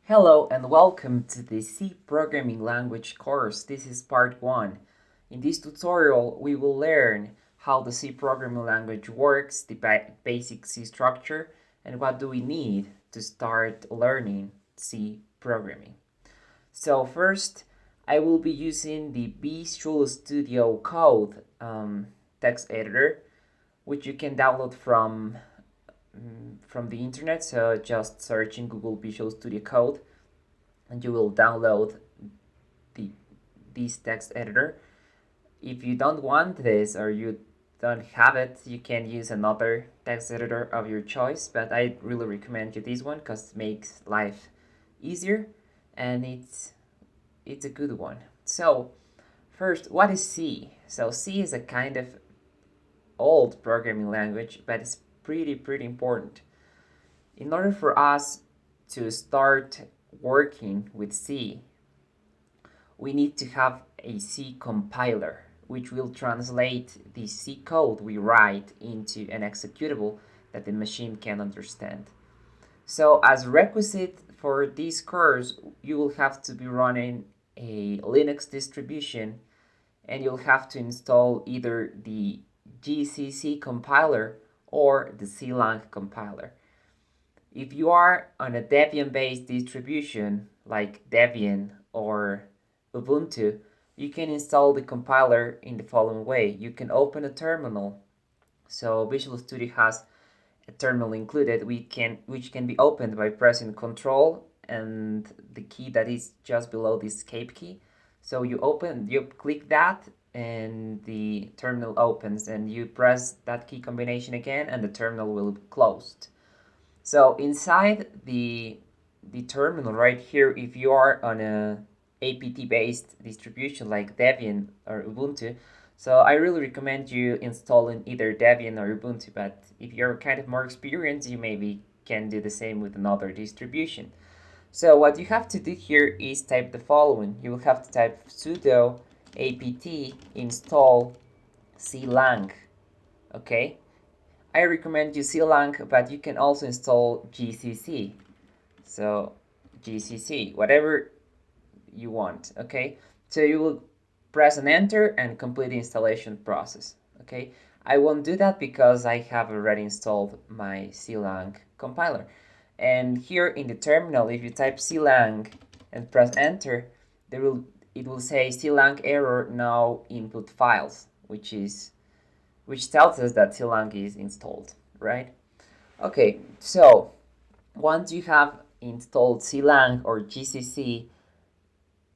Hello and welcome to the C programming language course. This is part 1. In this tutorial, we will learn how the C programming language works, the basic C structure, and what do we need to start learning C programming. So first, I will be using the Visual Studio Code text editor, which you can download from the internet. So just search in Google Visual Studio Code and you will download this text editor. If you don't want this or you don't have it, you can use another text editor of your choice, but I really recommend you this one because it makes life easier and it's a good one. So first, what is C? So C is a kind of old programming language, but it's pretty important. In order for us to start working with C, we need to have a C compiler, which will translate the C code we write into an executable that the machine can understand. So as requisite for this course, you will have to be running a Linux distribution and you'll have to install either the GCC compiler or the CLang compiler. If you are on a Debian-based distribution like Debian or Ubuntu, you can install the compiler in the following way. You can open a terminal. So Visual Studio has a terminal included which can be opened by pressing Control and the key that is just below the escape key. So you click that and the terminal opens, and you press that key combination again and the terminal will be closed. So inside the terminal right here, if you are on a apt-based distribution like Debian or Ubuntu, so I really recommend you installing either Debian or Ubuntu, but if you're kind of more experienced, you maybe can do the same with another distribution. So what you have to do here is type the following. You will have to type sudo apt install clang, okay? I recommend you CLang, but you can also install GCC. So GCC, whatever you want, okay? So you will press an enter and complete the installation process, okay? I won't do that because I have already installed my CLang compiler. And here in the terminal, if you type CLang and press enter, it will say CLang error, no input files, which tells us that CLang is installed, right? Okay, so once you have installed CLang or GCC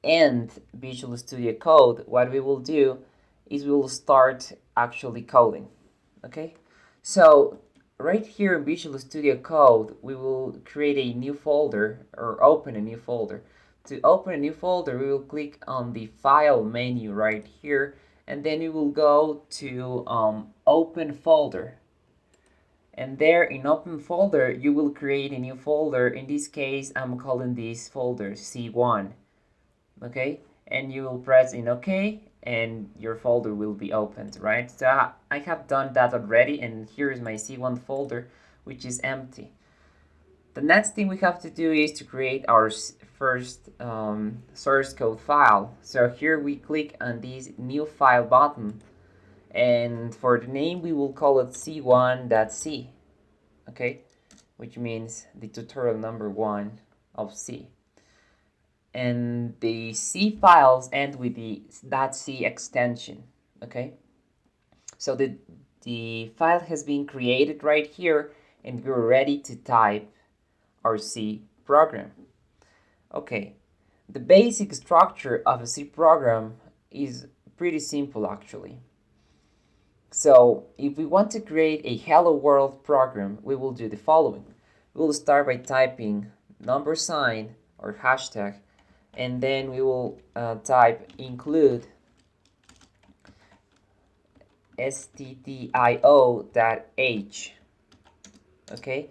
and Visual Studio Code, what we will do is we will start actually coding, okay? So right here in Visual Studio Code, we will create a new folder or open a new folder. To open a new folder, we will click on the File menu right here, and then we will go to Open Folder. And there in Open Folder, you will create a new folder. In this case, I'm calling this folder C1. Okay, and you will press in OK, and your folder will be opened, right? So I have done that already, and here is my C1 folder, which is empty. The next thing we have to do is to create our first source code file. So here we click on this new file button, and for the name we will call it c1.c, okay, which means the tutorial number 1 of C. And the C files end with the .c extension, okay? So the file has been created right here, and we're ready to type our C program. Okay, the basic structure of a C program is pretty simple actually. So if we want to create a hello world program, we will do the following. We will start by typing $sign or hashtag, and then we will type include stdio.h, okay?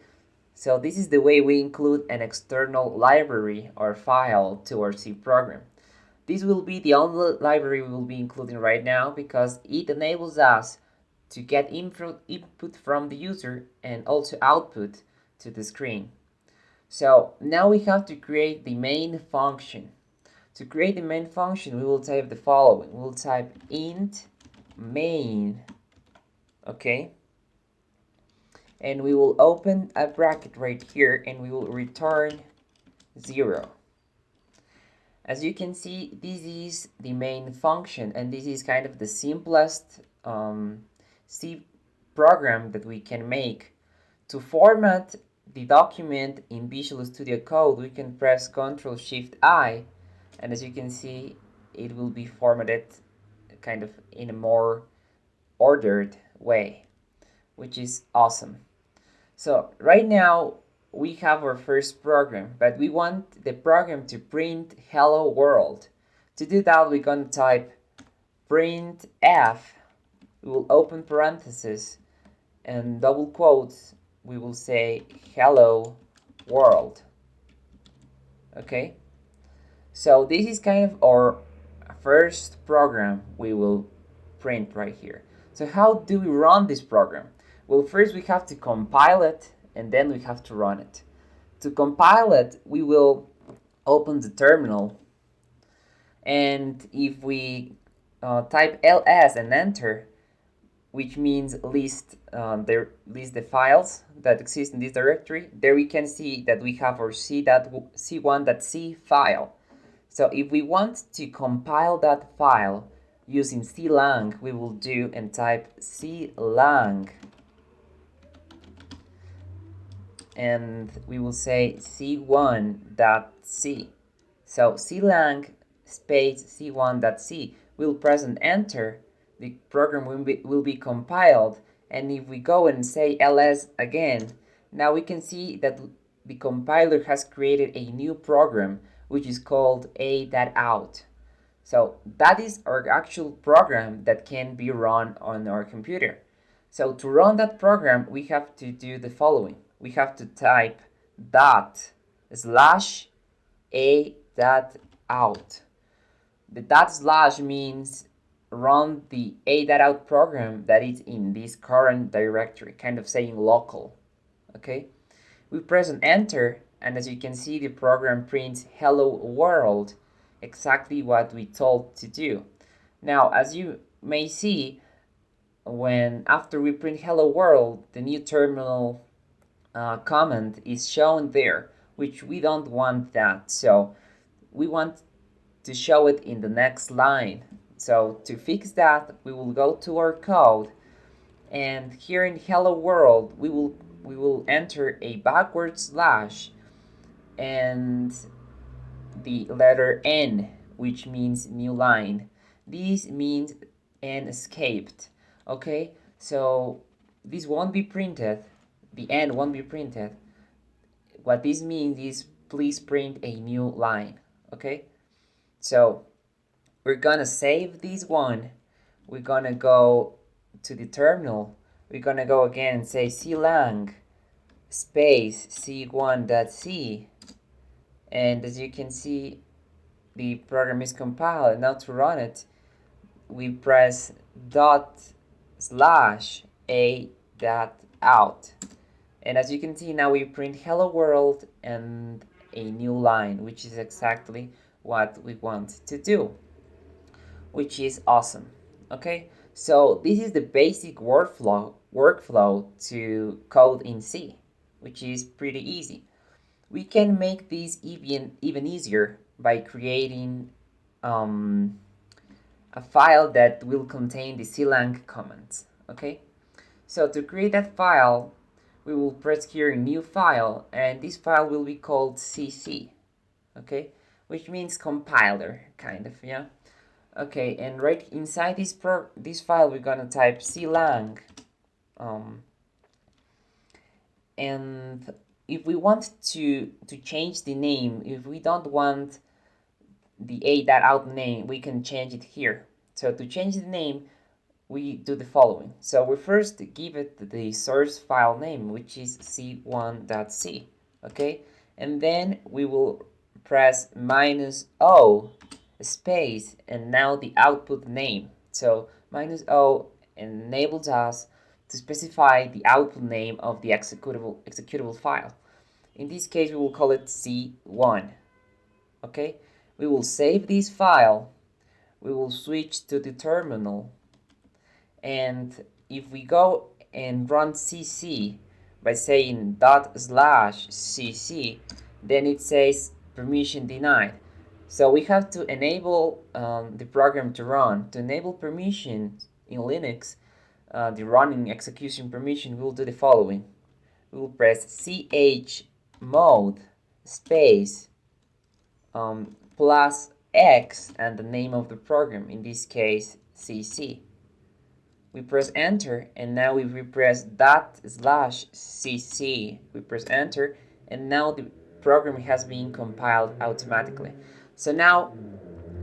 So this is the way we include an external library or file to our C program. This will be the only library we will be including right now because it enables us to get input from the user and also output to the screen. So now we have to create the main function. To create the main function, we will type the following. We will type int main, okay? And we will open a bracket right here and we will return 0. As you can see, this is the main function, and this is kind of the simplest C program that we can make. To format the document in Visual Studio Code, we can press Ctrl-Shift-I, and as you can see, it will be formatted kind of in a more ordered way, which is awesome. So right now we have our first program, but we want the program to print hello world. To do that, we're going to type printf. We will open parentheses and double quotes. We will say hello world. Okay, so this is kind of our first program we will print right here. So how do we run this program? Well, first we have to compile it, and then we have to run it. To compile it, we will open the terminal, and if we type ls and enter, which means list the files that exist in this directory, there we can see that we have our c1.c file. So if we want to compile that file using clang, we will do and type clang, and we will say c1.c. So clang space c1.c. We'll press and enter. The program will be compiled, and if we go and say ls again, now we can see that the compiler has created a new program which is called a.out. So that is our actual program that can be run on our computer. So to run that program, we have to do the following. We have to type /a.out. The / means run the a.out program that is in this current directory, kind of saying local. Okay, we press and enter, and as you can see, the program prints hello world, exactly what we told to do. Now, as you may see, when after we print hello world, the new terminal comment is shown there, which we don't want that. So we want to show it in the next line. So to fix that, we will go to our code, and here in hello world, we will enter a backward slash and the letter N, which means new line. This means N escaped. Okay, so this won't be printed. The N won't be printed. What this means is please print a new line. Okay, so we're gonna save this one. We're gonna go to the terminal. We're gonna go again and say clang space c1.c, and as you can see, the program is compiled. Now to run it, we press /a.out, and as you can see, now we print hello world and a new line, which is exactly what we want to do, which is awesome. Okay, so this is the basic workflow to code in C, which is pretty easy. We can make this even easier by creating a file that will contain the clang commands. Okay, so to create that file, we will press here new file, and this file will be called cc. Okay, which means compiler, kind of, yeah. Okay, and right inside this file, we're gonna type clang, and if we want to change the name, if we don't want the a.out name, we can change it here. So to change the name, we do the following. So we first give it the source file name, which is c1.c. Okay, and then we will press -o space, and now the output name. So -o enables us to specify the output name of the executable file. In this case, we will call it C1. Okay, we will save this file. We will switch to the terminal, and if we go and run cc by saying /cc, then it says permission denied. So we have to enable the program to run. To enable permission in Linux, the running execution permission, we will do the following. We will press chmod space plus X and the name of the program, in this case cc. We press enter, and now we press /cc. We press enter, and now the program has been compiled automatically. So now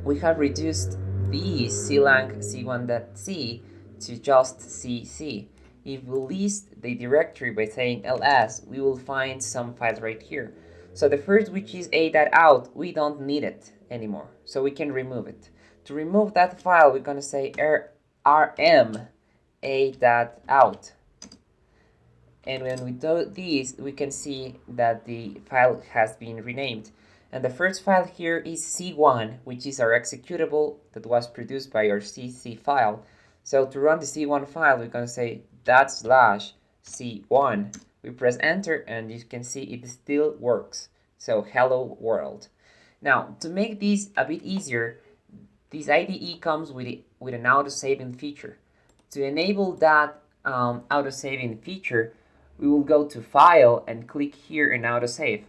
we have reduced the clang c1.c to just cc. If we list the directory by saying ls, we will find some files right here. So the first, which is a.out, we don't need it anymore, so we can remove it. To remove that file, we're going to say rm a.out. And when we do this, we can see that the file has been renamed. And the first file here is C1, which is our executable that was produced by our CC file. So to run the C1 file, we're going to say /C1. We press enter, and you can see it still works. So hello world. Now, to make this a bit easier, this IDE comes with an auto-saving feature. To enable that auto-saving feature, we will go to File and click here in Autosave.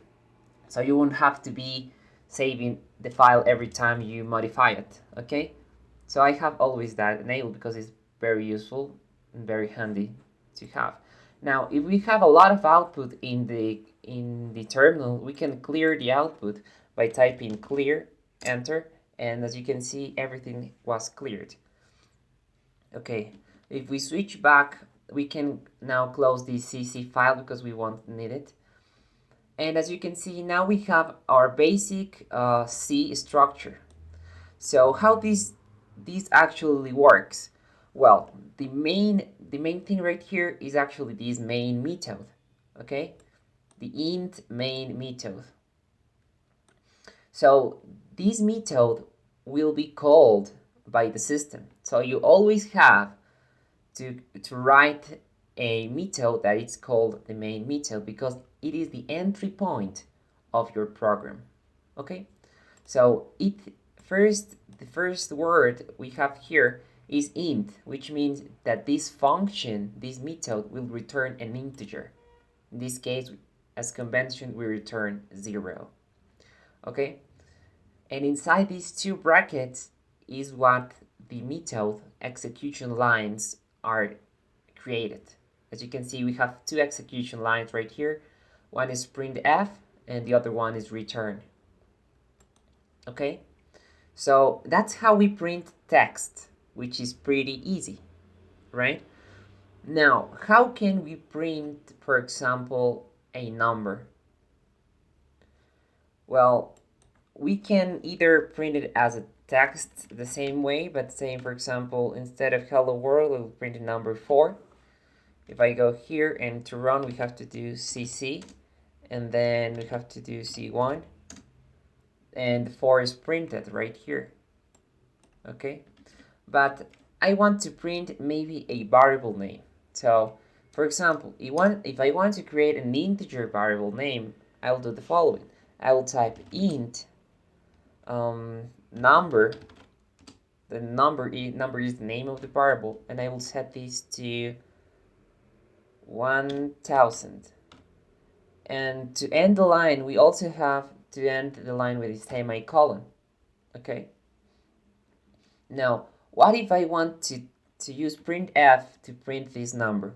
So you won't have to be saving the file every time you modify it, okay? So I have always that enabled because it's very useful and very handy to have. Now, if we have a lot of output in the terminal, we can clear the output by typing clear, enter, and as you can see, everything was cleared. Okay, if we switch back, we can now close the CC file because we won't need it. And as you can see, now we have our basic C structure. So how this actually works? Well, the main thing right here is actually this main method, okay? The int main method. So this method will be called by the system. So you always have to write a method that is called the main method because it is the entry point of your program. Okay, so the first word we have here is int, which means that this function, this method, will return an integer. In this case, as convention, we return 0. Okay, and inside these two brackets is what the method execution lines are created. As you can see, we have two execution lines right here. One is printf and the other one is return. Okay, so that's how we print text, which is pretty easy, right? Now, how can we print, for example, a number? Well, we can either print it as a text the same way, but saying, for example, instead of hello world, we'll print a number 4. If I go here and to run, we have to do cc, and then we have to do c1, and 4 is printed right here. Okay, but I want to print maybe a variable name. So, for example, if I want to create an integer variable name, I will do the following. I will type int number. The number is the name of the variable, and I will set this to 1000. And to end the line, we also have to end the line with a semicolon. Okay. Now, what if I want to use printf to print this number?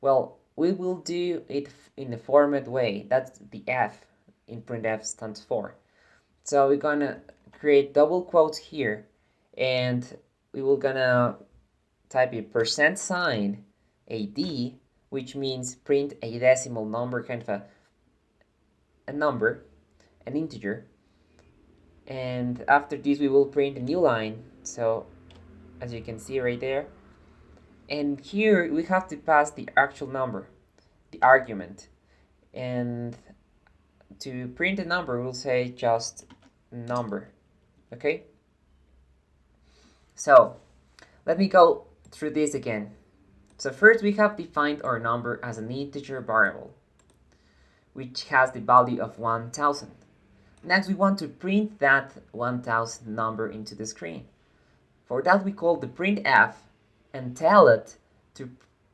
Well, we will do it in the format way. That's the F in printf stands for. So we're gonna create double quotes here, and we will gonna type a %, a D, which means print a decimal number, kind of a number, an integer. And after this, we will print a new line. So as you can see right there. And here we have to pass the actual number, the argument. And to print a number, we'll say just number. Okay? So let me go through this again. So first we have defined our number as an integer variable, which has the value of 1000. Next we want to print that 1000 number into the screen. For that we call the printf and tell it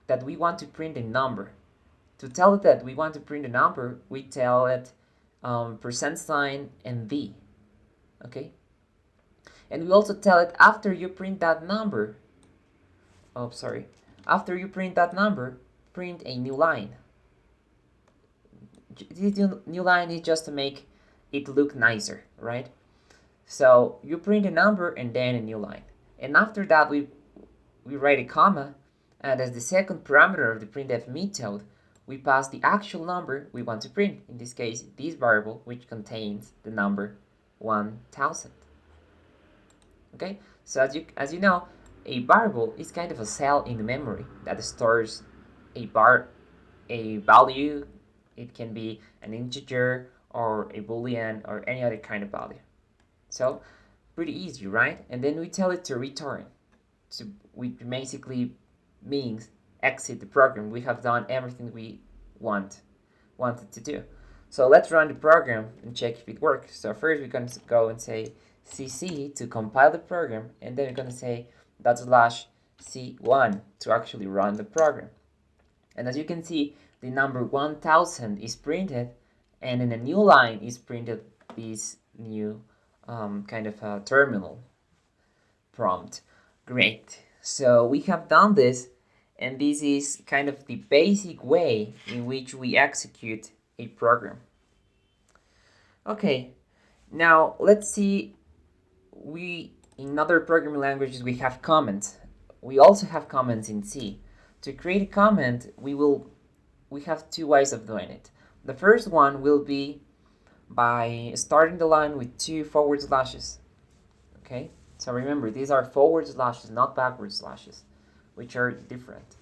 that we want to print a number. To tell it that we want to print a number, we tell it %, and v. Okay? And we also tell it after you print that number, after you print that number, print a new line. This new line is just to make it look nicer, right? So you print a number and then a new line. And after that, we write a comma, and as the second parameter of the printf method, we pass the actual number we want to print. In this case, this variable, which contains the number 1000. Okay, so as you know, a variable is kind of a cell in the memory that stores a value. It can be an integer or a boolean or any other kind of value. So pretty easy, right? And then we tell it to return. So which basically means exit the program. We have done everything we wanted to do. So let's run the program and check if it works. So first we're going to go and say cc to compile the program, and then we're going to say /c1 to actually run the program. And as you can see, the number 1000 is printed, and in a new line is printed this new kind of a terminal prompt. Great. So we have done this, and this is kind of the basic way in which we execute a program. Okay, now let's see. In other programming languages we have comments. We also have comments in C. To create a comment, we have two ways of doing it. The first one will be by starting the line with 2 forward slashes. Okay, so remember, these are forward slashes, not backward slashes, which are different.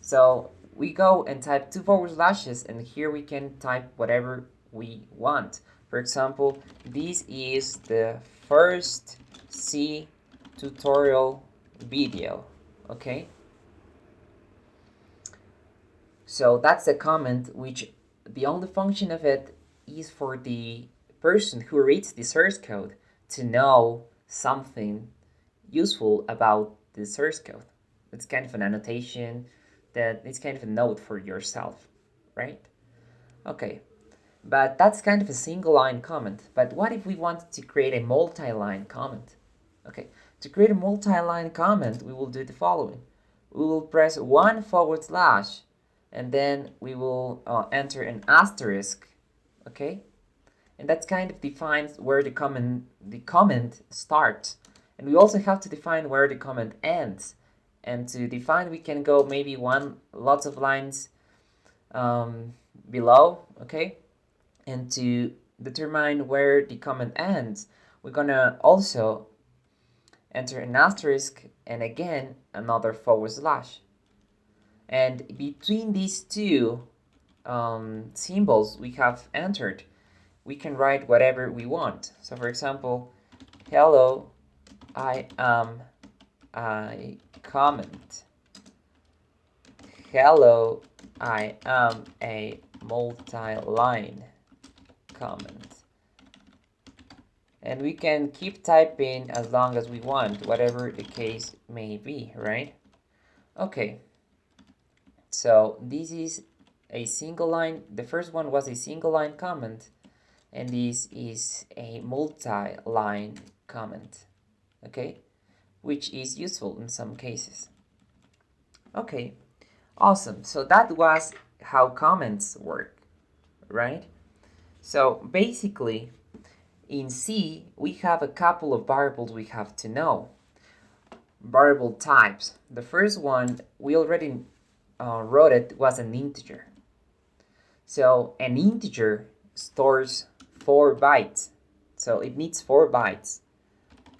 So we go and type 2 forward slashes, and here we can type whatever we want. For example, this is the first C tutorial video. Okay, so that's a comment which the only function of it is for the person who reads the source code to know something useful about the source code. It's kind of an annotation, that it's kind of a note for yourself, right? Okay, but that's kind of a single line comment. But what if we wanted to create a multi-line comment? Okay, to create a multi-line comment, we will do the following. We will press 1 forward slash, and then we will enter an asterisk, okay? And that kind of defines where the comment starts. And we also have to define where the comment ends. And to define, we can go maybe lots of lines below, okay? And to determine where the comment ends, we're gonna also enter an asterisk and again another forward slash. And between these two symbols we have entered, we can write whatever we want. So for example, hello, I am a comment. Hello, I am a multi-line comment. And we can keep typing as long as we want, whatever the case may be, right? Okay, so this is a single line. The first one was a single line comment, and this is a multi-line comment, okay, which is useful in some cases. Okay, awesome. So that was how comments work, right? So basically, in C, we have a couple of variables we have to know. Variable types. The first one, we already wrote it, was an integer. So an integer stores 4 bytes. So it needs 4 bytes.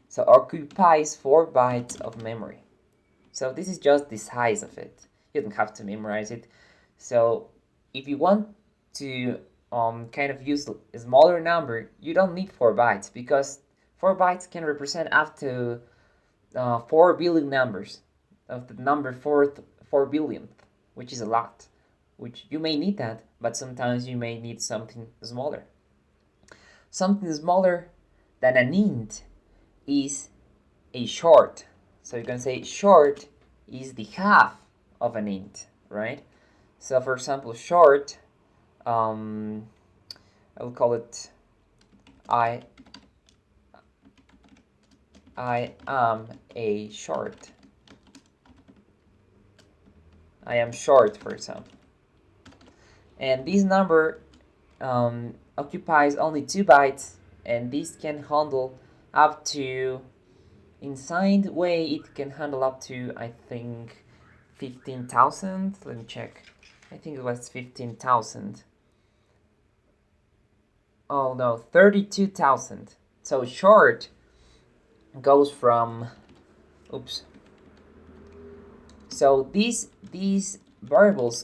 So occupies 4 bytes of memory. So this is just the size of it. You don't have to memorize it. So if you want to kind of use a smaller number, you don't need 4 bytes, because 4 bytes can represent up to 4 billion numbers of the number 4 billionth, which is a lot, which you may need that, but sometimes you may need something smaller. Something smaller than an int is a short. So you can say short is the half of an int, right? So for example, short, I will call it I am a short. I am short, for example. And this number occupies only 2 bytes, and this can handle up to, in signed way, it can handle up to, I think, 15,000. Let me check. I think it was 15,000. Oh no, 32,000. So short goes from, oops. So these variables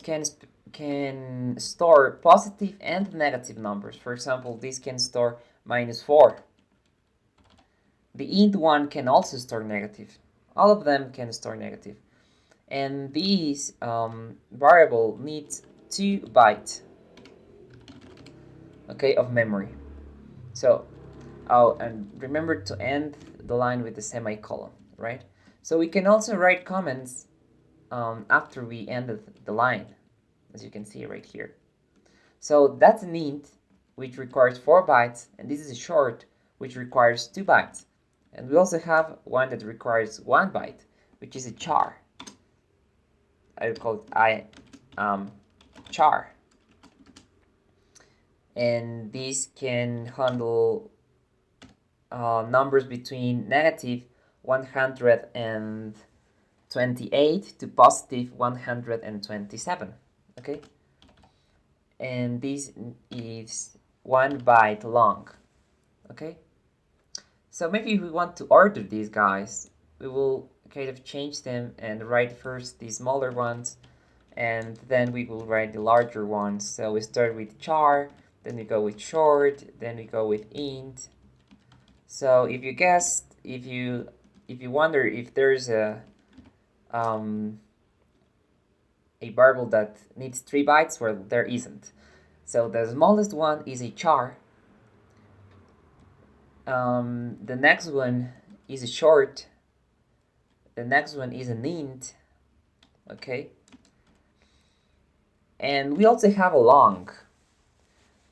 can store positive and negative numbers. For example, this can store -4. The int one can also store negative. All of them can store negative. And this variable needs 2 bytes, okay, of memory. So, oh, and remember to end the line with the semicolon, right? So we can also write comments after we ended the line, as you can see right here. So that's an int, which requires 4 bytes, and this is a short, which requires 2 bytes. And we also have one that requires 1 byte, which is a char. I will call it char. And this can handle numbers between -128 to +127, okay? And this is 1 byte long, okay? So maybe if we want to order these guys, we will kind of change them and write first the smaller ones, and then we will write the larger ones. So we start with char, then we go with short, then we go with int. So if you guessed, if you wonder if there's a variable that needs 3 bytes, well, there isn't. So the smallest one is a char. The next one is a short. The next one is an int, okay? And we also have a long.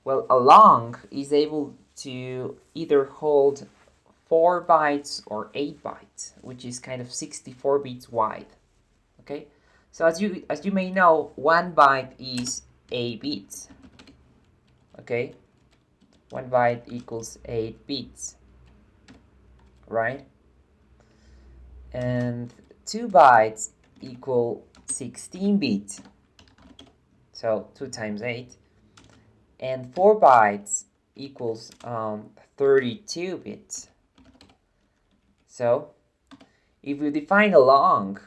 Well, a long is able to either hold 4 bytes or 8 bytes, which is kind of 64 bits wide, okay? So as you may know, 1 byte is 8 bits, okay? 1 byte equals 8 bits, right? And 2 bytes equal 16 bits, so 2 times 8. And 4 bytes equals 32 bits. So if we define a long,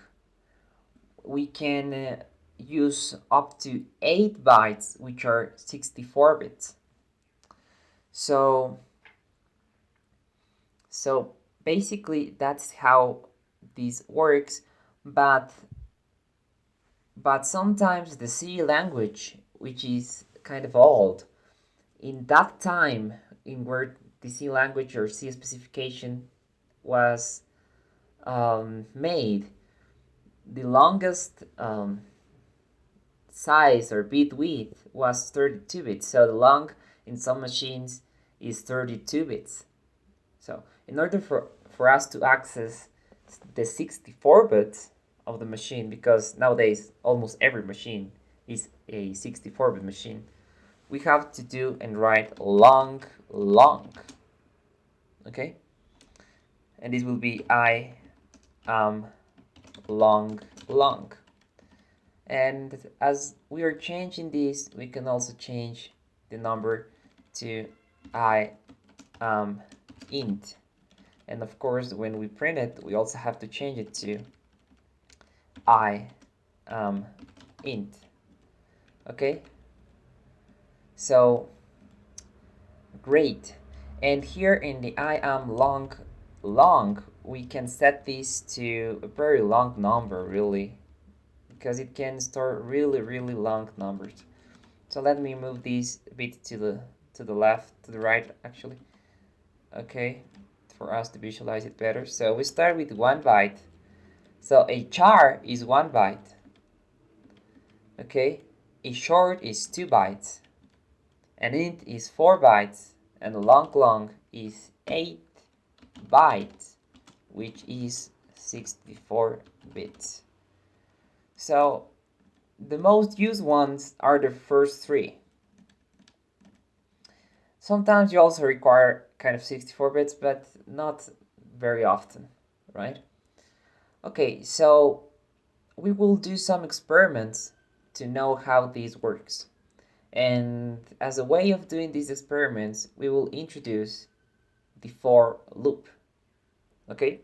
we can use up to 8 bytes, which are 64 bits. So basically that's how this works, but sometimes the C language, which is kind of old, in that time in where the C language or C specification was made, the longest size or bit width was 32 bits. So the long in some machines is 32 bits. So in order for us to access the 64 bits of the machine, because nowadays almost every machine is a 64-bit machine, we have to do and write long, okay? And this will be long. And as we are changing this, we can also change the number to int. And of course, when we print it, we also have to change it to int. Okay? So Great. And here in the I am long, we can set this to a very long number, really, because it can store really, really long numbers. So let me move these a bit to the left, to the right, actually. Okay, for us to visualize it better. So we start with 1 byte. So a char is 1 byte. Okay, a short is 2 bytes. An int is 4 bytes. And a long is 8 bytes, which is 64 bits. So the most used ones are the first 3. Sometimes you also require kind of 64 bits, but not very often, right? Okay, so we will do some experiments to know how this works. And as a way of doing these experiments, we will introduce the for loop. Okay?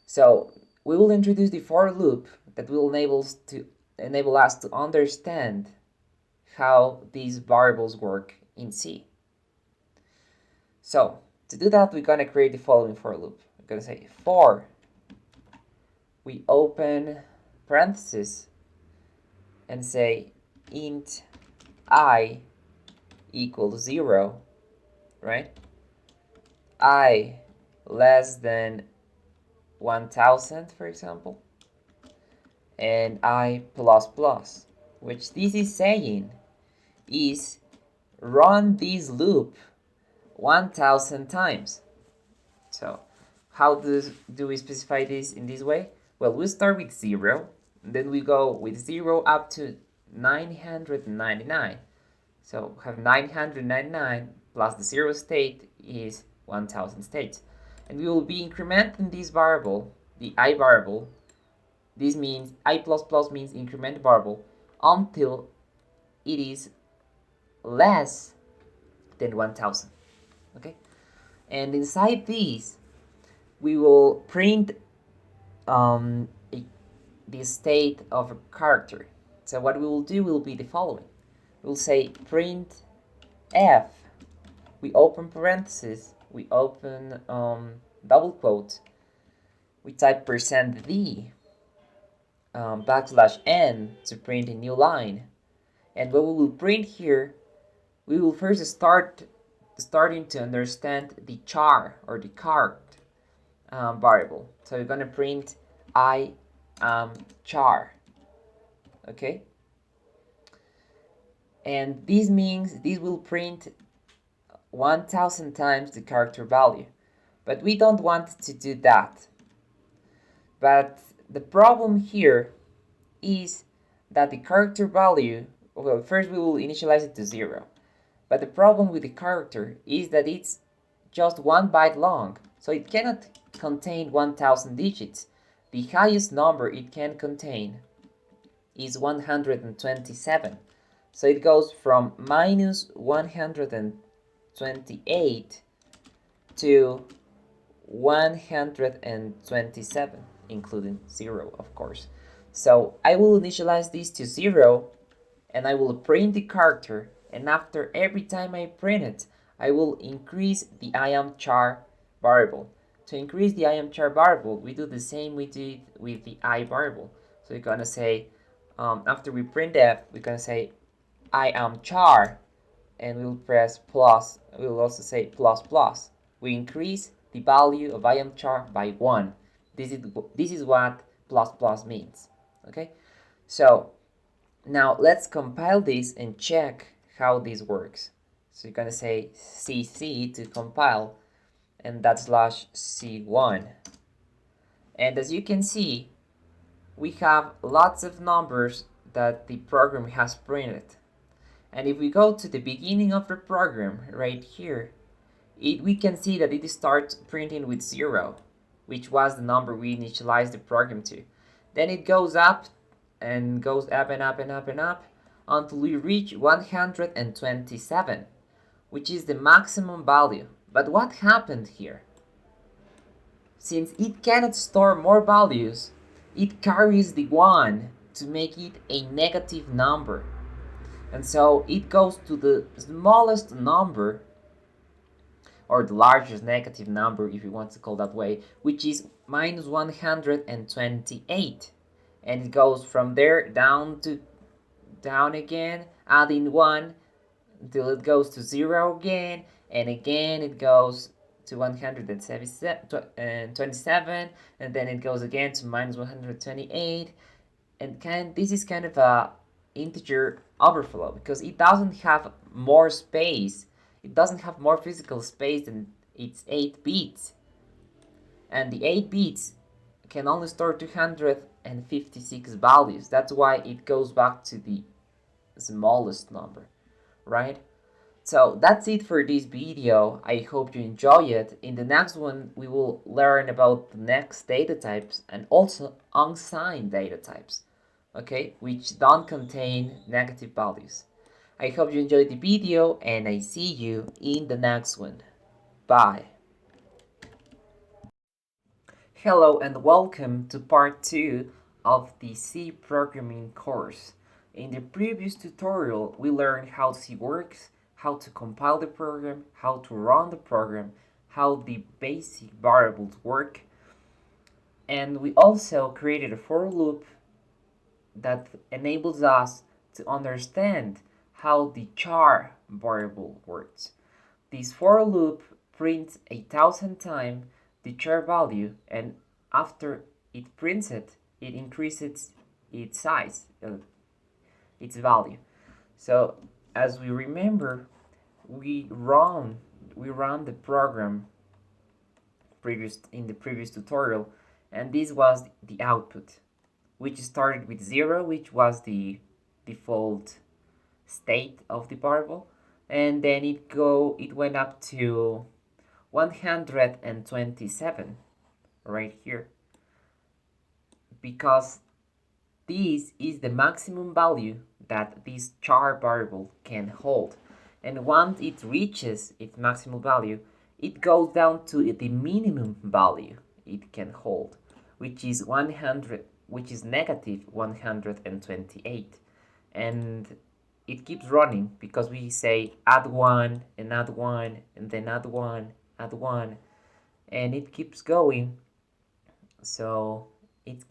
So we will introduce the for loop that will enable us to understand how these variables work in C. So to do that, we're going to create the following for loop. We're going to say for, we open parentheses and say int I equals 0, right? I less than 1000, for example, and I plus plus, which this is saying is run this loop 1000 times. So how do we specify this in this way? Well, we start with 0, then we go with 0 up to 999. So we have 999 plus the 0 state is 1000 states. And we will be incrementing this variable, the I variable. This means I++ means increment variable until it is less than 1000. Okay? And inside these, we will print the state of a character. So what we will do will be the following. We'll say print f, we open parentheses, we open double quote, we type %d, \n to print a new line. And what we will print here, we will first starting to understand the char or the cart variable. So we're going to print I am char. Okay? And this means this will print 1000 times the character value. But we don't want to do that. But the problem here is that the character value, well, first we will initialize it to 0. But the problem with the character is that it's just 1 byte long, so it cannot contain 1000 digits. The highest number it can contain is 127. So it goes from minus 128 to 127, including 0, of course. So I will initialize this to 0, and I will print the character, and after every time I print it, I will increase the IAMCHAR variable. To increase the IAMCHAR variable, we do the same we did with the I variable. So we're going to say, after we print f, we're going to say IAMCHAR, and we'll press plus. We'll also say plus plus. We increase the value of IAMCHAR by 1. This is what plus plus means. Okay? So now let's compile this and check how this works. So you're going to say cc to compile, and that's /c1. And as you can see, we have lots of numbers that the program has printed. And if we go to the beginning of the program right here, we can see that it starts printing with 0, which was the number we initialized the program to. Then it goes up and goes up and up and up and up until we reach 127, which is the maximum value. But what happened here? Since it cannot store more values, it carries the 1 to make it a negative number. And so it goes to the smallest number, or the largest negative number if you want to call that way, which is minus 128. And it goes from there down again, adding 1 until it goes to 0 again, and again it goes to 127, and then it goes again to minus 128. And this is kind of a integer overflow because it doesn't have more space. It doesn't have more physical space than its 8 bits. And the 8 bits can only store 256 values. That's why it goes back to the smallest number, right? So that's it for this video. I hope you enjoy it. In the next one, we will learn about the next data types and also unsigned data types, okay, which don't contain negative values. I hope you enjoyed the video and I see you in the next one. Bye. Hello and welcome to part 2 of the C programming course. In the previous tutorial, we learned how C works, how to compile the program, how to run the program, how the basic variables work, and we also created a for loop that enables us to understand how the char variable works. This for loop prints 1,000 times the char value, and after it prints it, it increases its size, its value. So as we remember, we run the program in the previous tutorial, and this was the output, which started with 0, which was the default state of the variable, and then it went up to 127 right here, because this is the maximum value that this char variable can hold. And once it reaches its maximum value, it goes down to the minimum value it can hold, which is negative 128. And it keeps running because we say add 1 and add 1 and then add 1, add 1, and it keeps going. So it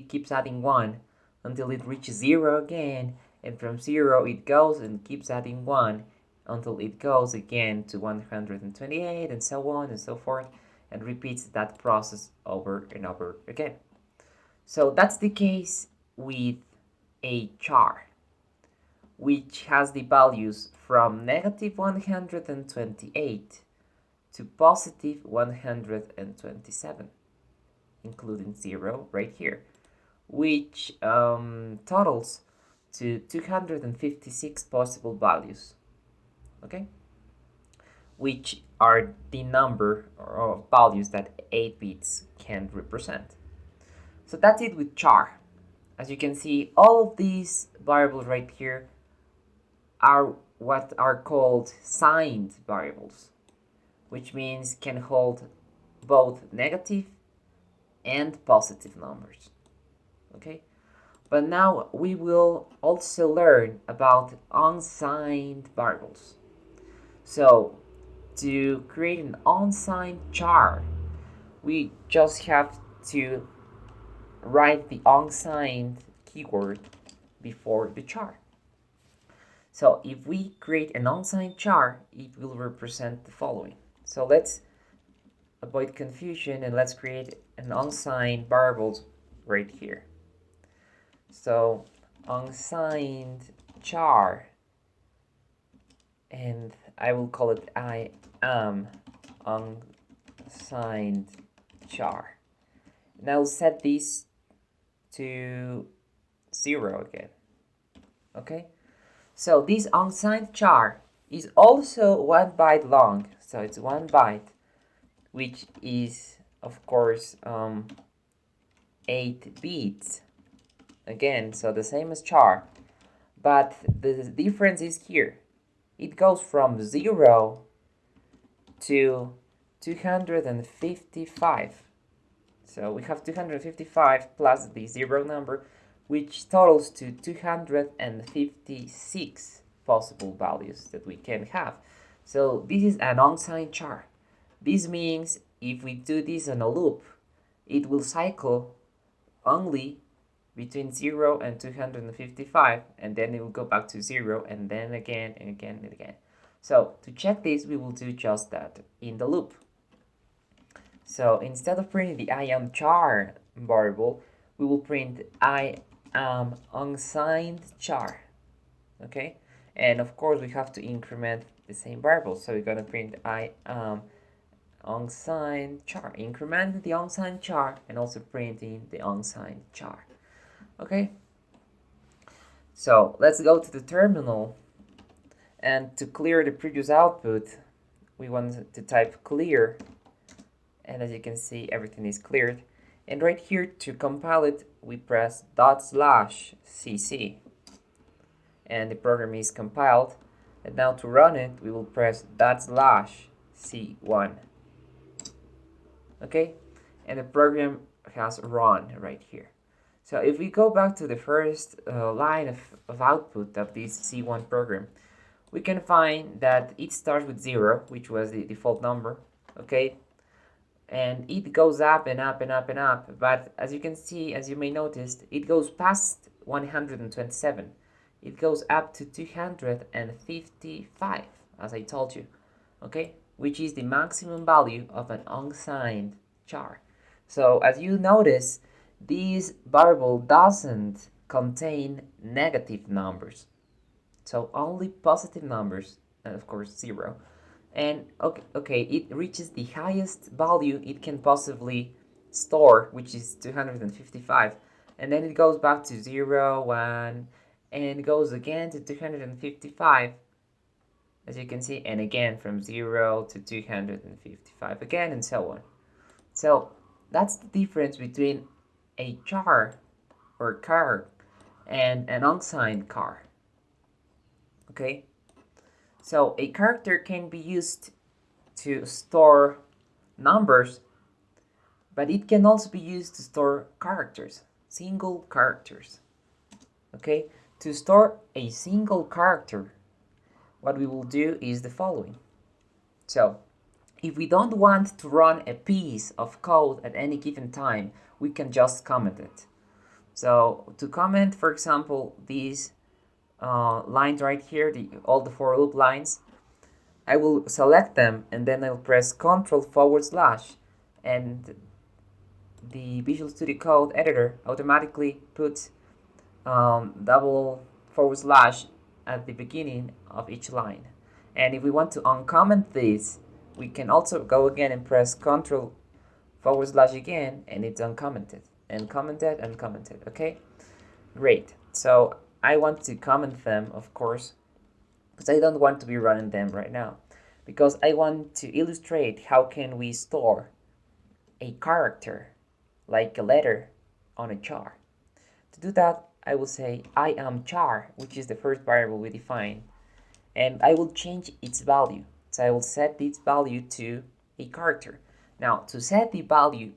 keeps adding 1 until it reaches 0 again, and from 0 it goes and keeps adding 1 until it goes again to 128, and so on and so forth, and repeats that process over and over again. So that's the case with a char, which has the values from negative 128 to positive 127, including 0 right here, which totals to 256 possible values, okay? Which are the number of values that 8 bits can represent. So that's it with char. As you can see, all of these variables right here are what are called signed variables, which means can hold both negative and positive numbers, okay? But now we will also learn about unsigned variables. So to create an unsigned char, we just have to write the unsigned keyword before the char. So if we create an unsigned char, it will represent the following. So let's avoid confusion and let's create an unsigned variable right here. So unsigned char, and I will call it I am unsigned char. Now set this to 0 again, okay? So this unsigned char is also 1 byte long, so it's 1 byte, which is of course 8 bits again, so the same as char, but the difference is here. It goes from 0 to 255. So we have 255 plus the 0 number, which totals to 256 possible values that we can have. So this is an unsigned char. This means if we do this on a loop, it will cycle only between 0 and 255, and then it will go back to 0, and then again and again and again. So to check this, we will do just that in the loop. So instead of printing the I am char variable, we will print I am unsigned char. Okay, and of course we have to increment the same variable, so we're going to print I am unsigned char, incrementing the unsigned char and also printing the unsigned char. Okay, so let's go to the terminal, and to clear the previous output we want to type clear, and as you can see everything is cleared, and right here to compile it we press /cc and the program is compiled, and now to run it we will press /c1. Okay, and the program has run right here. So if we go back to the first line of output of this C1 program, we can find that it starts with 0, which was the default number, okay? And it goes up and up and up and up, but as you can see, as you may notice, it goes past 127. It goes up to 255, as I told you, okay? Which is the maximum value of an unsigned char. So as you notice, this variable doesn't contain negative numbers, so only positive numbers, and of course 0. And okay, it reaches the highest value it can possibly store, which is 255, and then it goes back to 0, 1, and it goes again to 255, as you can see, and again from 0 to 255 again, and so on. So that's the difference between a char or char and an unsigned char. Okay, so a character can be used to store numbers, but it can also be used to store characters, single characters. Okay, to store a single character, what we will do is the following. So if we don't want to run a piece of code at any given time, we can just comment it. So to comment, for example, these lines right here, all the for loop lines, I will select them and then I'll press Ctrl// and the Visual Studio Code editor automatically puts $/ at the beginning of each line. And if we want to uncomment this, we can also go again and press Ctrl/ again, and it's uncommented and commented and commented. Okay, great. So I want to comment them, of course, because I don't want to be running them right now, because I want to illustrate how can we store a character like a letter on a char. To do that, I will say I am char, which is the first variable we define, and I will change its value. So I will set its value to a character. Now, to set the value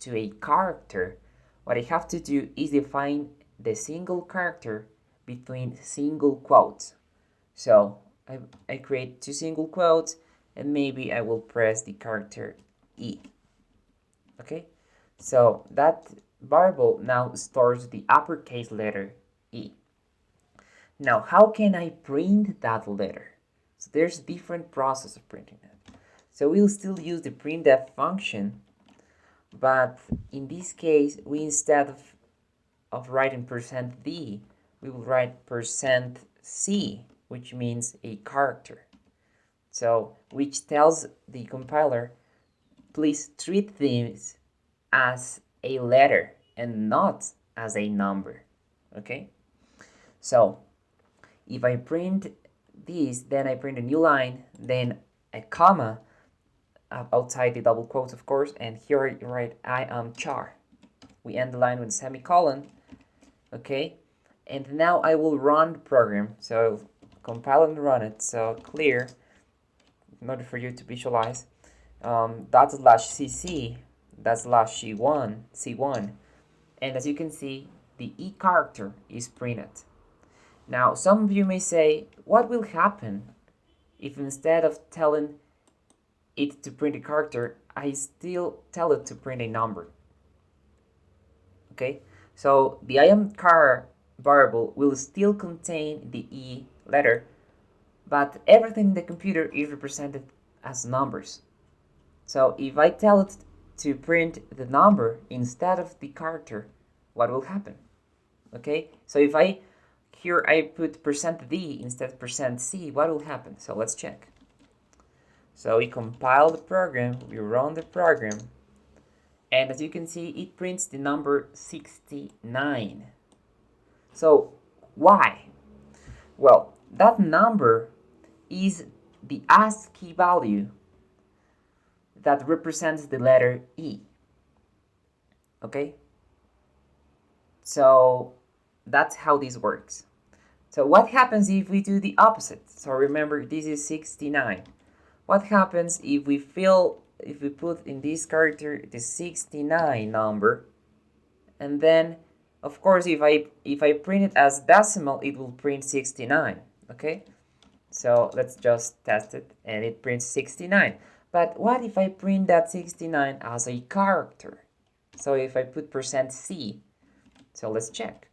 to a character, what I have to do is define the single character between single quotes. So I create 2 single quotes, and maybe I will press the character E. Okay, so that variable now stores the uppercase letter E. Now, how can I print that letter? So there's a different process of printing it. So we'll still use the printf function, but in this case, we instead of writing %d, we will write %c, which means a character. So, which tells the compiler, please treat this as a letter and not as a number. Okay? So, if I print this, then I print a new line, then a comma outside the double quotes, of course, and here I write I am char. We end the line with a semicolon. Okay? And now I will run the program. So compile and run it. So clear, in order for you to visualize, /cc, /c1, and as you can see, the E character is printed. Now, some of you may say, what will happen if instead of telling it to print a character, I still tell it to print a number? Okay, so the IAMChar variable will still contain the E letter, but everything in the computer is represented as numbers. So if I tell it to print the number instead of the character, what will happen? Okay, so if I put %d instead of %c, what will happen? So let's check. So we compile the program, we run the program, and as you can see, it prints the number 69. So why? Well, that number is the ASCII value that represents the letter E. Okay? So that's how this works. So what happens if we do the opposite? So remember, this is 69. What happens if we put in this character the 69 number, and then of course if I print it as decimal, it will print 69. Okay? So let's just test it, and it prints 69. But what if I print that 69 as a character? So if I put %c, so let's check.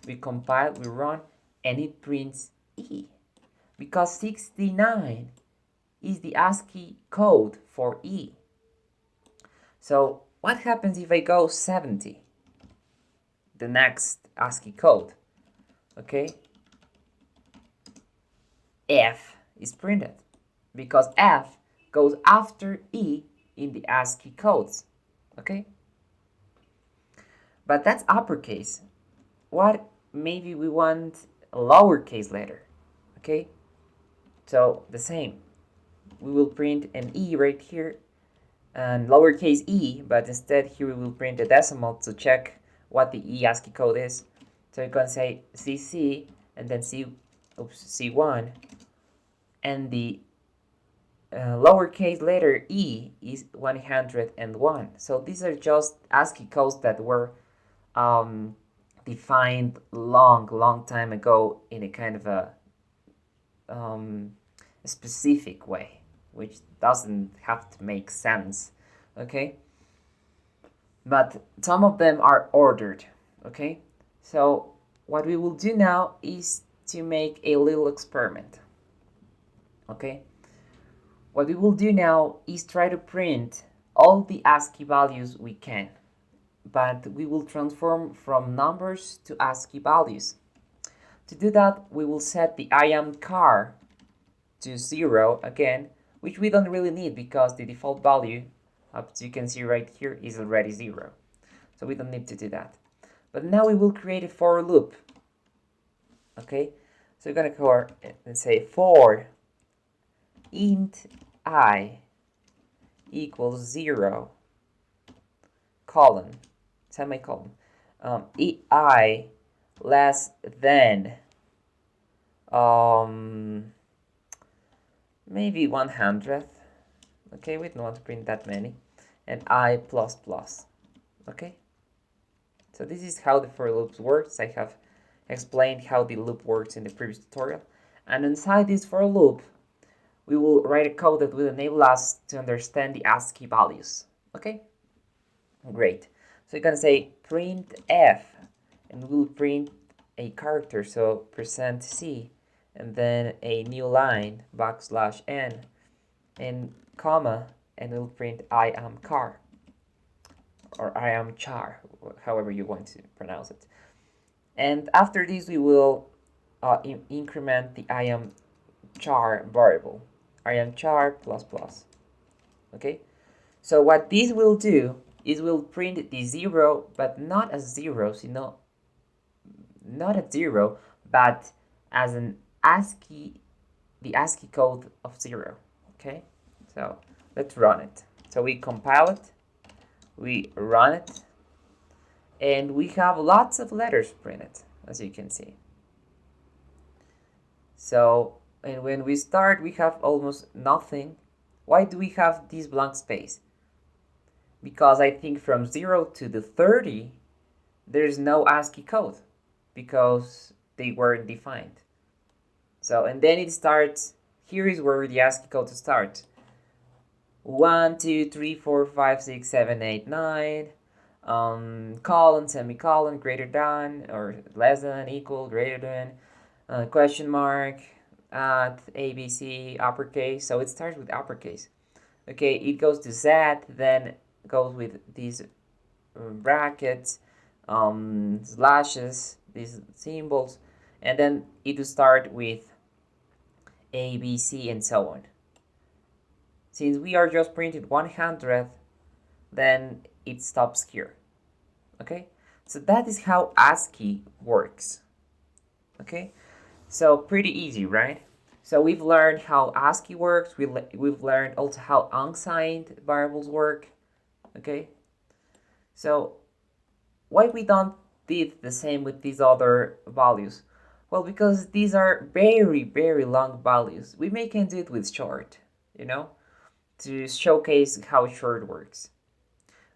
We compile, we run, and it prints E. Because 69 is the ASCII code for E. So what happens if I go 70? The next ASCII code. Okay? F is printed, because F goes after E in the ASCII codes. Okay? But that's uppercase. What maybe we want a lowercase letter? Okay? So the same. We will print an E right here and lowercase e, but instead here we will print a decimal to check what the E ASCII code is. So you can say CC and then C1, and the lowercase letter e is 101. So these are just ASCII codes that were defined long time ago in a kind of a specific way, which doesn't have to make sense, okay? But some of them are ordered, okay? So what we will do now is to make a little experiment, okay? What we will do now is try to print all the ASCII values we can, but we will transform from numbers to ASCII values. To do that, we will set the IAMChar to 0 again, which we don't really need because the default value, as you can see right here, is already 0. So we don't need to do that. But now we will create a for loop. Okay, so we're going to go and say for int I equals 0, colon, semicolon, I less than maybe 100th. Okay, we don't want to print that many, and I plus plus. Okay, so this is how the for loops works. I have explained how the loop works in the previous tutorial, and inside this for loop we will write a code that will enable us to understand the ASCII values. Okay, great. So you're gonna say print f, and we'll print a character, so %c, and then a new line, \n, and comma, and we'll print IAMChar, or IAMChar, however you want to pronounce it. And after this, we will increment the IAMChar variable, IAMChar plus plus. Okay, so what this will do is we'll print the 0, but not as 0, so not at 0, but as an ASCII, the ASCII code of 0. Okay, so let's run it. So we compile it, we run it, and we have lots of letters printed, as you can see. So, and when we start, we have almost nothing. Why do we have this blank space? Because I think from 0 to the 30, there's no ASCII code because they weren't defined. So, and then it starts, here is where the ASCII code starts. 1, 2, 3, 4, 5, 6, 7, 8, 9, colon, semicolon, greater than, or less than, equal, greater than, question mark, at, ABC, uppercase. So it starts with uppercase. Okay, it goes to Z, then goes with these brackets, slashes, these symbols, and then it will start with A, B, C, and so on. Since we are just printed 100, then it stops here. Okay, so that is how ASCII works. Okay, so pretty easy, right? So we've learned how ASCII works. We've learned also how unsigned variables work. Okay, so why we don't did the same with these other values? Well, because these are very, very long values. We can do it with short, you know, to showcase how short works.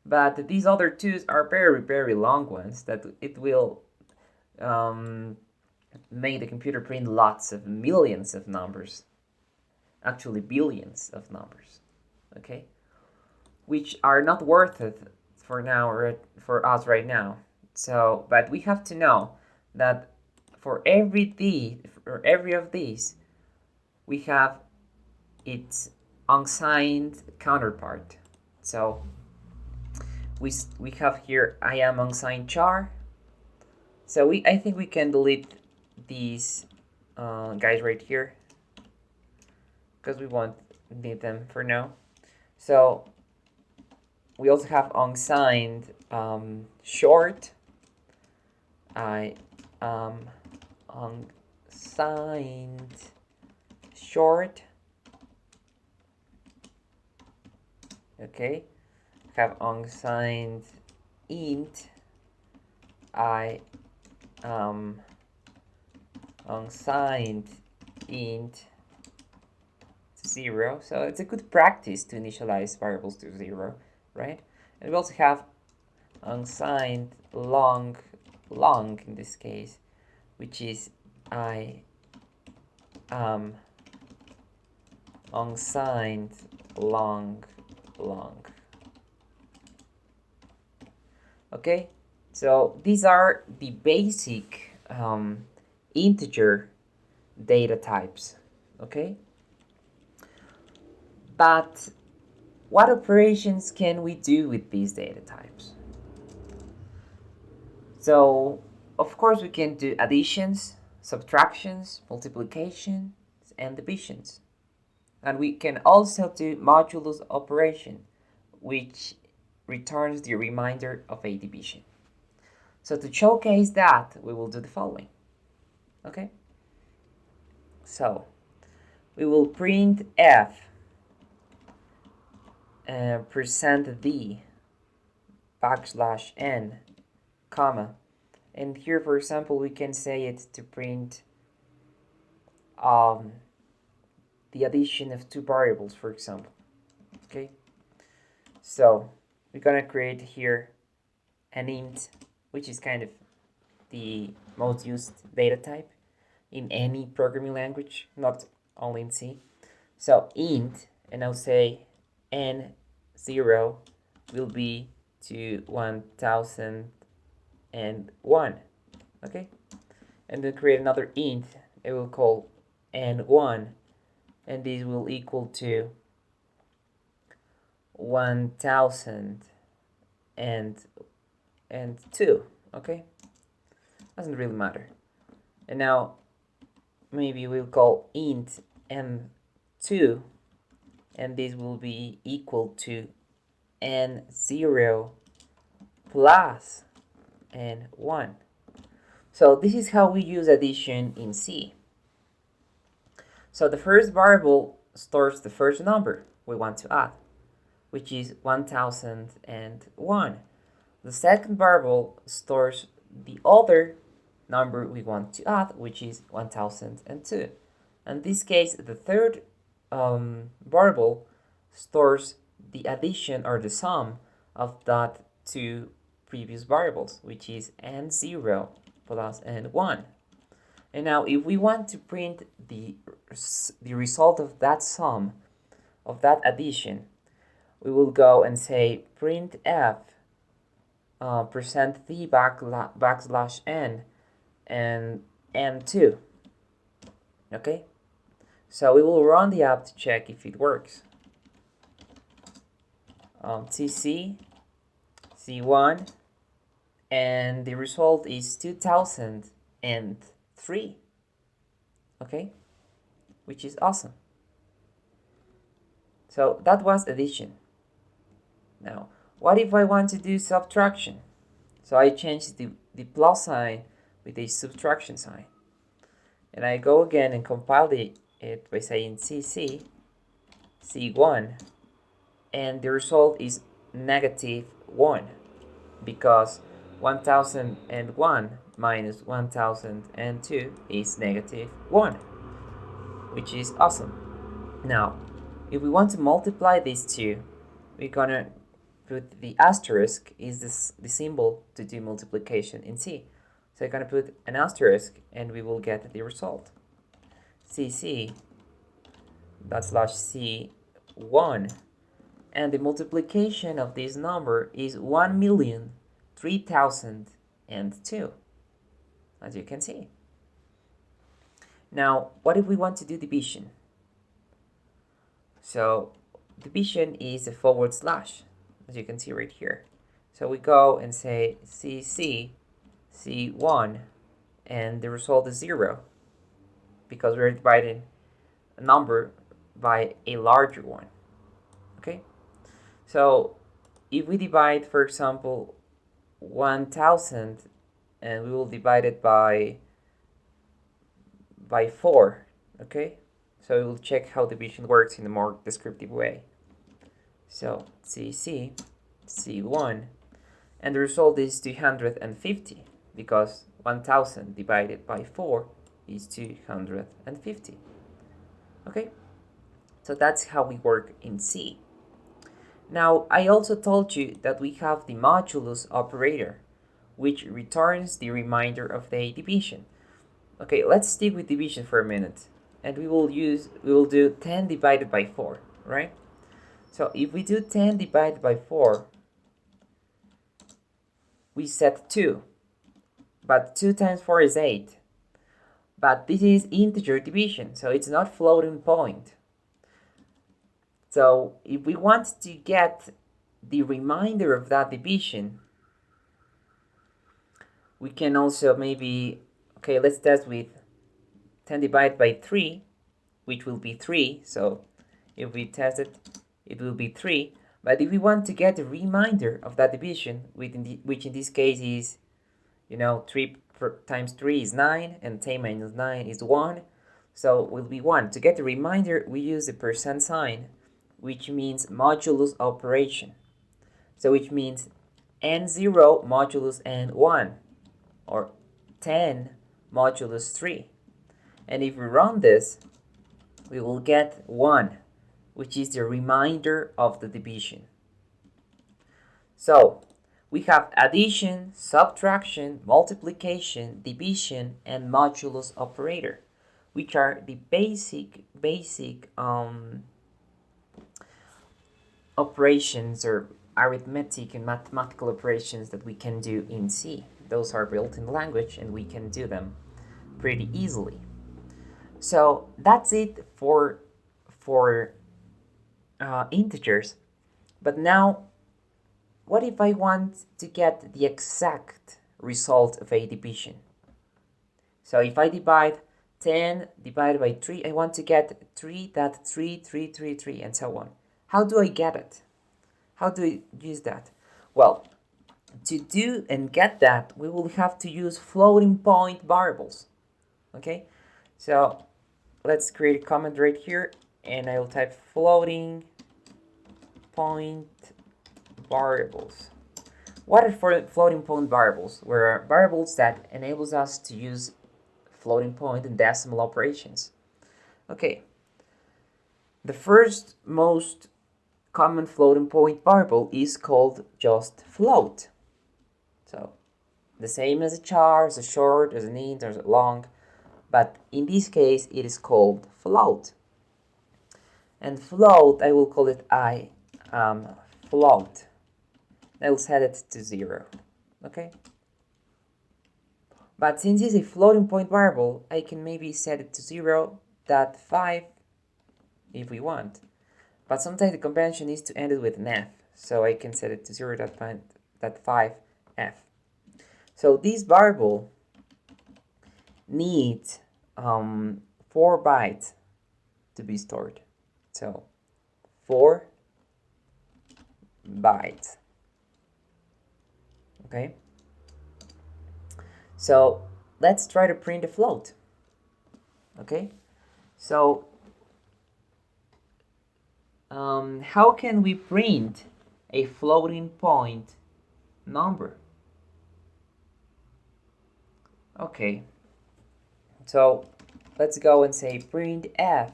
But these other two are very, very long ones that it will make the computer print lots of millions of numbers, actually billions of numbers, okay, which are not worth it for now or for us right now. So, but we have to know that for every of these, we have its unsigned counterpart. So we have here I am unsigned char. So I think we can delete these guys right here because we won't need them for now. So we also have unsigned short. I am unsigned short. Okay, have unsigned int. I am unsigned int 0. So it's a good practice to initialize variables to 0, right? And we also have unsigned long in this case, which is I am unsigned long. Okay, so these are the basic integer data types. Okay, but what operations can we do with these data types? So, of course, we can do additions, subtractions, multiplications, and divisions. And we can also do modulus operation, which returns the remainder of a division. So to showcase that, we will do the following. Okay? So we will print f %d \n, comma, and here, for example, we can say it to print the addition of two variables, for example. Okay, so we're gonna create here an int, which is kind of the most used data type in any programming language, not only in C. So int, and I'll say n0 will be to 1001. Okay, and then create another int. It will call n1, and this will equal to 1002. Okay, doesn't really matter. And now maybe we'll call int n2, and this will be equal to n0 plus n1. So this is how we use addition in C. So the first variable stores the first number we want to add, which is 1001. The second variable stores the other number we want to add, which is 1002. In this case, the third variable stores the addition or the sum of that two previous variables, which is n0 plus n1. And now if we want to print the result of that sum, of that addition, we will go and say printf %t backslash n and n2. Okay, so we will run the app to check if it works. tc c1, and the result is 2003. Okay, which is awesome. So that was addition. Now, what if I want to do subtraction? So I change the plus sign with a subtraction sign. And I go again and compile it by saying cc c1, and the result is -1, because 1001 minus 1002 is -1, which is awesome. Now, if we want to multiply these two, we're gonna put the asterisk is the symbol to do multiplication in C. So I'm gonna put an asterisk and we will get the result. cc /c1, and the multiplication of this number is 1,003,002, as you can see. Now, what if we want to do division? So division is a /, as you can see right here. So we go and say cc c1, and the result is 0, because we're dividing a number by a larger one. Okay, so if we divide, for example, 1000, and we will divide it by 4. Okay, so we will check how division works in a more descriptive way. So cc c1, and the result is 250, because 1000 divided by 4 is 250. Okay, so that's how we work in C. Now, I also told you that we have the modulus operator, which returns the remainder of the division. Okay, let's stick with division for a minute, and we will do 10 divided by 4, right? So if we do 10 divided by 4, we set 2, but 2 times 4 is 8. But this is integer division, so it's not floating point. So if we want to get the remainder of that division, we can also maybe, okay, let's test with 10 divided by 3, which will be 3. So if we test it, it will be 3. But if we want to get the remainder of that division, which in this case is, 3 times 3 is 9, and 10 minus 9 is 1. So it will be 1. To get the remainder, we use the % sign, which means modulus operation. So which means n0 modulus n1, or 10 modulus 3. And if we run this, we will get 1, which is the remainder of the division. So we have addition, subtraction, multiplication, division, and modulus operator, which are the basic operations or arithmetic and mathematical operations that we can do in C. Those are built in the language, and we can do them pretty easily. So that's it for integers. But now, what if I want to get the exact result of a division? So if I divide 10 divided by 3, I want to get 3.3333 and so on. How do I get it? How do I use that? Well, to do and get that, we will have to use floating point variables. Okay, so let's create a comment right here, and I will type floating point variables. What are floating point variables? Were variables that enables us to use floating point and decimal operations. Okay, the first most common floating point variable is called just float. So the same as a char, as a short, as an int, as a long, but in this case it is called float. And float, I will call it float. I will set it to 0, okay? But since it's a floating point variable, I can maybe set it to 0.5 if we want. But sometimes the convention is to end it with an f, so I can set it to 0.5 f. So this variable needs 4 bytes to be stored. So 4 bytes. Okay? So let's try to print a float. Okay? So how can we print a floating point number? Okay, so let's go and say printf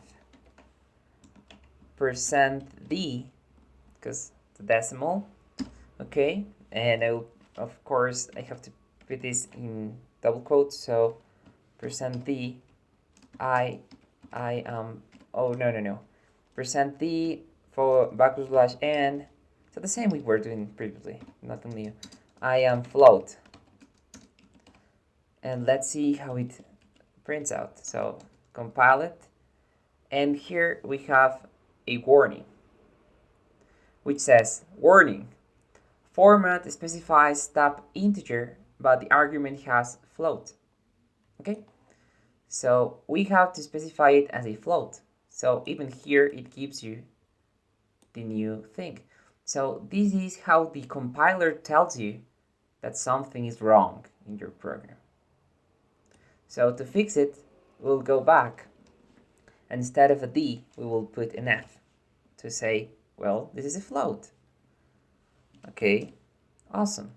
%d, because the decimal, okay, and of course I have to put this in double quotes, so %d oh no, %d for \n, so the same we were doing previously, nothing new. I am float, and let's see how it prints out. So compile it, and here we have a warning which says, warning, format specifies tab integer but the argument has float. Okay, so we have to specify it as a float. So even here it gives you the new thing. So this is how the compiler tells you that something is wrong in your program. So to fix it, we'll go back, and instead of a d, we will put an f to say, well, this is a float. Okay, awesome.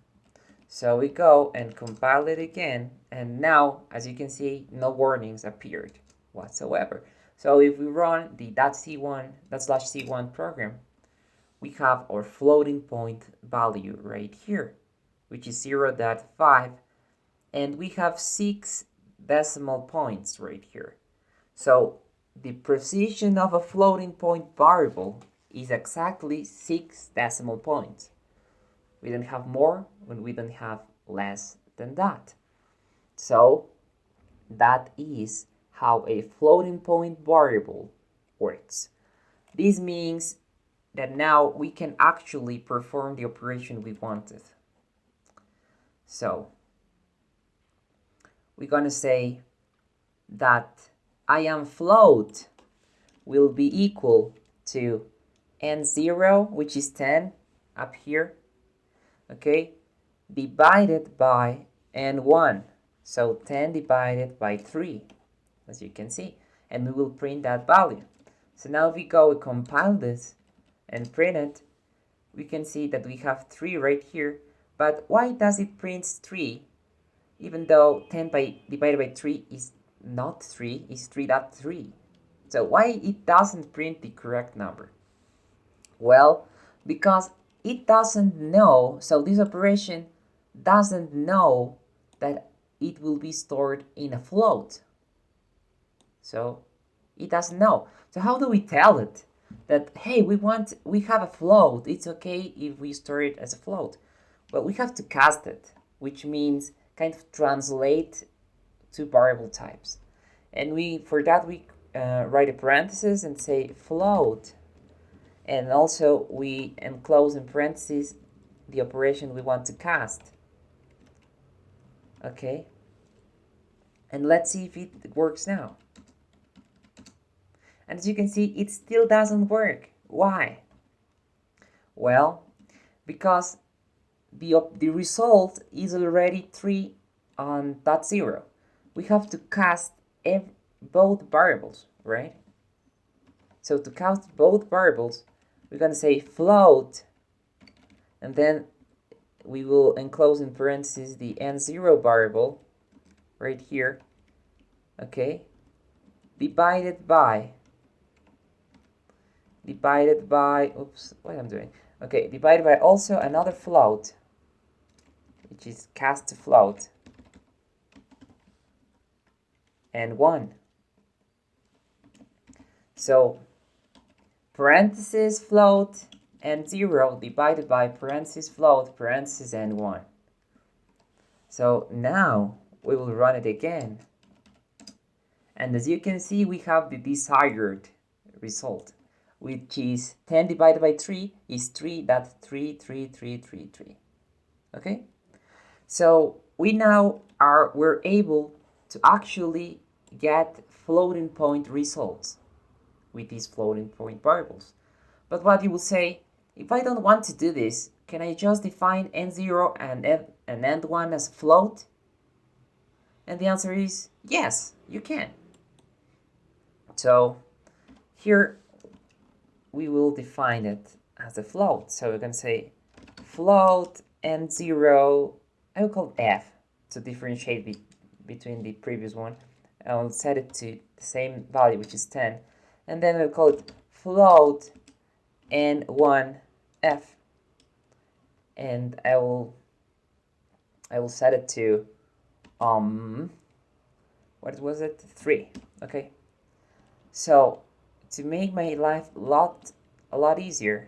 So we go and compile it again, and now, as you can see, no warnings appeared whatsoever. So if we run the .c1 program, we have our floating point value right here, which is 0.5, and we have 6 decimal points right here. So the precision of a floating point variable is exactly 6 decimal points. We don't have more when we don't have less than that. So that is how a floating point variable works. This means that now we can actually perform the operation we wanted. So we're going to say that I am float will be equal to n0, which is 10 up here, okay, divided by n1, so 10 divided by 3, as you can see, and we will print that value. So now if we go and compile this and print it, we can see that we have 3 right here, but why does it print 3 even though 10 divided by 3 is not 3, is 3.3? So why it doesn't print the correct number? Well, because it doesn't know, so this operation doesn't know that it will be stored in a float. So it doesn't know. So how do we tell it that, hey, we have a float, it's okay if we store it as a float? Well, we have to cast it, which means kind of translate two variable types. And for that we write a parenthesis and say float, and also we enclose in parentheses the operation we want to cast. Okay, and let's see if it works now. And as you can see, it still doesn't work. Why? Well, because the result is already 3 on .0. We have to cast both variables, right? So to cast both variables, we're going to say float, and then we will enclose in parentheses the n0 variable right here, okay, divided by, oops, what am I doing? Okay, divided by also another float, which is cast to float, and 1. So parenthesis float and 0 divided by parenthesis float, parenthesis and 1. So now we will run it again. And as you can see, we have the desired result, which is 10 divided by 3 is 3, that's 3. Okay? So we're able to actually get floating point results with these floating point variables. But what you will say, if I don't want to do this, can I just define n0 and n1 as float? And the answer is yes, you can. So here we will define it as a float. So we can say float n0, I will call it f to differentiate between the previous one. I will set it to the same value, which is 10. And then we'll call it float n1f. And I will set it to what was it? 3. Okay. So to make my life a lot easier,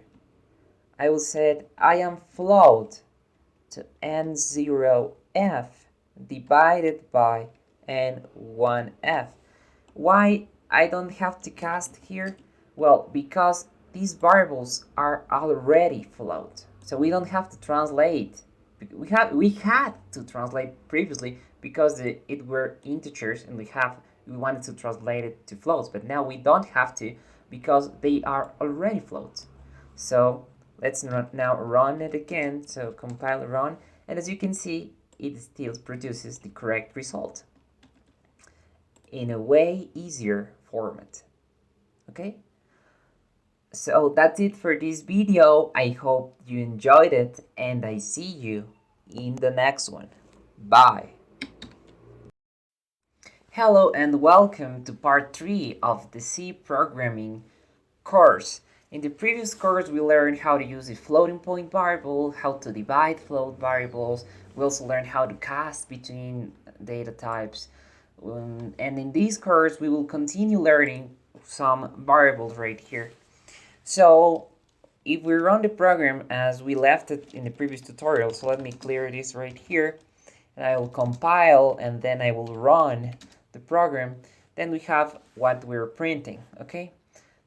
I will set I am float to n0f divided by n1f. Why I don't have to cast here? Well, because these variables are already float, so we don't have to translate. We had to translate previously because it were integers, and we wanted to translate it to floats, but now we don't have to because they are already floats. So let's now run it again. So compile, run, and as you can see, it still produces the correct result in a way easier format. Okay, so that's it for this video. I hope you enjoyed it, and I see you in the next one. Bye. Hello and welcome to part 3 of the C programming course. In the previous course, we learned how to use a floating point variable, how to divide float variables. We also learned how to cast between data types. And in this course, we will continue learning some variables right here. So if we run the program as we left it in the previous tutorial, so let me clear this right here, and I will compile, and then I will run the program. Then we have what we're printing. Okay,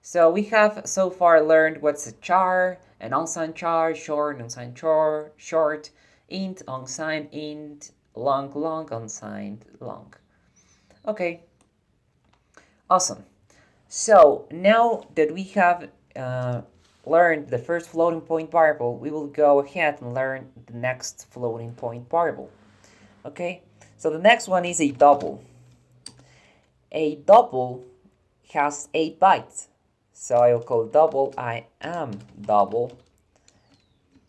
so we have so far learned what's a char, an unsigned char, short, unsigned char, short, int, unsigned int, long, unsigned long. Okay, awesome. So now that we have learned the first floating point variable, we will go ahead and learn the next floating point variable. Okay, so the next one is a double. A double has 8 bytes. So I will call double I am double.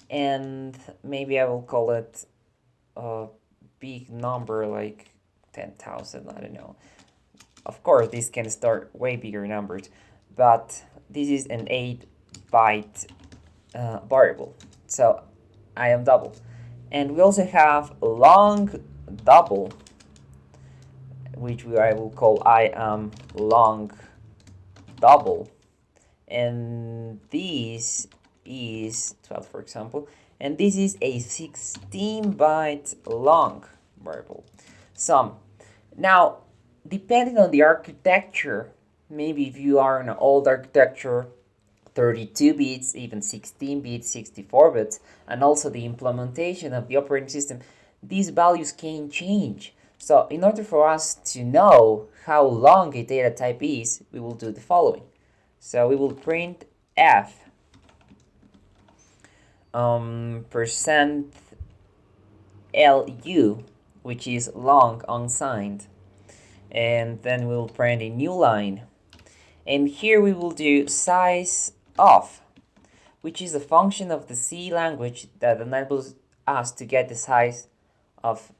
And maybe I will call it a big number like 10,000, I don't know. Of course, this can start way bigger numbers, but this is an 8-byte variable. So I am double. And we also have long double, which I will call I am long double. And this is 12, for example. And this is a 16-byte long variable. Sum. Now, depending on the architecture, maybe if you are in an old architecture, 32 bits, even 16 bits, 64 bits, and also the implementation of the operating system, these values can change. So in order for us to know how long a data type is, we will do the following. So we will print f %lu, which is long unsigned, and then we'll print a new line, and here we will do size of, which is a function of the C language that enables us to get the size of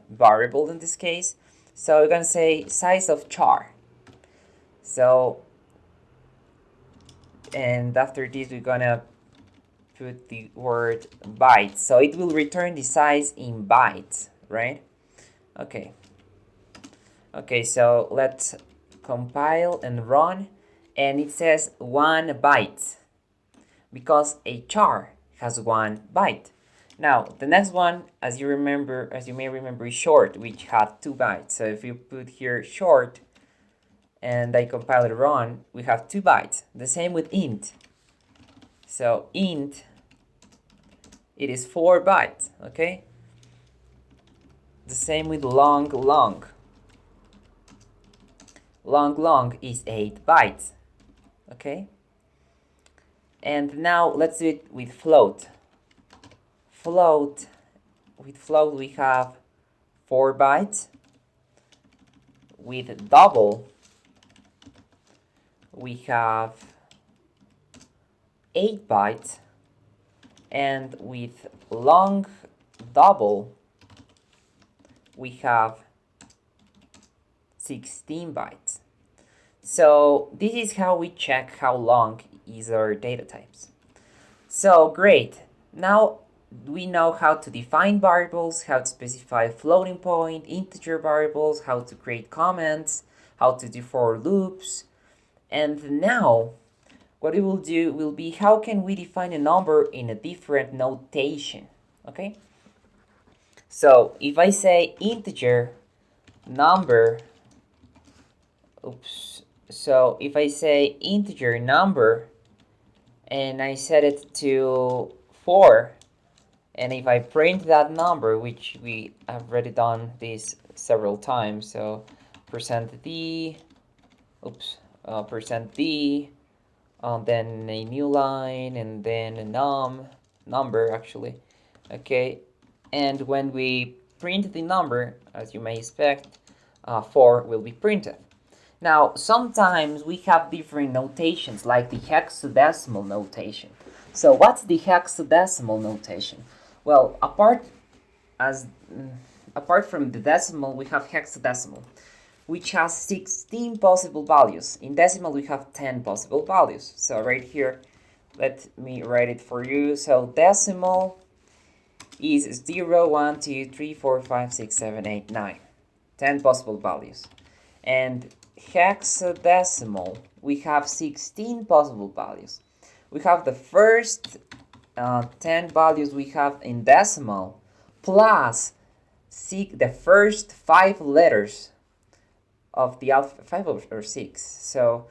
variable in this case. So we're gonna say size of char. So, and after this we're gonna put the word bytes. So it will return the size in bytes, right? Okay. Okay, so let's compile and run. And it says 1 byte because a char has 1 byte. Now, the next one, as you may remember, is short, which had 2 bytes. So if you put here short and I compile and run, we have 2 bytes. The same with int. So int, it is 4 bytes, okay? The same with long. Long is 8 bytes, okay? And now let's do it with float. With float we have 4 bytes. With double we have 8 bytes. And with long double we have 16 bytes. So this is how we check how long is our data types. So great. Now we know how to define variables, how to specify floating point, integer variables, how to create comments, how to do for loops. And now what we will do will be how can we define a number in a different notation, okay? So if I say integer number, so if I say integer number and I set it to 4, and if I print that number, which we have already done this several times, so %d, %d, then a new line, and then a number actually, okay? And when we print the number, as you may expect, 4 will be printed. Now, sometimes we have different notations, like the hexadecimal notation. So what's the hexadecimal notation? Well, apart from the decimal, we have hexadecimal, which has 16 possible values. In decimal, we have 10 possible values. So right here, let me write it for you. So decimal is 0, 1, 2, 3, 4, 5, 6, 7, 8, 9. 10 possible values. And hexadecimal, we have 16 possible values. We have the first 10 values we have in decimal plus the first 5 letters of the alphabet, 5 or 6, so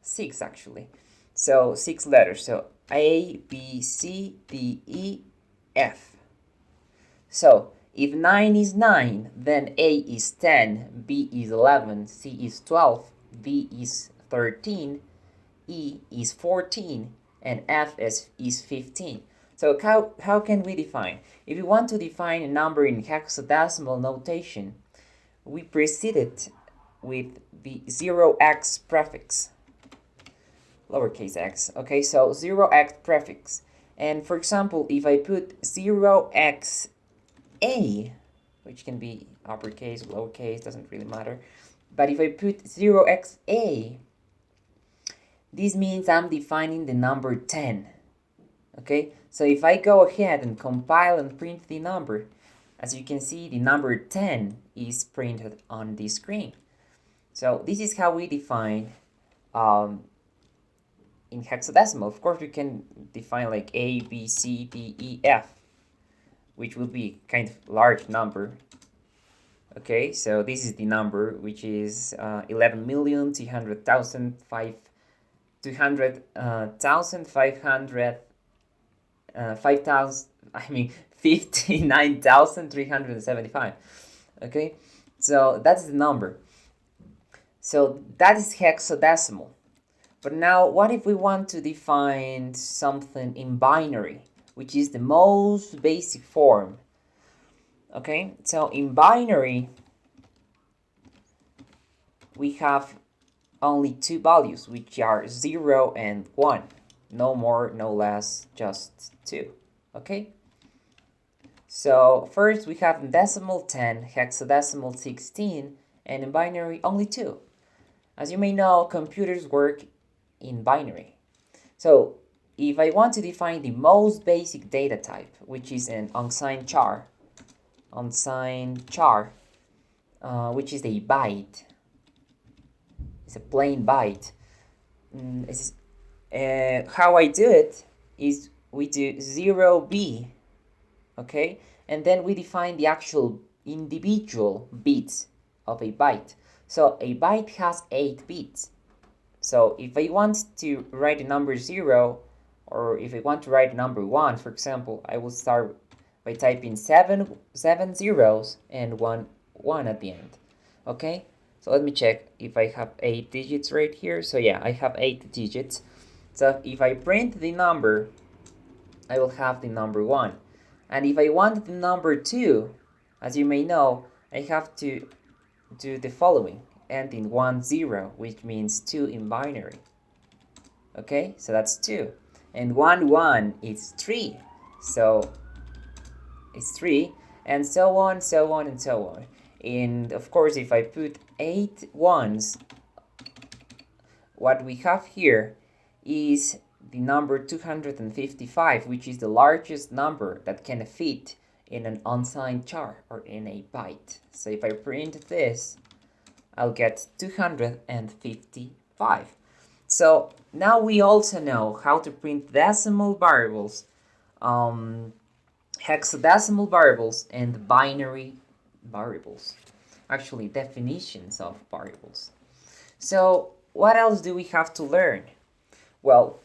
6 actually. So 6 letters, so A, B, C, D, E, F. So if 9 is 9, then A is 10, B is 11, C is 12, D is 13, E is 14, and F is 15. So how can we define? If we want to define a number in hexadecimal notation, we precede it with the 0x prefix, lowercase x, okay? So 0x prefix. And for example, if I put 0x A, which can be uppercase, lowercase, doesn't really matter. But if I put 0xa, this means I'm defining the number 10. Okay, so if I go ahead and compile and print the number, as you can see, the number 10 is printed on the screen. So this is how we define in hexadecimal. Of course, we can define like A, B, C, D, E, F, which will be kind of large number. Okay, so this is the number, which is 59,375. Okay, so that's the number. So that is hexadecimal. But now, what if we want to define something in binary, which is the most basic form? Okay, so in binary, we have only 2 values, which are 0 and 1. No more, no less, just 2. Okay? So first we have in decimal 10, hexadecimal 16, and in binary only 2. As you may know, computers work in binary. So if I want to define the most basic data type, which is an unsigned char, which is a byte, it's a plain byte. How I do it is we do 0b, okay, and then we define the actual individual bits of a byte. So a byte has 8 bits. So if I want to write the number 0, or if I want to write the number 1, for example, I will start by typing seven zeros and 1 at the end. Okay, so let me check if I have 8 digits right here. So yeah, I have 8 digits. So if I print the number, I will have the number 1. And if I want the number 2, as you may know, I have to do the following, end in 1 0, which means 2 in binary. Okay, so that's 2. And 1 1 is 3. So it's 3, and so on, so on, and so on. And of course, if I put 8 ones, what we have here is the number 255, which is the largest number that can fit in an unsigned char or in a byte. So if I print this, I'll get 255. So now we also know how to print decimal variables, hexadecimal variables, and binary variables. Actually, definitions of variables. So what else do we have to learn? Well,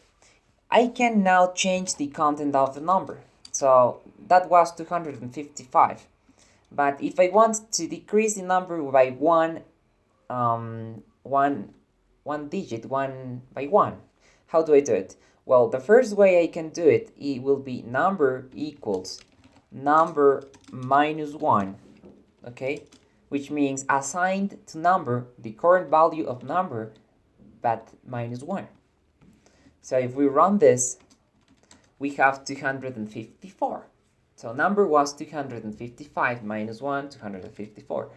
I can now change the content of the number. So that was 255. But if I want to decrease the number by one digit, 1 by 1, how do I do it? Well, the first way I can do it, it will be number equals number minus 1, okay? Which means assigned to number the current value of number, but minus 1. So if we run this, we have 254. So number was 255 minus 1, 254.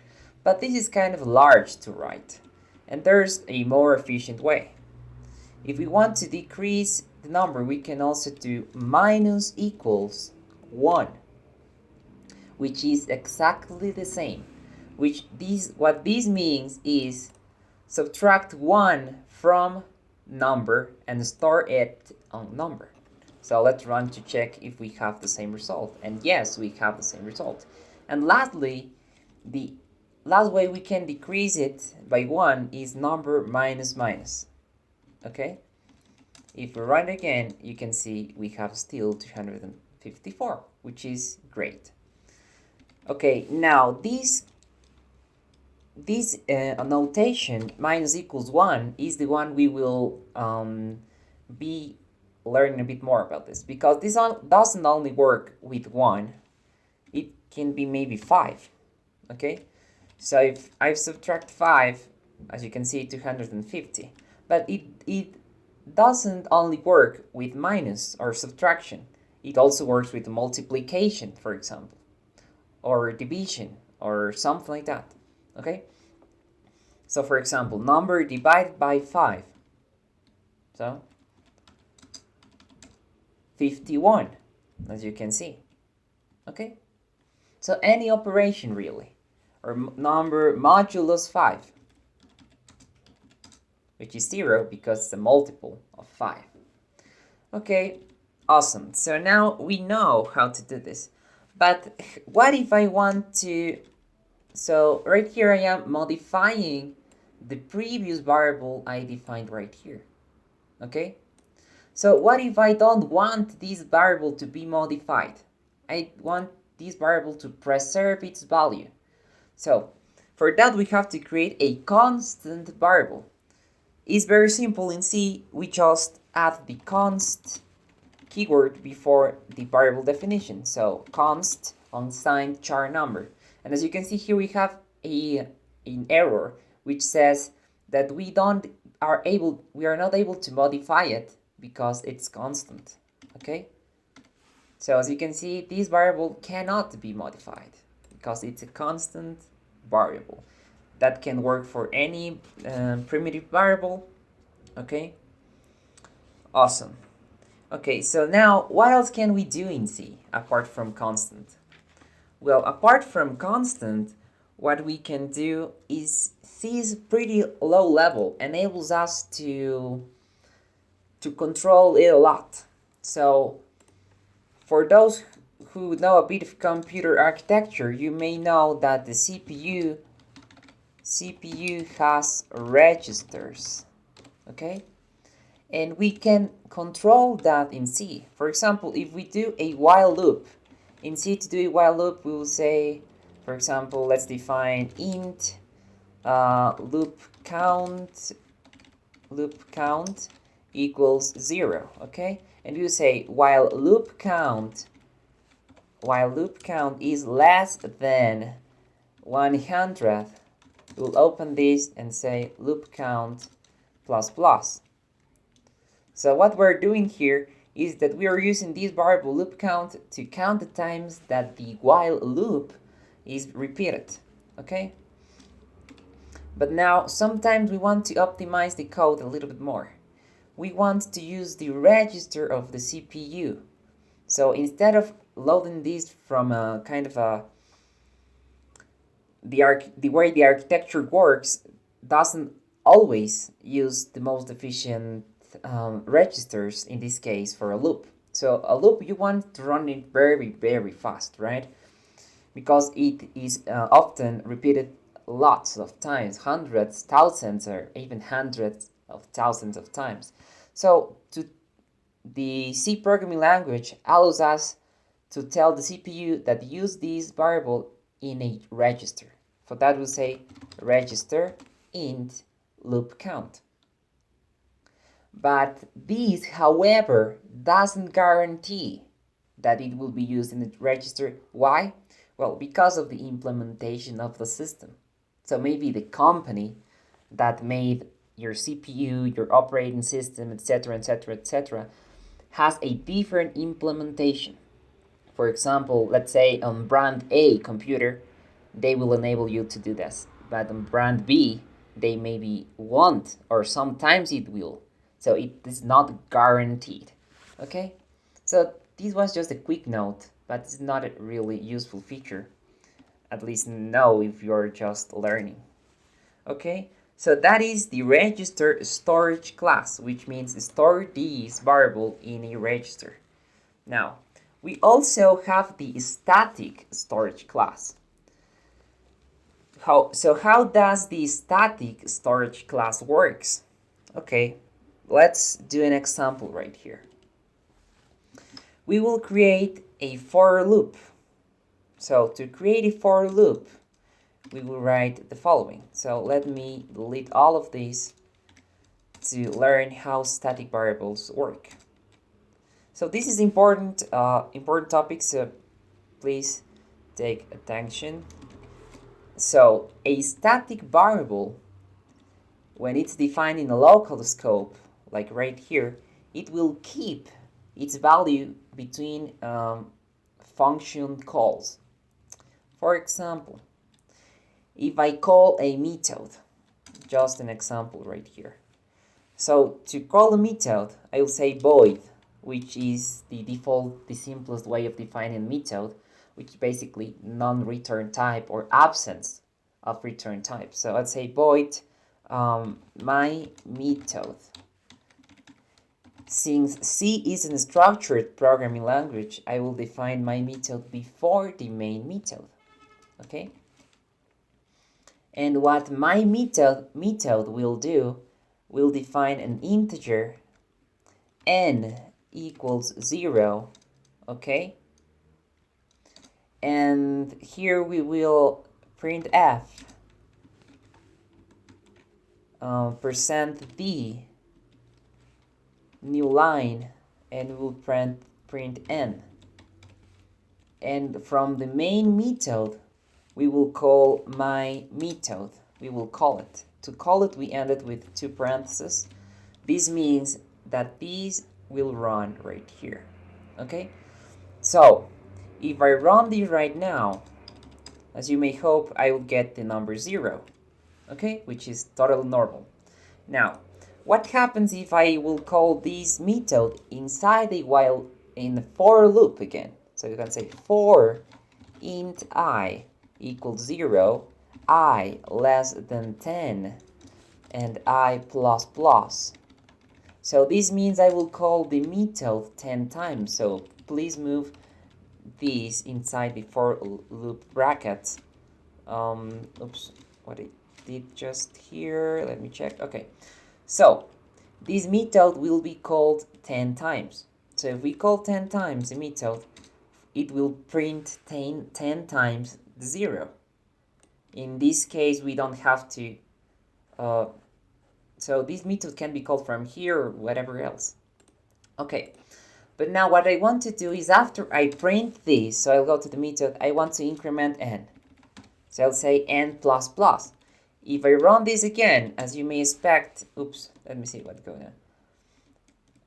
But this is kind of large to write, and there's a more efficient way. If we want to decrease the number, we can also do minus equals 1, which is exactly the same. What this means is subtract 1 from number and store it on number. So let's run to check if we have the same result. And yes, we have the same result. And lastly, the last way we can decrease it by 1 is number minus minus. Okay? If we run again, you can see we have still 254, which is great. Okay, now this notation minus equals 1 is the one we will be learning a bit more about this, because this doesn't only work with 1, it can be maybe 5. Okay, so if I subtract 5, as you can see, 250, but it doesn't only work with minus or subtraction, it also works with multiplication, for example, or division or something like that. Okay, so for example, number divided by 5, so 51, as you can see. Okay, so any operation really, or number modulus 5, which is 0 because it's a multiple of 5. Okay, awesome. So now we know how to do this. But what if I want to... So right here I am modifying the previous variable I defined right here. Okay? So what if I don't want this variable to be modified? I want this variable to preserve its value. So for that we have to create a constant variable. It's very simple. In C, we just add the const keyword before the variable definition. So const unsigned char number. And as you can see here, we have an error which says that we are not able to modify it because it's constant. Okay? So as you can see, this variable cannot be modified because it's a constant variable. That can work for any primitive variable. Okay, awesome. Okay, so now what else can we do in C apart from constant? Well, apart from constant, what we can do is C is pretty low level, enables us to control it a lot. So for those who know a bit of computer architecture, you may know that the CPU has registers, okay? And we can control that in C. For example, if we do a while loop, in C to do a while loop, we will say, for example, let's define int loop count equals 0, okay? And we will say while loop count is less than 100, we'll open this and say loop count plus plus. So what we're doing here is that we are using this variable loop count to count the times that the while loop is repeated, okay? But now sometimes we want to optimize the code a little bit more. We want to use the register of the CPU. So instead of loading this from a kind of a the way the architecture works doesn't always use the most efficient registers, in this case for a loop. So a loop, you want to run it very, very fast, right? Because it is often repeated lots of times, hundreds, thousands, or even hundreds of thousands of times. So the C programming language allows us to tell the CPU that use this variable in a register. For that we'll say register int loop count. But this, however, doesn't guarantee that it will be used in the register. Why? Well, because of the implementation of the system. So maybe the company that made your CPU, your operating system, etc., etc., etc., has a different implementation. For example, let's say on brand A computer, they will enable you to do this. But on brand B, they maybe won't, or sometimes it will. So it is not guaranteed, okay? So this was just a quick note, but it's not a really useful feature. At least know if you're just learning, okay? So that is the register storage class, which means store this variable in a register. Now, we also have the static storage class. How does the static storage class works? Okay, let's do an example right here. We will create a for loop. So to create a for loop, we will write the following. So let me delete all of these to learn how static variables work. So this is important topic, so please take attention. So a static variable, when it's defined in a local scope, like right here, it will keep its value between function calls. For example, if I call a method, just an example right here. So to call a method, I will say void, which is the default, the simplest way of defining a method, which is basically non-return type or absence of return type. So I'd say void my method. Since C is a structured programming language, I will define my method before the main method, okay? And what my method will do, will define an integer n equals 0, okay? And here we will print f %d new line, and we will print n. And from the main method, we will call my method. We will call it. To call it, we end it with 2 parentheses. This means that these will run right here, okay? So if I run this right now, as you may hope, I will get the number 0, okay, which is totally normal. Now, what happens if I will call this method inside the while in the for loop again? So you can say for int I equals 0, I less than 10, and I plus plus. So this means I will call the method 10 times. So please move this inside the for loop brackets. Oops, what it did just here, let me check. Okay, so this method will be called 10 times. So if we call 10 times the method, it will print 10 times 0. In this case, we don't have to, so this method can be called from here or whatever else. Okay, but now what I want to do is after I print this, so I'll go to the method, I want to increment n. So I'll say n plus plus. If I run this again, as you may expect, oops, let me see what's going on.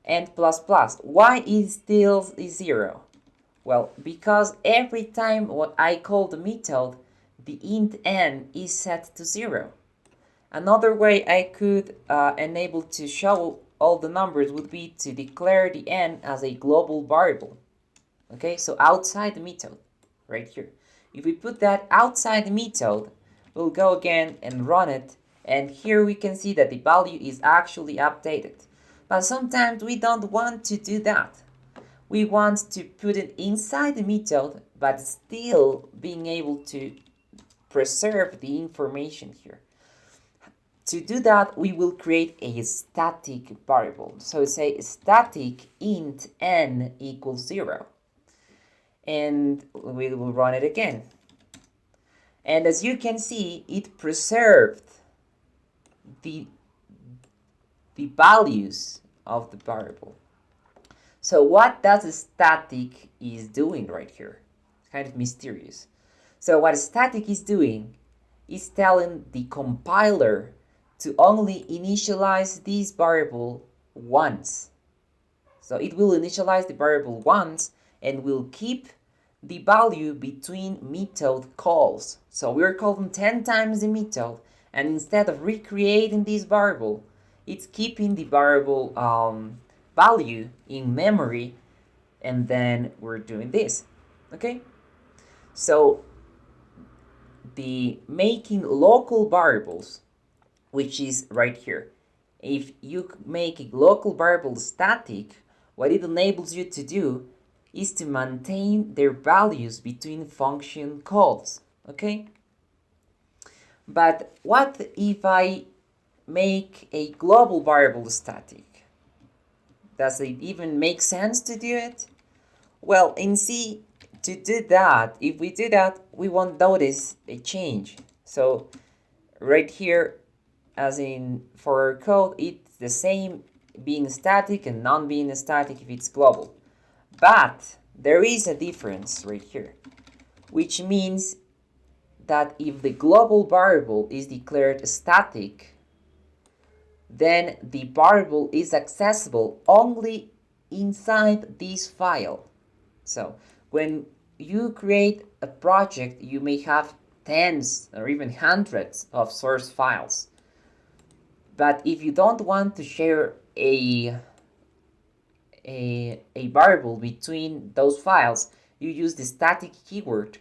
N plus plus. Why is still 0? Well, because every time what I call the method, the int n is set to 0. Another way I could enable to show all the numbers would be to declare the n as a global variable. Okay, so outside the method, right here. If we put that outside the method, we'll go again and run it, and here we can see that the value is actually updated. But sometimes we don't want to do that. We want to put it inside the method, but still being able to preserve the information here. To do that, we will create a static variable. So say static int n equals 0. And we will run it again. And as you can see, it preserved the values of the variable. So what does a static is doing right here? It's kind of mysterious. So what a static is doing is telling the compiler to only initialize this variable once. So it will initialize the variable once and will keep the value between method calls. So we're calling 10 times the method, and instead of recreating this variable, it's keeping the variable value in memory, and then we're doing this. Okay? So the making local variables, which is right here. If you make a local variable static, what it enables you to do is to maintain their values between function calls, okay? But what if I make a global variable static? Does it even make sense to do it? Well, in C, to do that, if we do that, we won't notice a change. So right here, as in for our code, it's the same being static and non-being static if it's global. But there is a difference right here, which means that if the global variable is declared static, then the variable is accessible only inside this file. So when you create a project, you may have tens or even hundreds of source files. But if you don't want to share a variable between those files, you use the static keyword,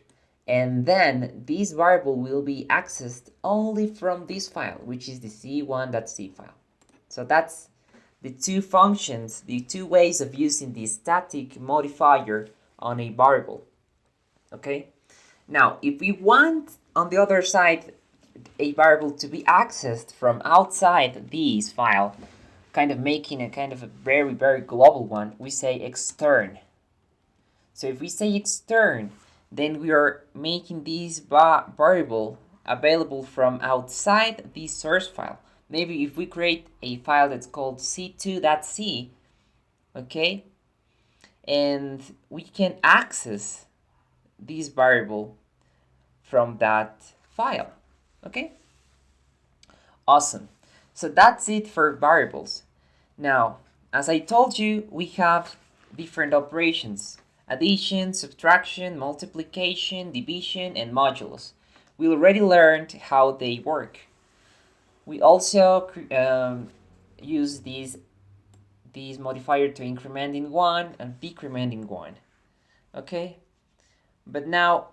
and then this variable will be accessed only from this file, which is the c1.c file. So that's the two functions, the two ways of using the static modifier on a variable. Okay? Now, if we want, on the other side, a variable to be accessed from outside this file, kind of making a kind of a very, very global one, we say extern. So if we say extern, then we are making this variable available from outside the source file. Maybe if we create a file that's called c2.c, okay, and we can access this variable from that file, okay? Awesome. So that's it for variables. Now, as I told you, we have different operations: addition, subtraction, multiplication, division, and modulus. We already learned how they work. We also use these modifier to increment in 1 and decrement in 1. Okay? But now,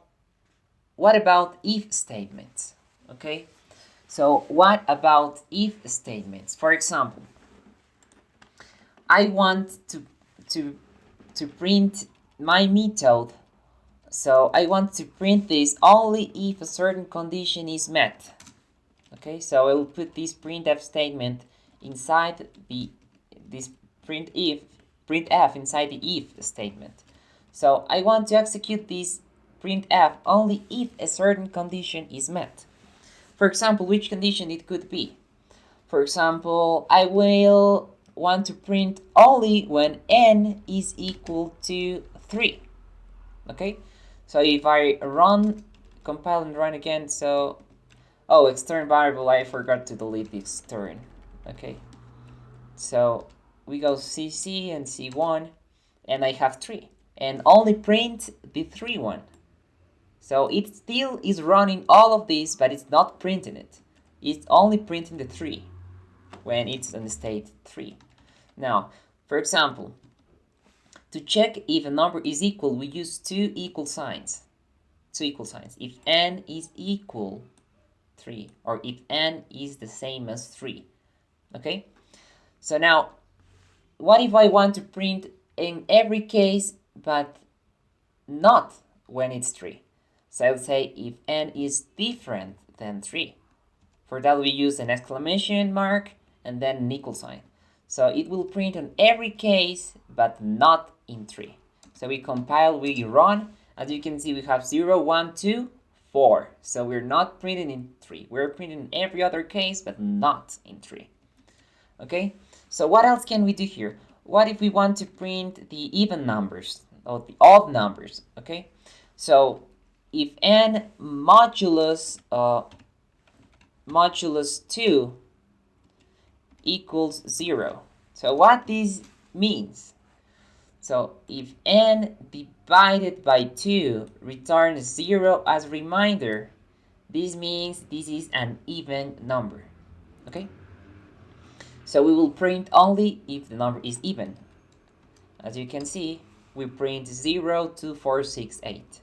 what about if statements? Okay? So what about if statements? For example, I want to print my method. So I want to print this only if a certain condition is met. Okay, so I will put this printf statement inside this printf inside the if statement. So I want to execute this printf only if a certain condition is met. For example, which condition it could be? For example, I will want to print only when n is equal to 3. Okay, so if I compile and run again, so extern variable, I forgot to delete the extern. Okay, so we go cc and c1, and I have 3, and only print the 3 one. So it still is running all of this, but it's not printing it. It's only printing the 3 when it's in state 3. Now, for example, to check if a number is equal, we use two equal signs. If n is equal 3, or if n is the same as 3. Okay? So now, what if I want to print in every case, but not when it's 3? So I would say if n is different than 3. For that, we use an exclamation mark and then an equal sign. So it will print on every case, but not in 3. So we compile, we run. As you can see, we have 0, 1, 2, 4. So we're not printing in 3. We're printing in every other case, but not in 3. Okay? So what else can we do here? What if we want to print the even numbers or the odd numbers? Okay? So if n modulus 2 equals 0. So what this means? So if n divided by 2 returns 0 as a reminder, this means this is an even number. Okay? So we will print only if the number is even. As you can see, we print 0, 2, 4, 6, 8.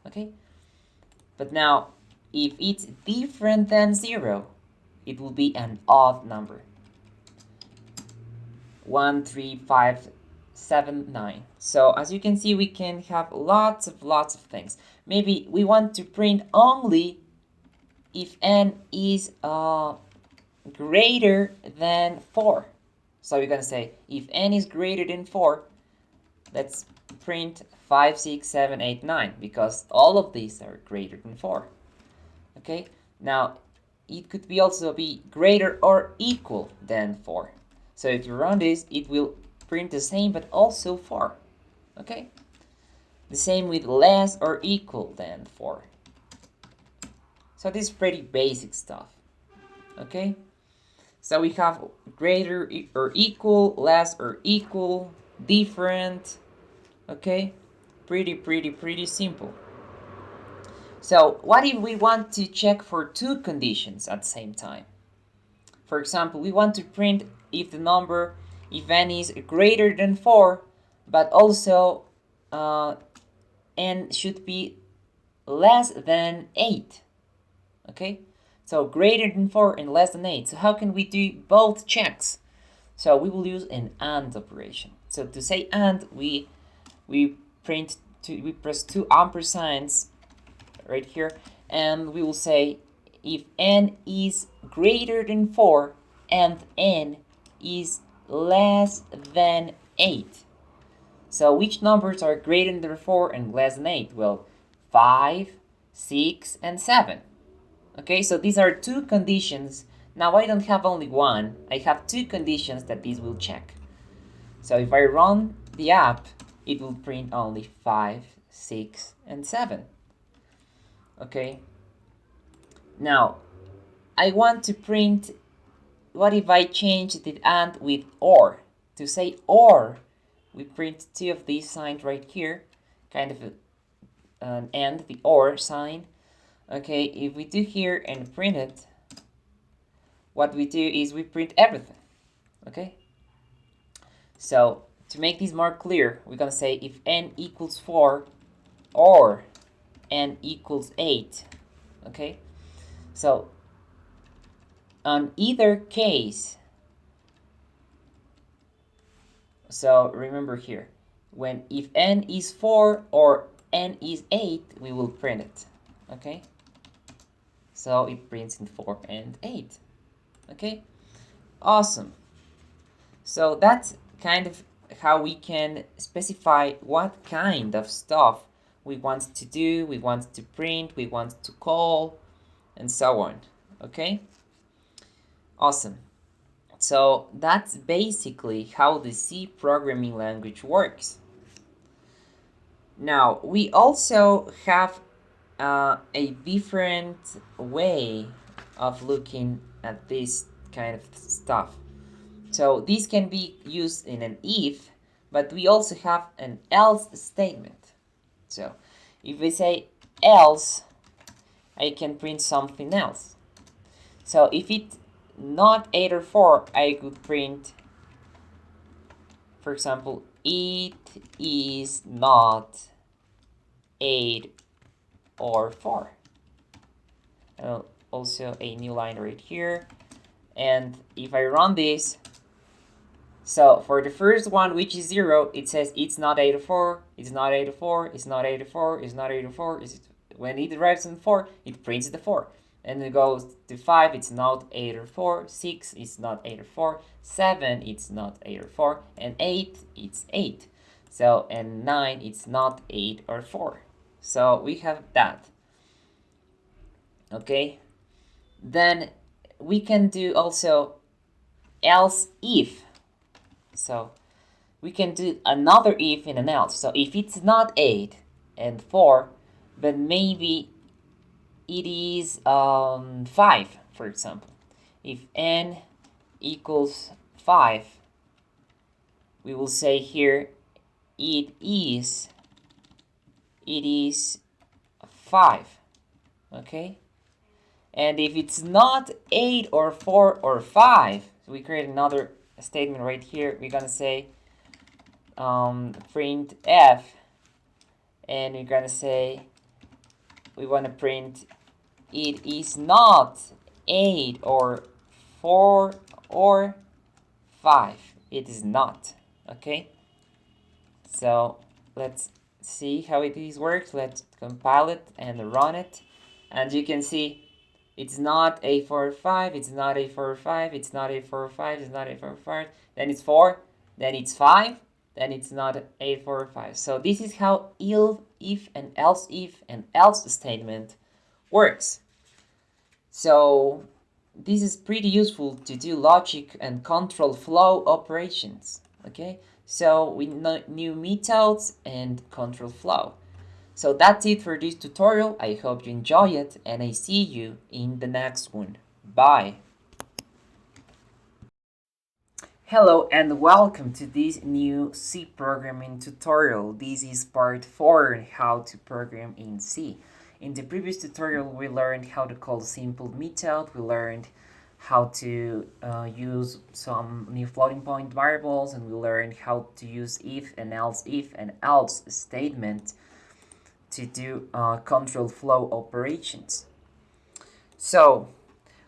Okay? But now, if it's different than 0, it will be an odd number. 1, 3, 5, 7, 9. So as you can see, we can have lots of things. Maybe we want to print only if n is greater than 4. So we're going to say if n is greater than 4, let's print 5, 6, 7, 8, 9, because all of these are greater than 4. Okay, now it could be also be greater or equal than 4. So if you run this, it will print the same, but also 4. Okay, the same with less or equal than 4. So this is pretty basic stuff. Okay, so we have greater or equal, less or equal, different. Okay, pretty simple. So what if we want to check for two conditions at the same time? For example, we want to print if the number, if n is greater than 4, but also n should be less than 8. Okay, so greater than 4 and less than 8. So how can we do both checks? So we will use an AND operation. So to say AND, we press two ampersands right here, and we will say if n is greater than 4 and n is less than 8. So which numbers are greater than 4 and less than 8? Well, 5, 6, and 7. Okay, so these are two conditions. Now I don't have only one, I have two conditions that this will check. So if I run the app, it will print only 5, 6, and 7. Okay, now I want to print, what if I change the AND with OR? To say OR, we print two of these signs right here, kind of an AND, the OR sign. Okay, if we do here and print it, what we do is we print everything. Okay? So to make this more clear, we're going to say if n equals 4 or n equals 8. Okay? So on either case, so remember here, when if n is 4 or n is 8, we will print it. Okay? So it prints in 4 and 8. Okay? Awesome. So that's kind of how we can specify what kind of stuff we want to do, we want to print, we want to call, and so on. Okay? Awesome. So that's basically how the C programming language works. Now, we also have a different way of looking at this kind of stuff. So this can be used in an if, but we also have an else statement. So if we say else, I can print something else. So if it's not 8 or 4, I could print, for example, it is not 8 or 4. Also a new line right here. And if I run this, so for the first one, which is 0, it says it's not 8 or 4, it's not 8 or 4, it's not 8 or 4, it's not 8 or 4. When it arrives on 4, it prints the 4. And it goes to 5, it's not 8 or 4, 6, it's not 8 or 4, 7, it's not 8 or 4, and 8, it's 8. So, and 9, it's not 8 or 4. So we have that. Okay? Then we can do also else if. So we can do another if in an else. So if it's not 8 and 4, but maybe it is 5, for example. If n equals 5, we will say here it is 5. Okay? And if it's not 8 or 4 or 5, so we create another statement right here. We're going to say print f, and we're going to say we want to print it is not 8 or 4 or 5. It is not. Okay? So let's see how it is works. Let's compile it and run it. And you can see it's not A45, it's not A45, it's not A45, it's not A45, then it's 4, then it's 5, then it's not A45. So this is how if and else statement works. So this is pretty useful to do logic and control flow operations. Okay, so we know new methods and control flow. So that's it for this tutorial. I hope you enjoy it, and I see you in the next one. Bye. Hello and welcome to this new C programming tutorial. This is part 4 on how to program in C. In the previous tutorial, we learned how to call simple method. We learned how to use some new floating point variables, and we learned how to use if and else statement to do control flow operations. So,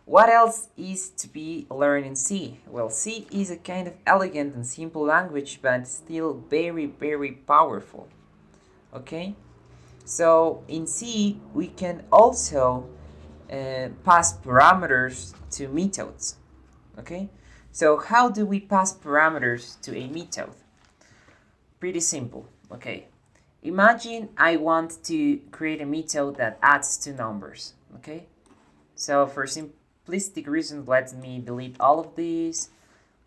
what else is to be learned in C? Well, C is a kind of elegant and simple language, but still very, very powerful. Okay? So, in C, we can also pass parameters to methods. Okay? So, how do we pass parameters to a method? Pretty simple. Okay. Imagine I want to create a method that adds 2 numbers. Okay? So, for simplistic reasons, let me delete all of these.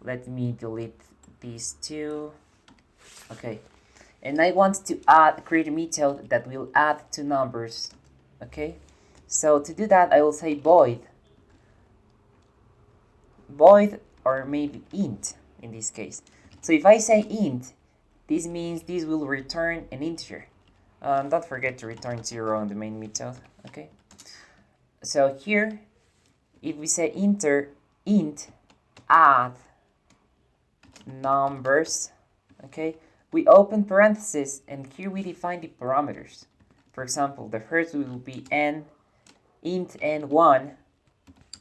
Let me delete these 2. Okay. And I want to create a method that will add 2 numbers. Okay. So to do that, I will say void, or maybe int in this case. So if I say int, this means this will return an integer. Don't forget to return 0 on the main method. Okay. So here, if we say int add numbers, okay, we open parentheses and here we define the parameters. For example, the first will be n, int n1,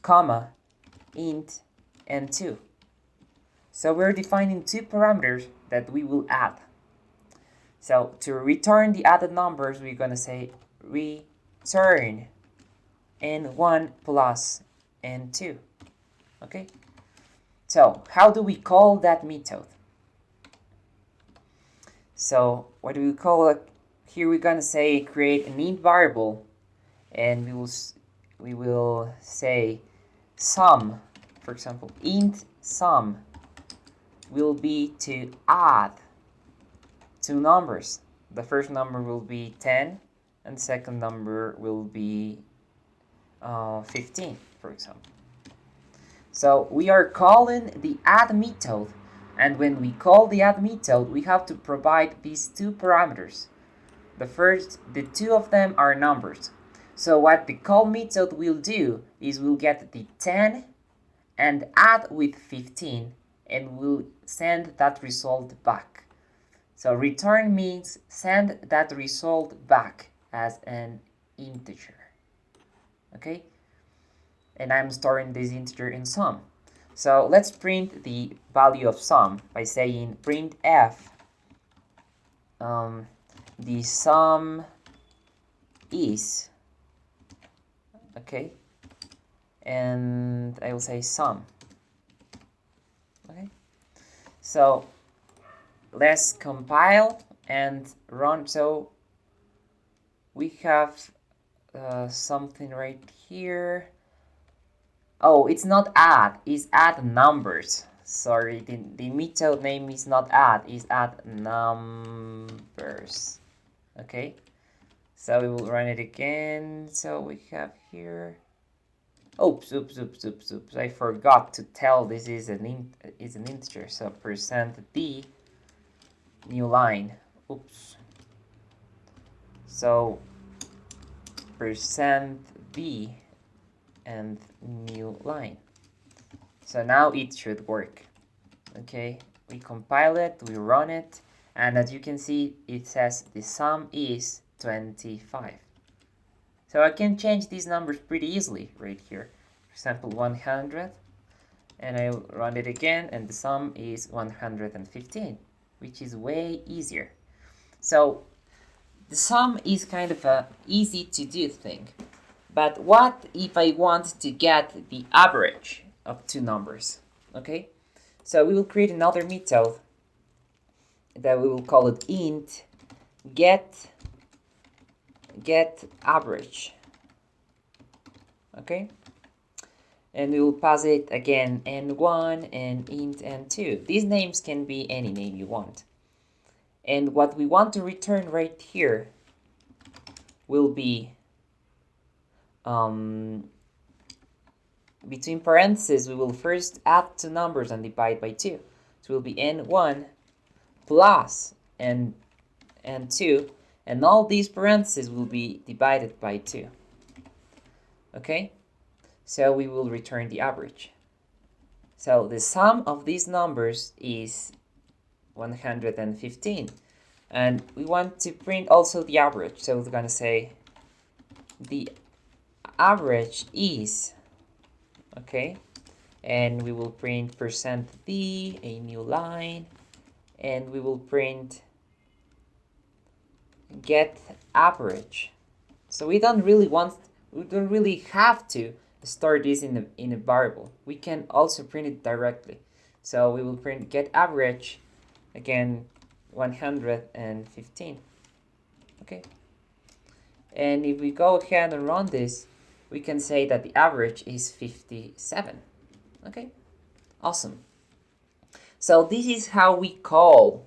comma, int n2. So we're defining two parameters that we will add. So to return the added numbers, we're going to say return n1 plus n2. Okay? So how do we call that method? So what do we call it? Here we're going to say create an int variable, and we will say sum. For example, int sum will be to add two numbers. The first number will be 10 and the second number will be 15, for example. So we are calling the add method, and when we call the add method, we have to provide these two parameters. The two of them are numbers. So what the call method will do is we'll get the 10 and add with 15, and we'll send that result back. So return means send that result back as an integer. Okay? And I'm storing this integer in sum. So let's print the value of sum by saying printf the sum is, okay, and I will say sum. Okay, so let's compile and run. So we have something right here. Oh, it's not add, it's add numbers. Sorry, the method name is not add, it's add numbers. Okay, so we will run it again. So we have here, oops, I forgot to tell this is an integer. So %d new line, oops. So %b and new line. So now it should work. Okay, we compile it, we run it, and as you can see, it says the sum is 25. So I can change these numbers pretty easily right here. For example, 100, and I run it again, and the sum is 115, which is way easier. So the sum is kind of a easy to do thing. But what if I want to get the average of two numbers? Okay, so we will create another method that we will call it int get average. Okay, and we will pass it again n1 and int n2. These names can be any name you want. And what we want to return right here will be between parentheses, we will first add two numbers and divide by 2. So it will be n1 plus n2, and all these parentheses will be divided by 2. Okay? So we will return the average. So the sum of these numbers is 115. And we want to print also the average. So we're going to say the average is, okay, and we will print %d, a new line, and we will print get average. So we don't really have to store this in a variable. We can also print it directly. So we will print get average, again 115. Okay, and if we go ahead and run this, we can say that the average is 57. Okay, awesome. So this is how we call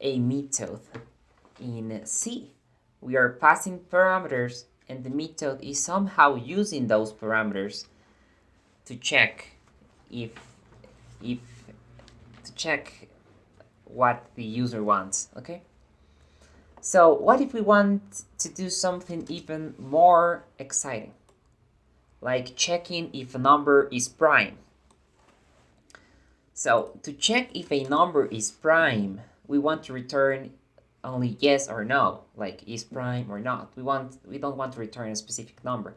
a method in C. We are passing parameters, and the method is somehow using those parameters to check what the user wants. Okay. So what if we want to do something even more exciting, like checking if a number is prime? So to check if a number is prime, we want to return only yes or no, like is prime or not. We don't want to return a specific number.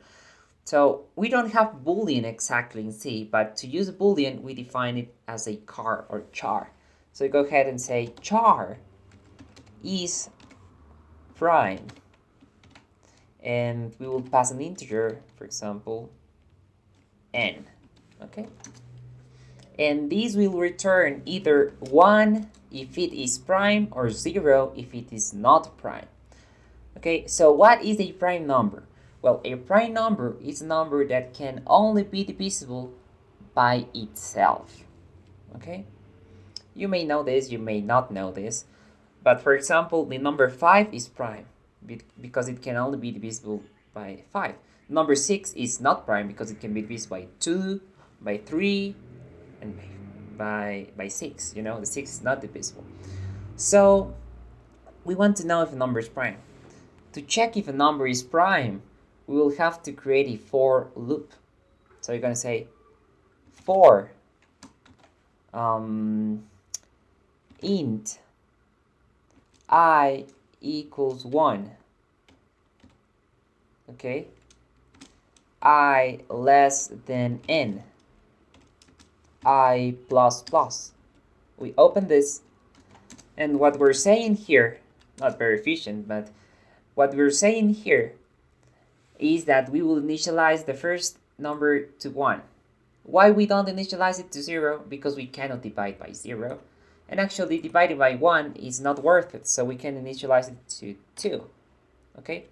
So we don't have Boolean exactly in C, but to use Boolean, we define it as a char or char. So go ahead and say char is prime, and we will pass an integer, for example, n, okay? And this will return either 1 if it is prime or 0 if it is not prime. Okay, so what is a prime number? Well, a prime number is a number that can only be divisible by itself. Okay? You may know this, you may not know this, but for example, the number 5 is prime because it can only be divisible by 5. Number 6 is not prime because it can be divisible by 2, by 3, and by 6. You know, the 6 is not divisible. So we want to know if a number is prime. To check if a number is prime, we will have to create a for loop. So you're going to say for int I equals 1. Okay, I less than n, I plus plus. We open this, and what we're saying here, not very efficient, but what we're saying here is that we will initialize the first number to 1. Why we don't initialize it to 0? Because we cannot divide by 0. And actually dividing by 1 is not worth it, so we can initialize it to 2. Okay?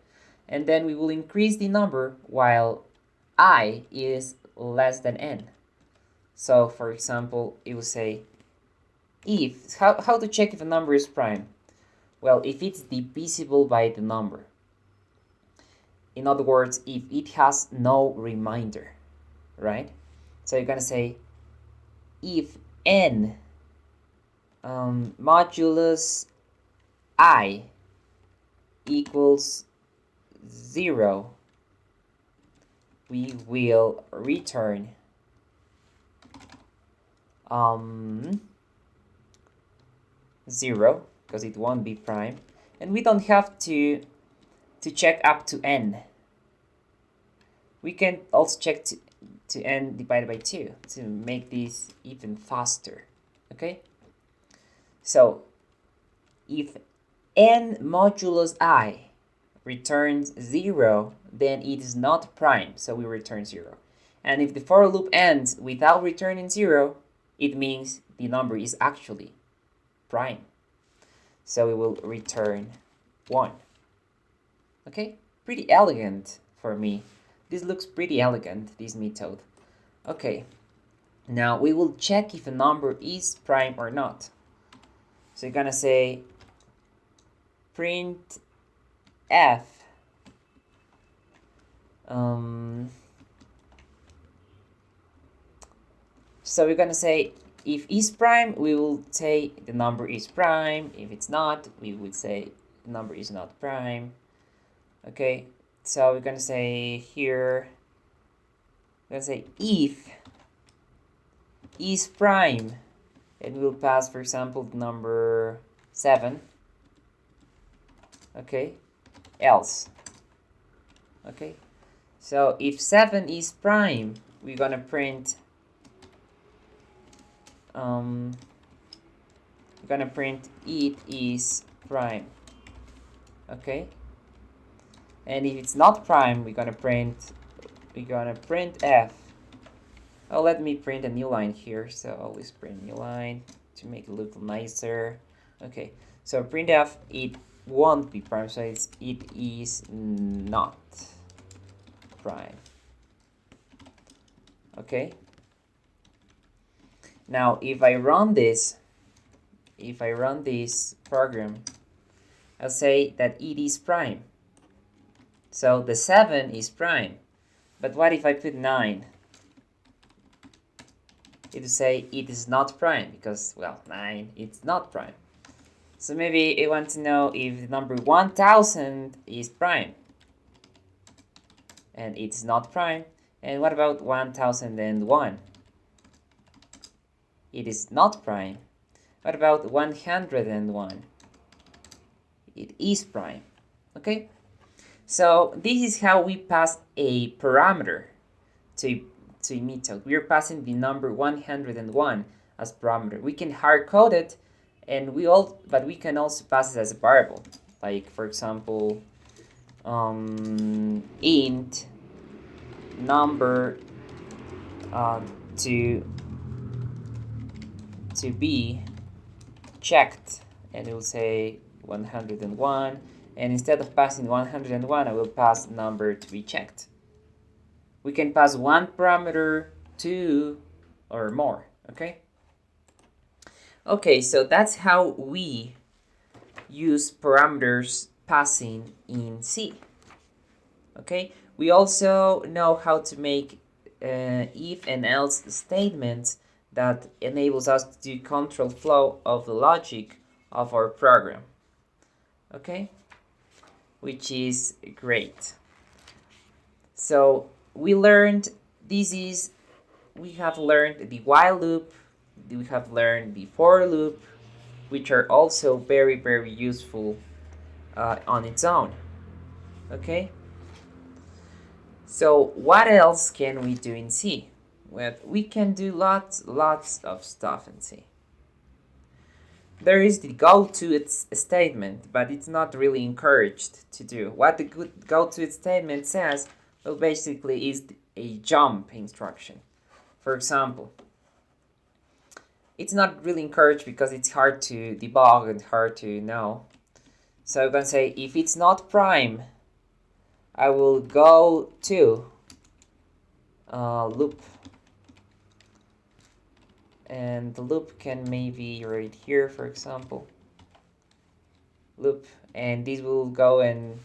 And then we will increase the number while I is less than n. So for example, it will say if, how to check if a number is prime? Well, if it's divisible by the number. In other words, if it has no remainder, right? So you're going to say if n modulus I equals 0, we will return 0 because it won't be prime, and we don't have to check up to n. We can also check to n divided by 2 to make this even faster. Okay? So if n modulus I returns 0, then it is not prime, so we return 0. And if the for loop ends without returning 0, it means the number is actually prime. So we will return 1. Okay, pretty elegant for me. This looks pretty elegant, this method. Okay, now we will check if a number is prime or not. So you're gonna say print f so we're gonna say if is prime, we will say the number is prime. If it's not, we would say the number is not prime. Okay, so we're gonna say here, we're gonna say if is prime, and we'll pass, for example, the number 7. Okay, else. Okay, so if 7 is prime, we're gonna print it is prime. Okay, and if it's not prime, we're gonna print f. Oh, let me print a new line here. So always print a new line to make it look nicer. Okay, so printf, it won't be prime, so it is not prime. Okay, now if I run this program, I'll say that it is prime. So the 7 is prime. But what if I put 9? It will say it is not prime because, well, 9, it's not prime. So maybe I want to know if the number 1000 is prime. And it's not prime. And what about 1001? It is not prime. What about 101? It is prime. Okay? So this is how we pass a parameter to a method. We are passing the number 101 as parameter. We can hard code it, but we can also pass it as a variable. Like for example, int number to be checked, and it will say 101. And instead of passing 101, I will pass number to be checked. We can pass one parameter, two, or more, okay? Okay, so that's how we use parameters passing in C. Okay, we also know how to make if and else statements that enables us to do control flow of the logic of our program. Okay, which is great. So we learned we have learned the while loop, we have learned the for loop, which are also very, very useful on its own. Okay? So what else can we do in C? Well, we can do lots of stuff in C. There is the go-to statement, but it's not really encouraged to do. What the go-to statement says, well, basically is a jump instruction. For example, it's not really encouraged because it's hard to debug and hard to know. So I'm going to say, if it's not prime, I will go to loop. And the loop can maybe right here, for example. Loop. And this will go and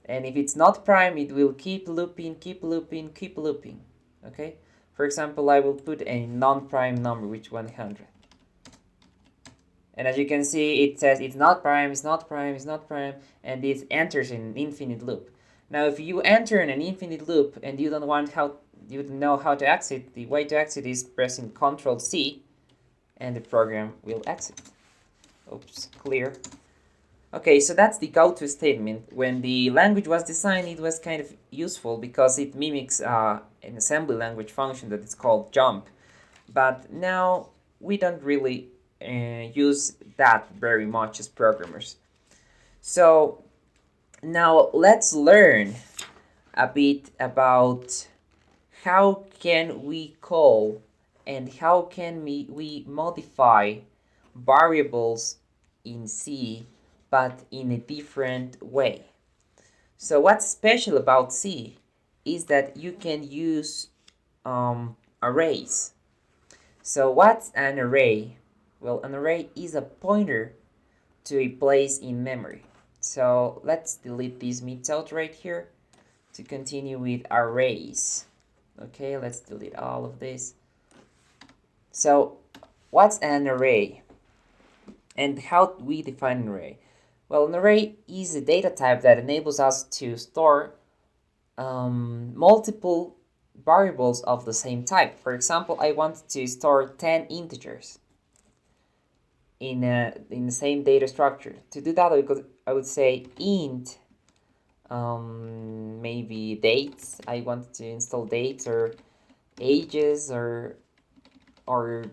if it's not prime, it will keep looping, keep looping, keep looping. Okay? For example, I will put a non-prime number, which 100. And as you can see, it says it's not prime, it's not prime, it's not prime, and it enters in an infinite loop. Now, if you enter in an infinite loop and you don't know how to exit, the way to exit is pressing Ctrl C, and the program will exit. Oops, clear. Okay, so that's the go-to statement. When the language was designed, it was kind of useful because it mimics an assembly language function that is called jump. But now we don't really use that very much as programmers. So now let's learn a bit about how can we call and how can we modify variables in C, but in a different way. So what's special about C is that you can use arrays. So what's an array? Well, an array is a pointer to a place in memory. So let's delete this method right here to continue with arrays. Okay, let's delete all of this. So what's an array? And how do we define an array? Well, an array is a data type that enables us to store multiple variables of the same type. For example, I want to store 10 integers in the same data structure. To do that, I would say int maybe dates. I want to install dates or ages or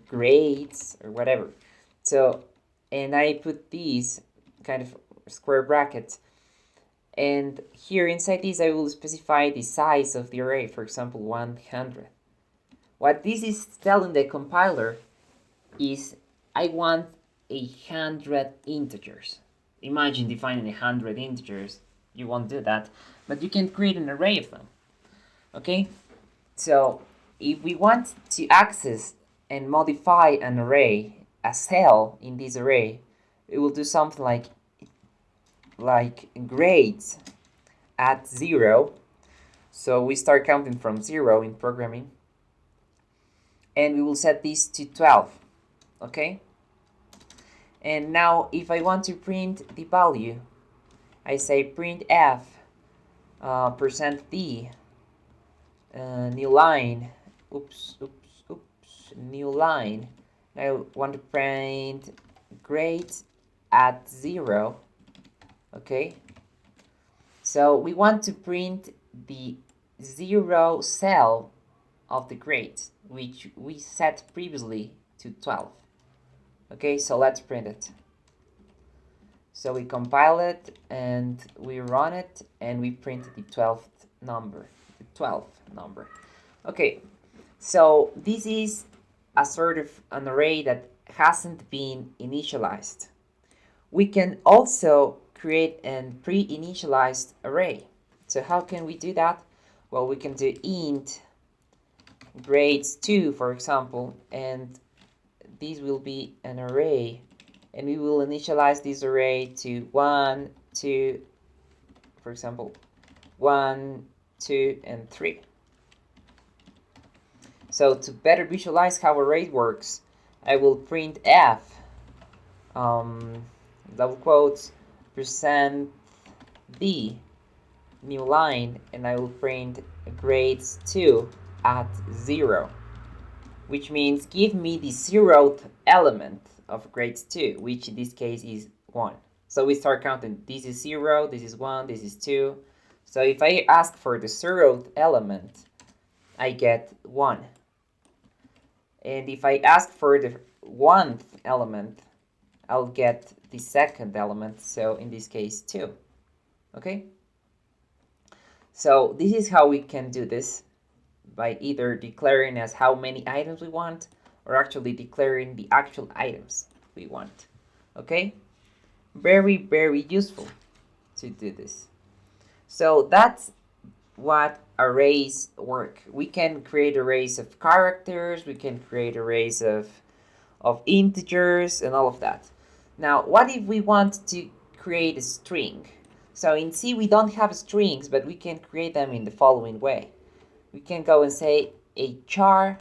grades or whatever. So, and I put these kind of square brackets. And here inside this, I will specify the size of the array, for example, 100. What this is telling the compiler is I want 100 integers. Imagine defining 100 integers. You won't do that, but you can create an array of them. Okay? So if we want to access and modify an array, a cell in this array, it will do something like grades at 0. So we start counting from 0 in programming. And we will set this to 12. Okay? And now if I want to print the value, I say printf %d new line, new line, I want to print grade at 0. Okay, so we want to print the 0 cell of the grade, which we set previously to 12. Okay, so let's print it. So we compile it and we run it and we print the 12th number. The 12th number. Okay, so this is a sort of an array that hasn't been initialized. We can also create a pre-initialized array. So how can we do that? Well, we can do int grades 2, for example, and this will be an array, and we will initialize this array to 1, 2, for example, 1, 2, and 3. So to better visualize how array works, I will print f, double quotes, %b, new line, and I will print grades 2 at 0, which means give me the 0th element of grades 2, which in this case is 1. So we start counting. This is 0, this is 1, this is 2. So if I ask for the 0th element, I get 1. And if I ask for the 1th element, I'll get the 2nd element, so in this case 2. Okay? So this is how we can do this, by either declaring as how many items we want or actually declaring the actual items we want. Okay? Very, very useful to do this. So that's what arrays work. We can create arrays of characters, we can create arrays of integers and all of that. Now, what if we want to create a string? So in C we don't have strings, but we can create them in the following way. We can go and say a char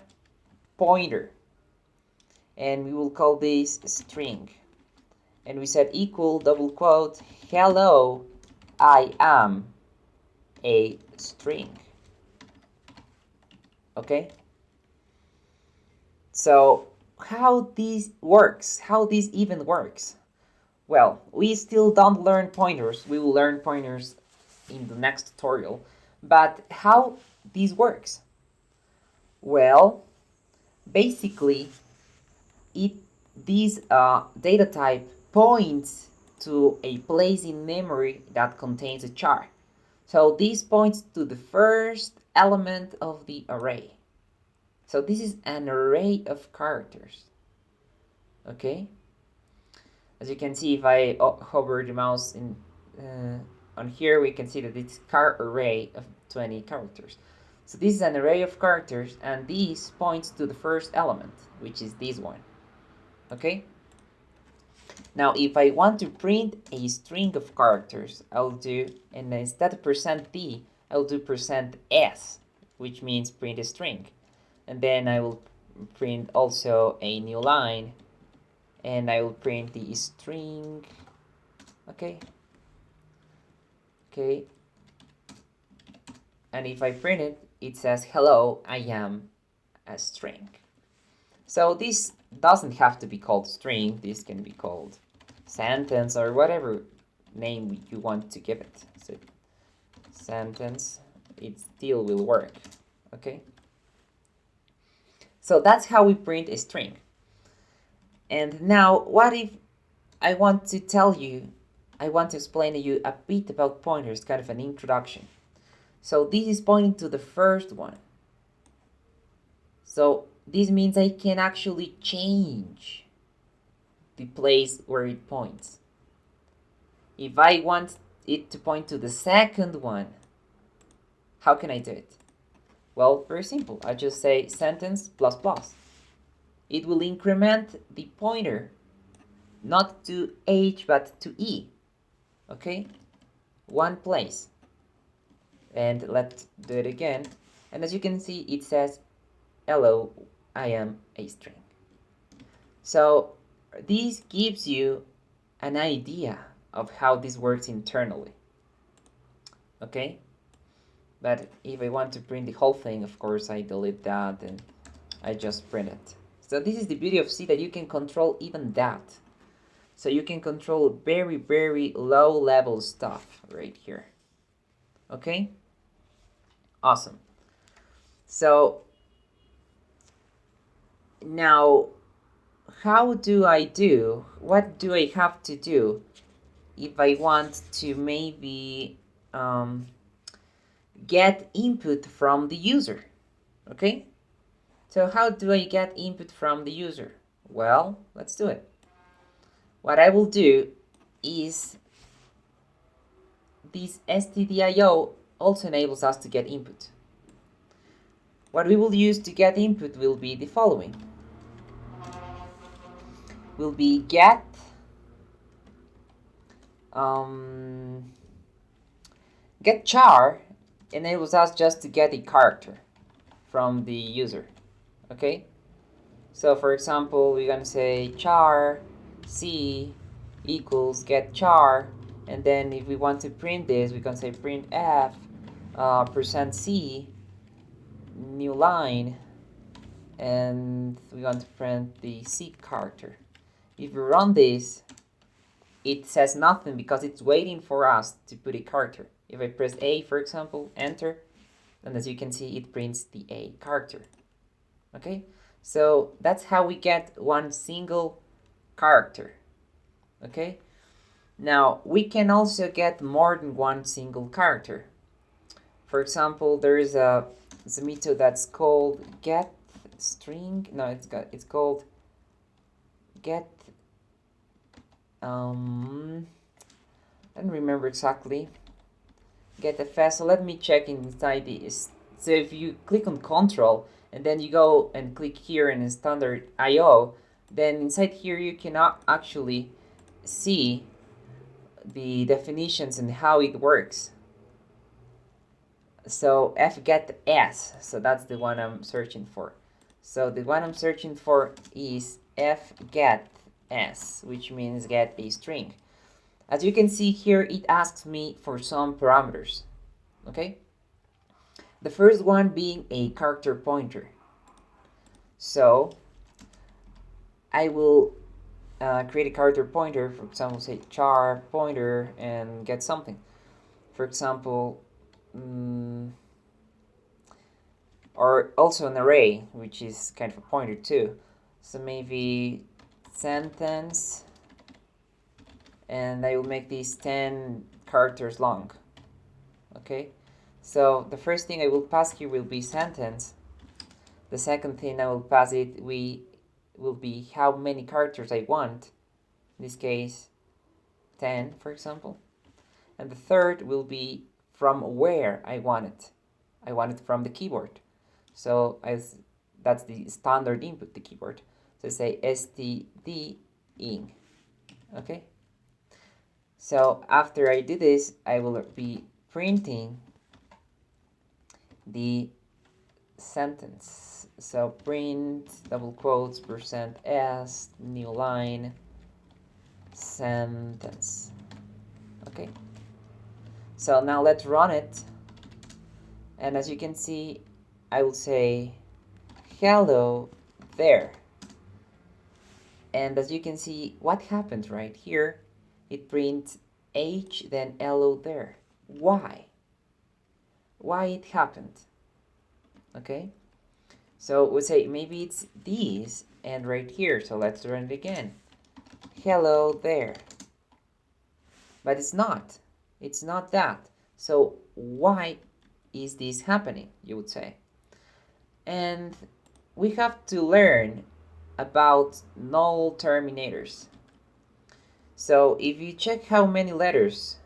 pointer, and we will call this string. And we said equal double quote, hello, I am a string. Okay? So how this works, how this even works? Well, we still don't learn pointers. We will learn pointers in the next tutorial. But how this works? Well, basically, this data type points to a place in memory that contains a char. So this points to the first element of the array. So this is an array of characters. Okay? As you can see, if I hover the mouse on here, we can see that it's char array of 20 characters. So this is an array of characters, and this points to the first element, which is this one. Okay? Now, if I want to print a string of characters, I'll do, and instead of %d, I'll do %s, which means print a string. And then I will print also a new line, and I will print the string. Okay. Okay. And if I print it, it says, hello, I am a string. So this doesn't have to be called string. This can be called sentence or whatever name you want to give it. So sentence, it still will work. Okay. So that's how we print a string. And now, what if I want to tell you, I want to explain to you a bit about pointers, kind of an introduction. So this is pointing to the first one. So this means I can actually change the place where it points. If I want it to point to the second one, how can I do it? Well, very simple. I just say sentence plus plus. It will increment the pointer, not to H, but to E. Okay? One place. And let's do it again. And as you can see, it says, hello, I am a string. So this gives you an idea of how this works internally. Okay? But if I want to print the whole thing, of course, I delete that and I just print it So this is the beauty of C, that you can control even that. So you can control very, very low level stuff right here. Okay? Awesome. So now, what do I have to do if I want to maybe get input from the user? Okay? So how do I get input from the user? Well, let's do it. What I will do is this stdio also enables us to get input. What we will use to get input will be the following. Will be get get char enables us just to get a character from the user. Okay? So for example, we're gonna say char c equals get char, and then if we want to print this, we can say printf %c new line, and we want to print the c character. If we run this, it says nothing because it's waiting for us to put a character. If I press A, for example, enter, then as you can see, it prints the A character. Okay, so that's how we get one single character. Okay, now we can also get more than one single character. For example, there is a method that's called get string. No, it's called get. I don't remember exactly. Get fs. So let me check inside this. So if you click on Control and then you go and click here in standard IO, then inside here you cannot actually see the definitions and how it works. So fgetS, so that's the one I'm searching for. So the one I'm searching for is fgetS, which means get a string. As you can see here, it asks me for some parameters. Okay? The first one being a character pointer. So I will create a character pointer, for example, say char pointer and get something. For example, or also an array, which is kind of a pointer too. So maybe sentence, and I will make these 10 characters long. Okay, so the first thing I will pass here will be sentence. The second thing I will pass will be how many characters I want. In this case, 10, for example. And the third will be from where I want it. I want it from the keyboard. So that's the standard input, the keyboard. So say std in. Okay. So after I do this, I will be printing the sentence. So print double quotes %s new line sentence. Okay. So now let's run it. And as you can see, I will say hello there. And as you can see, what happened right here, it prints H, then hello there. Why? Why it happened? Okay. So we'll say maybe it's these and right here. So let's run it again. Hello there. But it's not. It's not that. So why is this happening, you would say? And we have to learn about null terminators. So if you check how many letters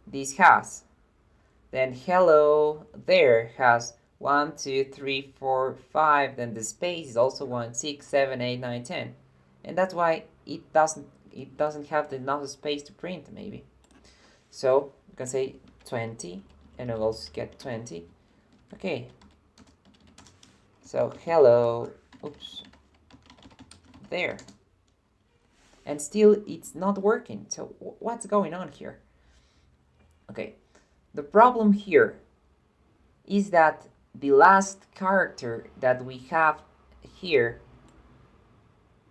this has, then hello there has 1, 2, 3, 4, 5, then the space is also 1, 6, 7, 8, 9, 10. And that's why it doesn't have enough space to print, maybe. So you can say 20, and I'll also get 20. Okay. So hello, oops, there. And still it's not working. So what's going on here? Okay, the problem here is that the last character that we have here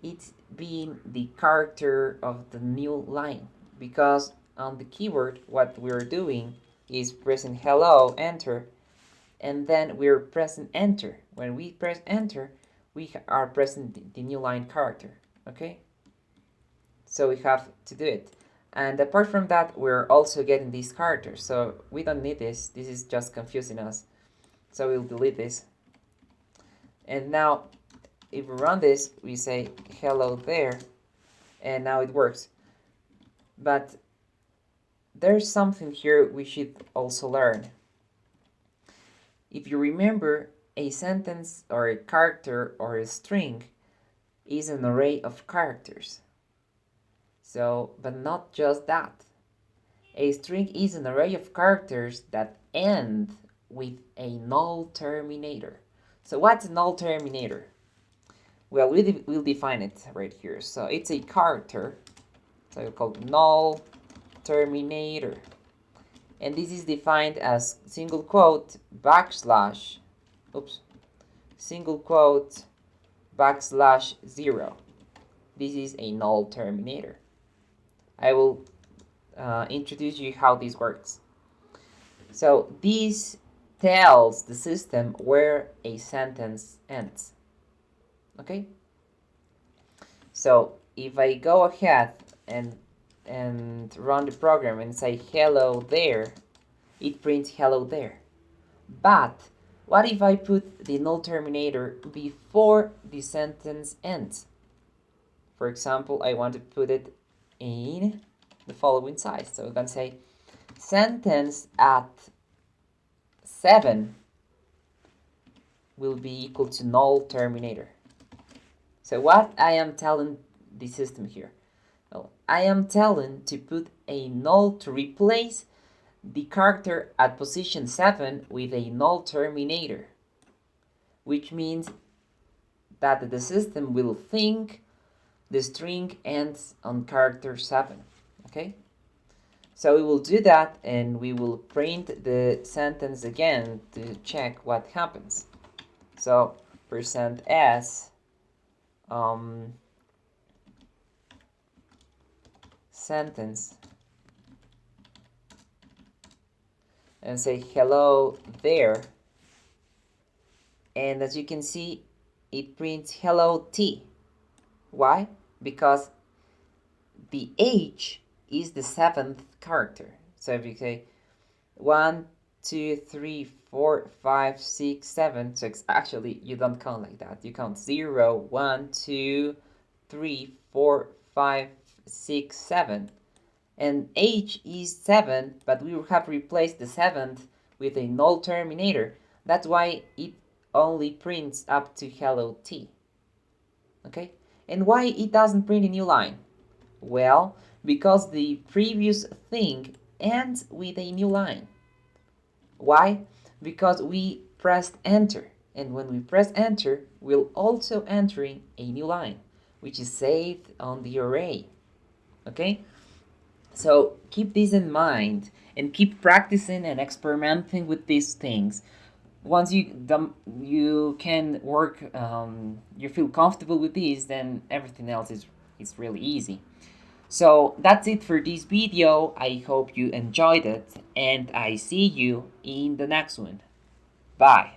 it's being the character of the new line, because on the keyboard what we're doing is pressing hello, enter, and then we're pressing enter. When we press enter, we are pressing the new line character, okay? So we have to do it. And apart from that, we're also getting these characters, so we don't need this. This is just confusing us. So we'll delete this. And now, if we run this, we say hello there, and now it works. But there's something here we should also learn. If you remember, a sentence or a character or a string is an array of characters. So, but not just that. A string is an array of characters that end with a null terminator. So what's a null terminator? Well, we'll define it right here. So it's a character, so we'll call it null terminator. And this is defined as single quote backslash, single quote backslash 0. This is a null terminator. I will introduce you how this works. So this tells the system where a sentence ends. Okay? So if I go ahead and run the program and say hello there, it prints hello there. But what if I put the null terminator before the sentence ends? For example, I want to put it in the following size. So we can say sentence at 7 will be equal to null terminator. So what I am telling the system here? Well, I am telling to put a null to replace the character at position 7 with a null terminator, which means that the system will think the string ends on character 7, okay? So we will do that, and we will print the sentence again to check what happens. So %s sentence, and say hello there, and as you can see, it prints hello T. Why? Because the H is the 7th character. So if you say 1, 2, 3, 4, 5, 6, 7, so it's actually, you don't count like that. You count 0, 1, 2, 3, 4, 5, 6, 7. And H is 7, but we will have replaced the 7th with a null terminator. That's why it only prints up to hello T. Okay? And why it doesn't print a new line? Well, because the previous thing ends with a new line. Why? Because we pressed enter, and when we press enter, we'll also entering a new line, which is saved on the array. Okay? So keep this in mind and keep practicing and experimenting with these things. Once you can work, you feel comfortable with these, then everything else is really easy. So that's it for this video. I hope you enjoyed it, and I see you in the next one. Bye.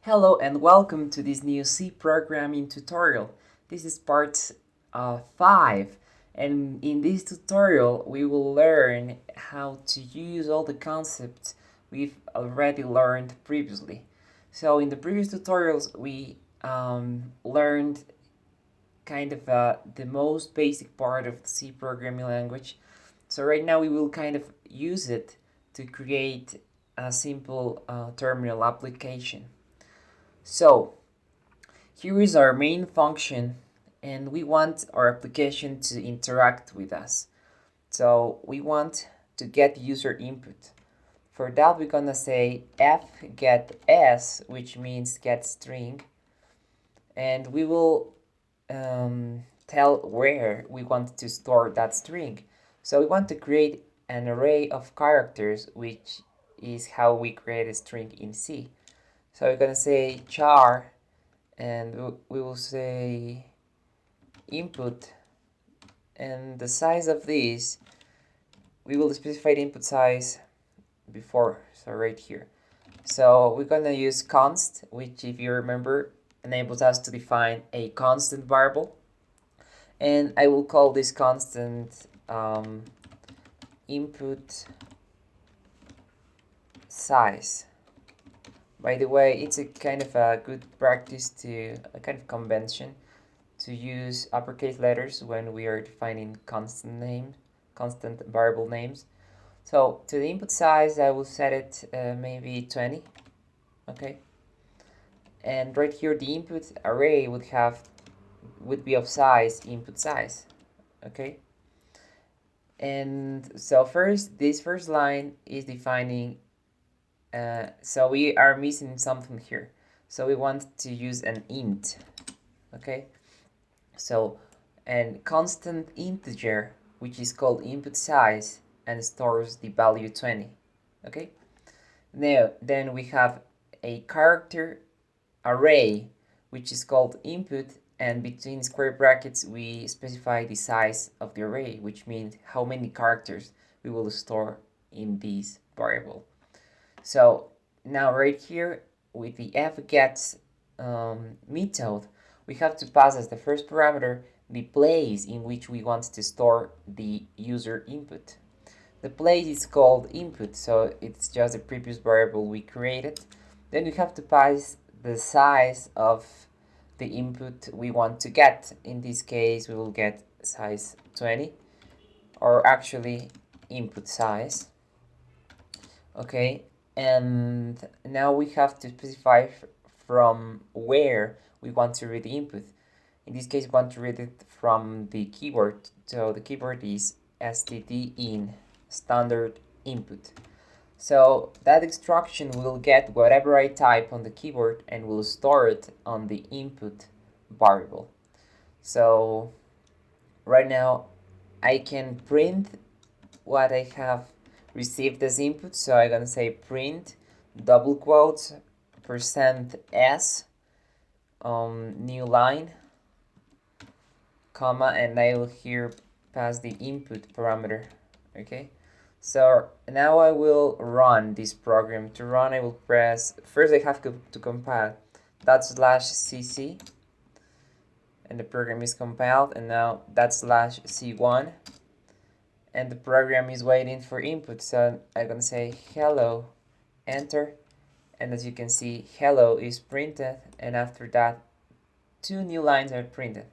Hello and welcome to this new C programming tutorial. This is part 5, and in this tutorial we will learn how to use all the concepts we've already learned previously. So in the previous tutorials we learned kind of the most basic part of the C programming language. So right now we will kind of use it to create a simple terminal application. So here is our main function, and we want our application to interact with us. So we want to get user input. For that we're gonna say fGetS, which means get string, and we will tell where we want to store that string. So we want to create an array of characters, which is how we create a string in C. So we're gonna say char and we will say input, and the size of this, we will specify the input size before, so right here. So we're gonna use const, which if you remember enables us to define a constant variable, and I will call this constant input size. By the way, it's a kind of a good practice, to a kind of convention, to use uppercase letters when we are defining constant variable names. So to the input size, I will set it maybe 20. Okay. And right here, the input array would be of size input size. Okay. And so this first line is defining. So we are missing something here. So we want to use an int. Okay. So, and constant integer, which is called input size, and stores the value 20. Okay. Now, then we have a character array, which is called input, and between square brackets we specify the size of the array, which means how many characters we will store in this variable. So now right here with the fgets method, we have to pass as the first parameter the place in which we want to store the user input. The place is called input, so it's just the previous variable we created. Then we have to pass the size of the input we want to get. In this case, we will get size 20, or actually input size. Okay, and now we have to specify from where we want to read the input. In this case, we want to read it from the keyboard. So the keyboard is stdin standard input. So that instruction will get whatever I type on the keyboard and will store it on the input variable. So right now I can print what I have received as input. So I'm gonna say print double quotes %s new line, comma, and I will here pass the input parameter. Okay, so now I will run this program. To run, I will press, first I have to compile /cc, and the program is compiled, and now /c1, and the program is waiting for input. So I'm gonna say hello, enter, and as you can see, hello is printed, and after that 2 new lines are printed.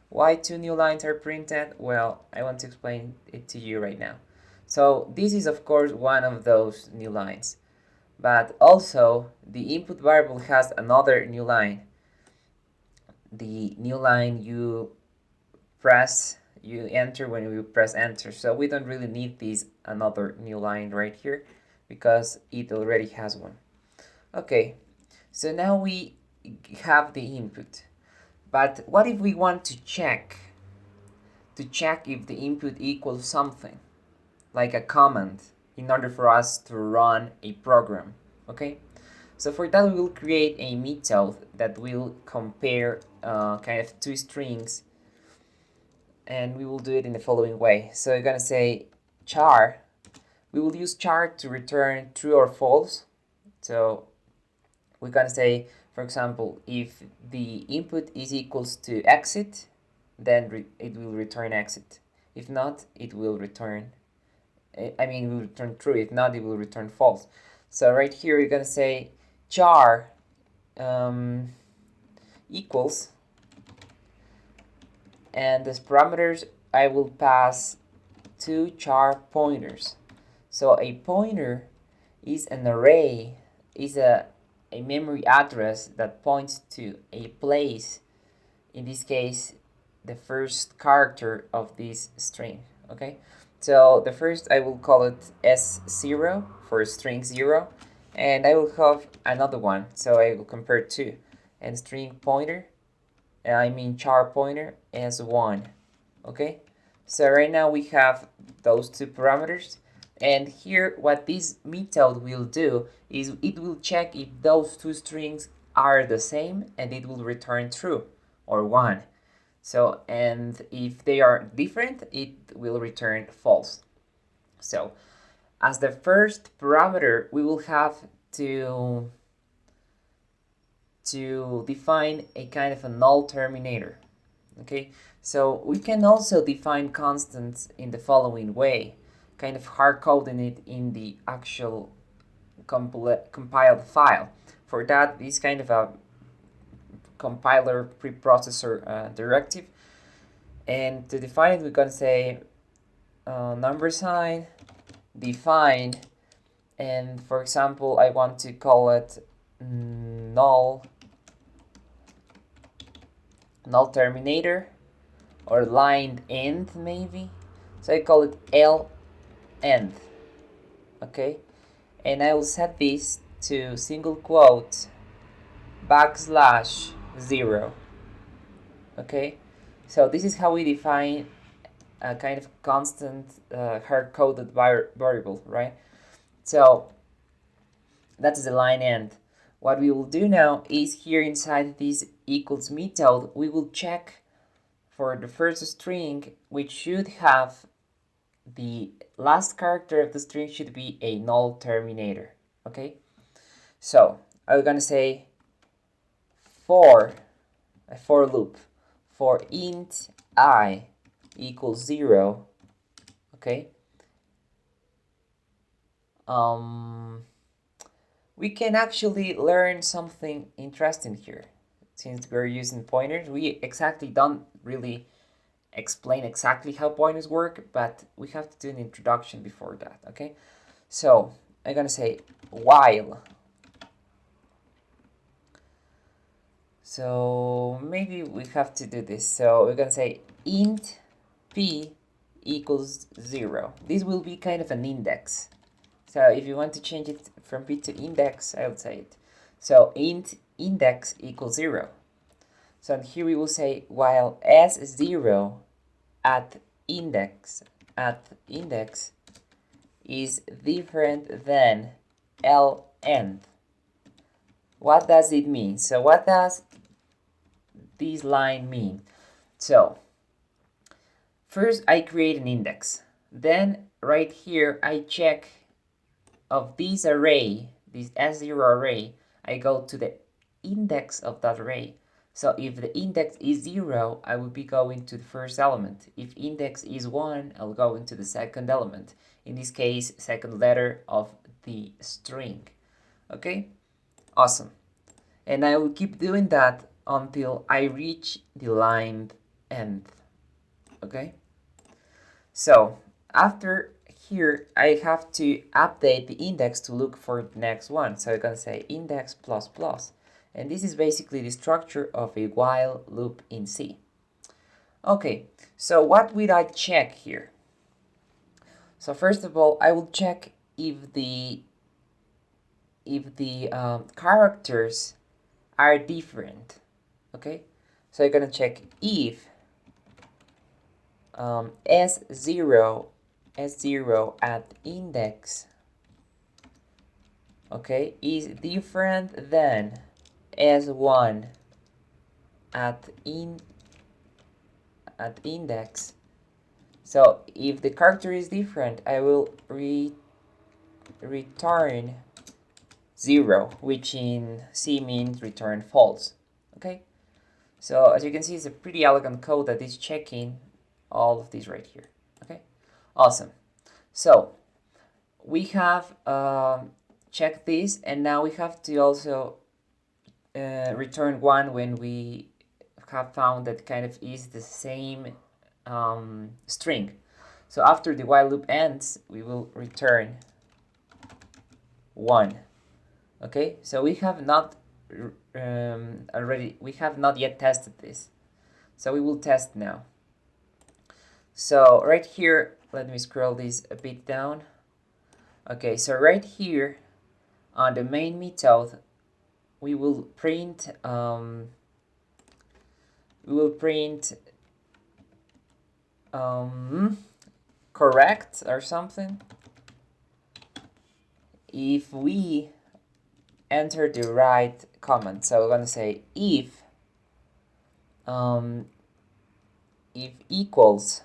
Why 2 new lines are printed? Well, I want to explain it to you right now. So this is of course one of those new lines, but also the input variable has another new line. The new line you enter when you press enter. So we don't really need this another new line right here because it already has one. Okay, so now we have the input. But what if we want to check if the input equals something, like a command, in order for us to run a program? Okay, so for that we will create a method that will compare kind of 2 strings, and we will do it in the following way. So we're gonna say char. We will use char to return true or false. So we're gonna say, for example, if the input is equals to exit, then it will return exit. If not, it will return, it will return true. If not, it will return false. So right here, you're gonna say char equals, and as parameters, I will pass 2 char pointers. So a pointer is an array, is a memory address that points to a place, in this case the first character of this string. Okay, so the first I will call it S0 for string 0, and I will have another one, so I will compare 2, and string pointer, char pointer, as 1. Okay, so right now we have those 2 parameters. And here what this method will do is it will check if those 2 strings are the same, and it will return true or 1. So, and if they are different, it will return false. So, as the first parameter, we will have to define a kind of a null terminator. Okay, so we can also define constants in the following way, kind of hard coding it in the actual compiled file. For that, is kind of a compiler preprocessor directive, and to define it, we're going to say number sign define, and for example, I want to call it null terminator, or line end maybe. So I call it L end. Okay, and I will set this to single quote \0. Okay, so this is how we define a kind of constant hard-coded variable, right? So that's the line end. What we will do now is here inside this equals method, we will check for the first string, which should have the last character of the string should be a null terminator. Okay, so I'm gonna say a for loop for int I equals 0. Okay, we can actually learn something interesting here. Since we're using pointers, we exactly don't really explain exactly how pointers work, but we have to do an introduction before that. Okay, so I'm gonna say while. So maybe we have to do this. So we're gonna say int p equals 0. This will be kind of an index. So if you want to change it from p to index, I would say it. So int index equals 0. So here we will say while s0 at index is different than L end. What does it mean? So what does this line mean? So first I create an index. Then right here I check of this array, this S0 array, I go to the index of that array. So if the index is 0, I will be going to the first element. If index is 1, I'll go into the second element. In this case, second letter of the string. Okay? Awesome. And I will keep doing that until I reach the line end. Okay? So after here, I have to update the index to look for the next one. So I'm going to say index plus plus. And this is basically the structure of a while loop in C. Okay, so what would I check here? So first of all, I will check if the characters are different. Okay, so I'm gonna check if S0 at index, okay, is different than S1 at index. So if the character is different, I will return 0, which in C means return false. Okay, so as you can see, it's a pretty elegant code that is checking all of these right here. Okay, awesome. So we have checked this, and now we have to also return 1 when we have found that kind of is the same string. So after the while loop ends, we will return 1. Okay, so we have not we have not yet tested this. So we will test now. So right here, let me scroll this a bit down. Okay, so right here on the main method, we will print correct or something if we enter the right command. So we're going to say if equals,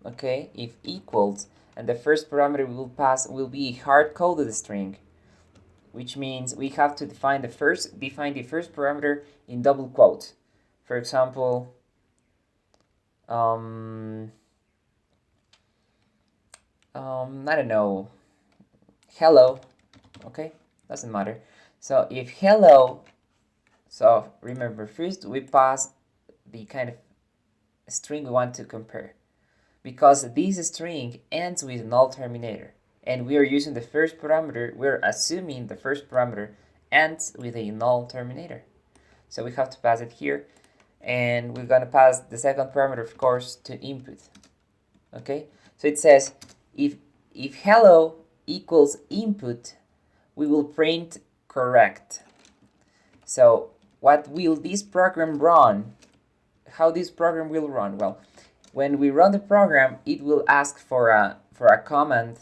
okay, if equals, and the first parameter we will pass will be hard-coded string, which means we have to define the first parameter in double quotes. For example, I don't know, hello, okay, doesn't matter. So if hello, so remember, first we pass the kind of string we want to compare, because this string ends with null terminator, and we are using the first parameter, we're assuming the first parameter ends with a null terminator. So we have to pass it here, and we're going to pass the second parameter, of course, to input. Okay, so it says if hello equals input, we will print correct. So what will this program run? How this program will run? Well, when we run the program, it will ask for a command,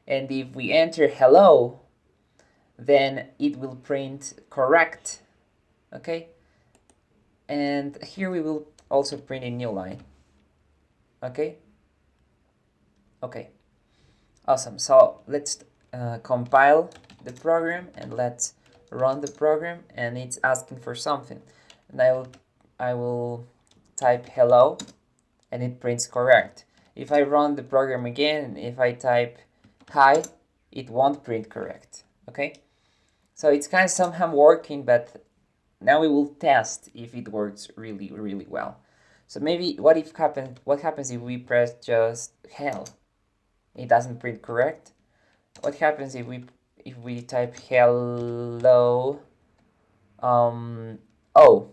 and if we enter hello, then it will print correct. Okay, and here we will also print a new line. Okay, awesome. So let's compile the program and let's run the program, and it's asking for something, and I will type hello, and it prints correct. If I run the program again, if I type hi, it won't print correct. Okay, so it's kind of somehow working, but now we will test if it works really, really well. So maybe what happens if we press just hell? It doesn't print correct. What happens if we type hello? Oh,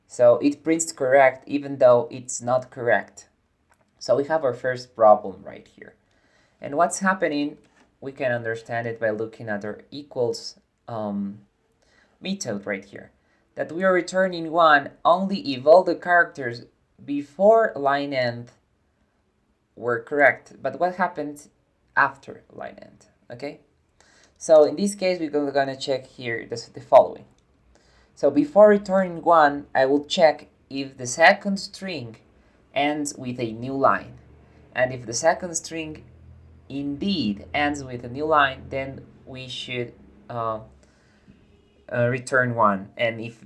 so it prints correct even though it's not correct. So we have our first problem right here. And what's happening, we can understand it by looking at our equals method right here. That we are returning 1 only if all the characters before line end were correct. But what happened after line end? Okay, so in this case we're going to check here the following. So before returning 1, I will check if the second string ends with a new line. And if the second string indeed ends with a new line, then we should return 1. And if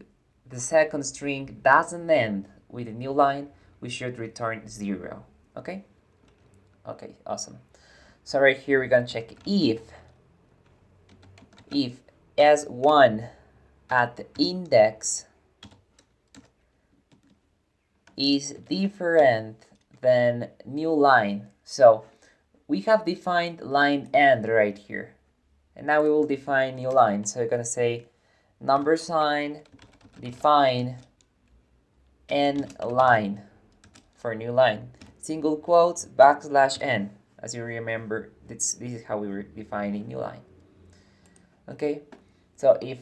the second string doesn't end with a new line, we should return 0. Okay? Okay, awesome. So right here we're going to check if S1 at the index is different than new line. So we have defined line end right here, and now we will define new line. So we're going to say number sign define n line for new line, single quotes \n. As you remember, this is how we were defining new line. Okay, so if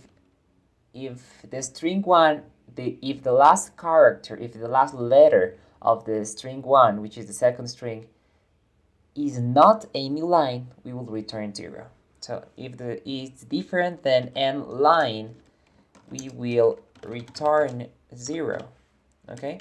the string 1, if the last character, if the last letter of the string 1, which is the second string, is not a new line, we will return 0. So if it's different than n line, we will return 0. Okay,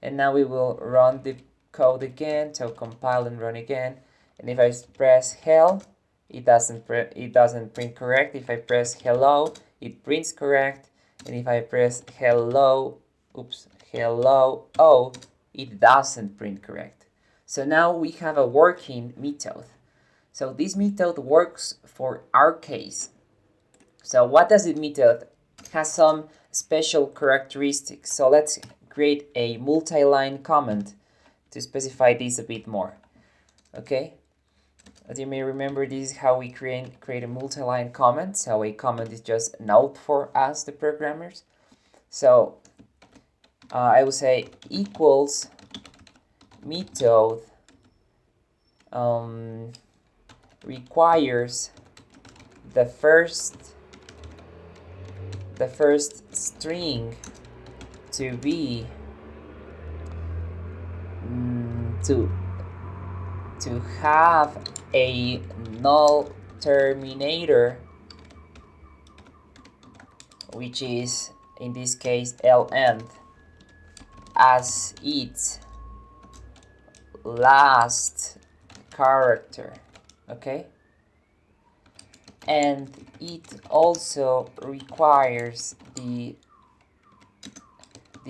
and now we will run the code again, so compile and run again. And if I press hell, it doesn't print correct. If I press hello, it prints correct. And if I press hello, oh, it doesn't print correct. So now we have a working method. So this method works for our case. So what does it method? It has some special characteristics. So let's create a multi-line comment to specify this a bit more. Okay, as you may remember, this is how we create a multi-line comment. So a comment is just a note for us, the programmers. So I will say equals method requires the first string to be to have a null terminator which is in this case ln, as its last character, okay? And it also requires the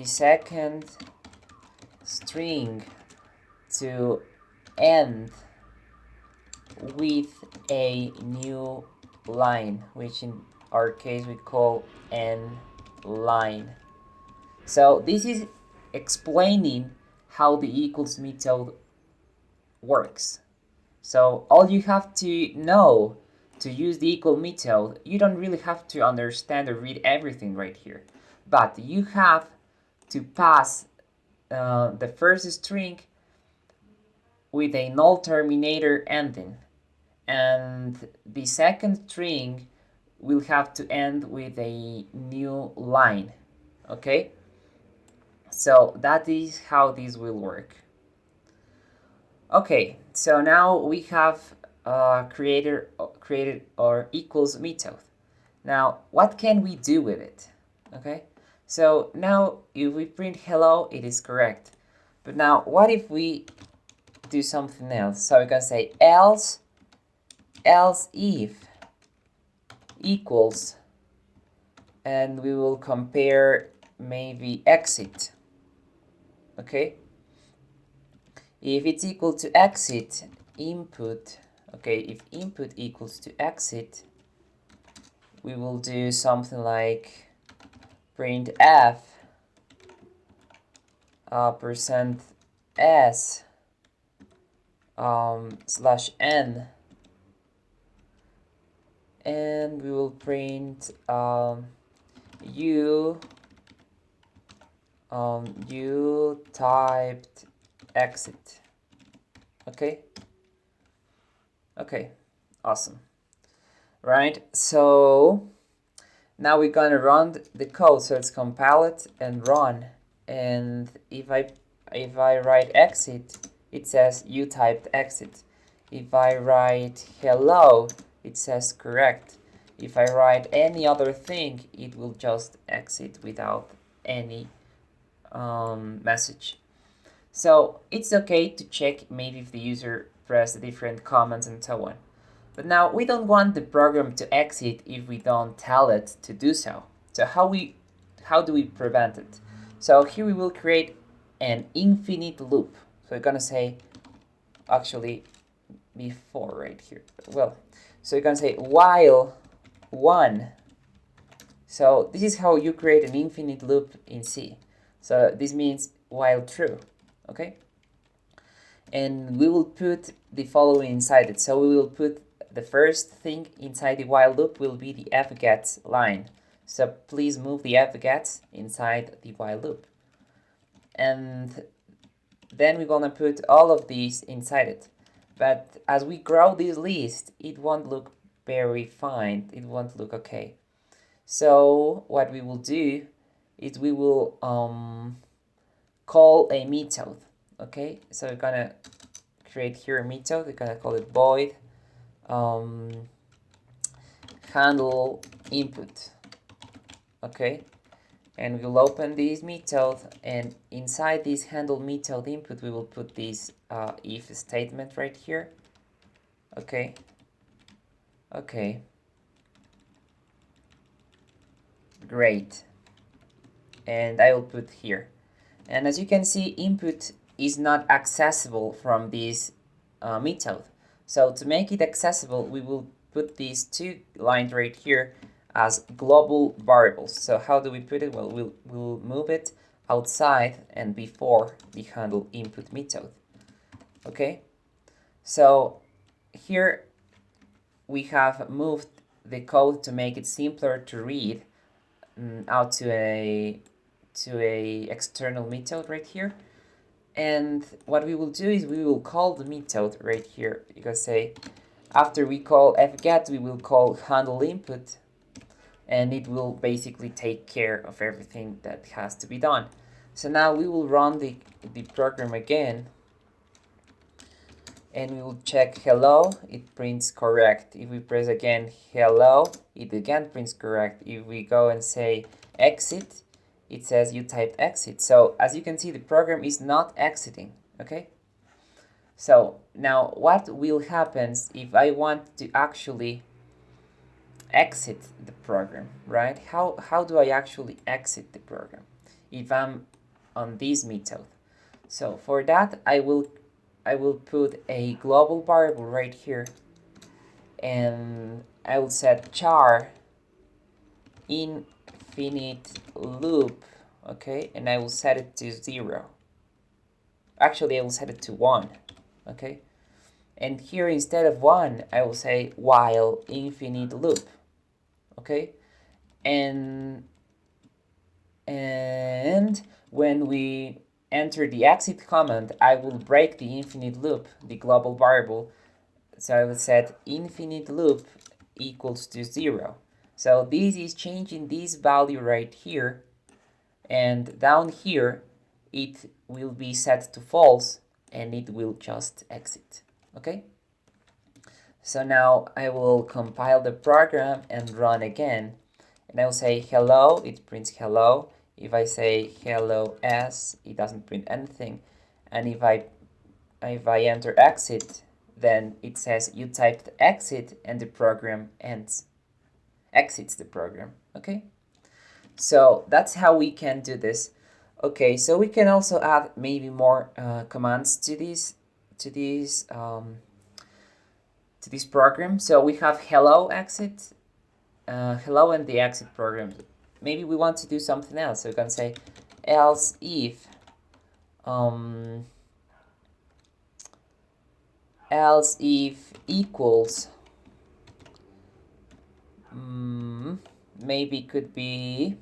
second string to end with a new line, which in our case we call n line. So this is explaining how the equals method works. So all you have to know to use the equal method, you don't really have to understand or read everything right here, but you have to pass the first string with a null terminator ending, and the second string will have to end with a new line, okay? So that is how this will work. Okay, so now we have created our equals method. Now, what can we do with it? Okay, so now if we print hello, it is correct. But now, what if we do something else? So we can say else if equals, and we will compare maybe exit. Okay, if it's equal to exit input, okay, if input equals to exit, we will do something like print f %s /n, and we will print you typed exit. Okay, awesome. Right, so now we're gonna run the code. So let's compile it and run, and if I write exit, it says you typed exit. If I write hello, it says correct. If I write any other thing, it will just exit without any message. So it's okay to check maybe if the user pressed different commands and so on. But now we don't want the program to exit if we don't tell it to do so. So how do we prevent it? So here we will create an infinite loop. So we're gonna say, actually before right here, well, so you're gonna say while 1. So this is how you create an infinite loop in C. So this means while true, okay? And we will put the following inside it. So we will put the first thing inside the while loop will be the fgets line. So please move the fgets inside the while loop. And then we're gonna put all of these inside it. But as we grow this list, it won't look very fine. It won't look okay. So what we will do is we will call a method. Okay, so we're gonna create here a method. We're gonna call it void handle input. Okay, and we'll open this method, and inside this handle method input we will put this if statement right here. Okay, great, and I will put here. And as you can see, input is not accessible from this method. So to make it accessible, we will put these 2 lines right here as global variables. So how do we put it? Well, we'll move it outside and before the handle input method. Okay, so here we have moved the code to make it simpler to read out to a external method right here. And what we will do is we will call the method right here. You can say after we call fget, we will call handle input, and it will basically take care of everything that has to be done. So now we will run the program again, and we will check hello, it prints correct. If we press again hello, it again prints correct. If we go and say exit, it says you typed exit. So as you can see, the program is not exiting, okay? So now what will happen if I want to actually exit the program, right? How do I actually exit the program if I'm on this method? So for that, I will put a global variable right here, and I will set char infinite loop, okay, and I will set it to 0. Actually, I will set it to 1, okay, and here instead of 1, I will say while infinite loop, okay, and when we enter the exit command, I will break the infinite loop, the global variable. So I will set infinite loop equals to 0. So this is changing this value right here, and down here it will be set to false, and it will just exit, okay? So now I will compile the program and run again, and I will say hello, it prints hello. If I say hello s, it doesn't print anything, and if I enter exit, then it says you typed exit, and the program exits the program, okay? So that's how we can do this. Okay, so we can also add maybe more commands to this program. So we have hello exit, hello and the exit program. Maybe we want to do something else. So we can say else if equals, maybe could be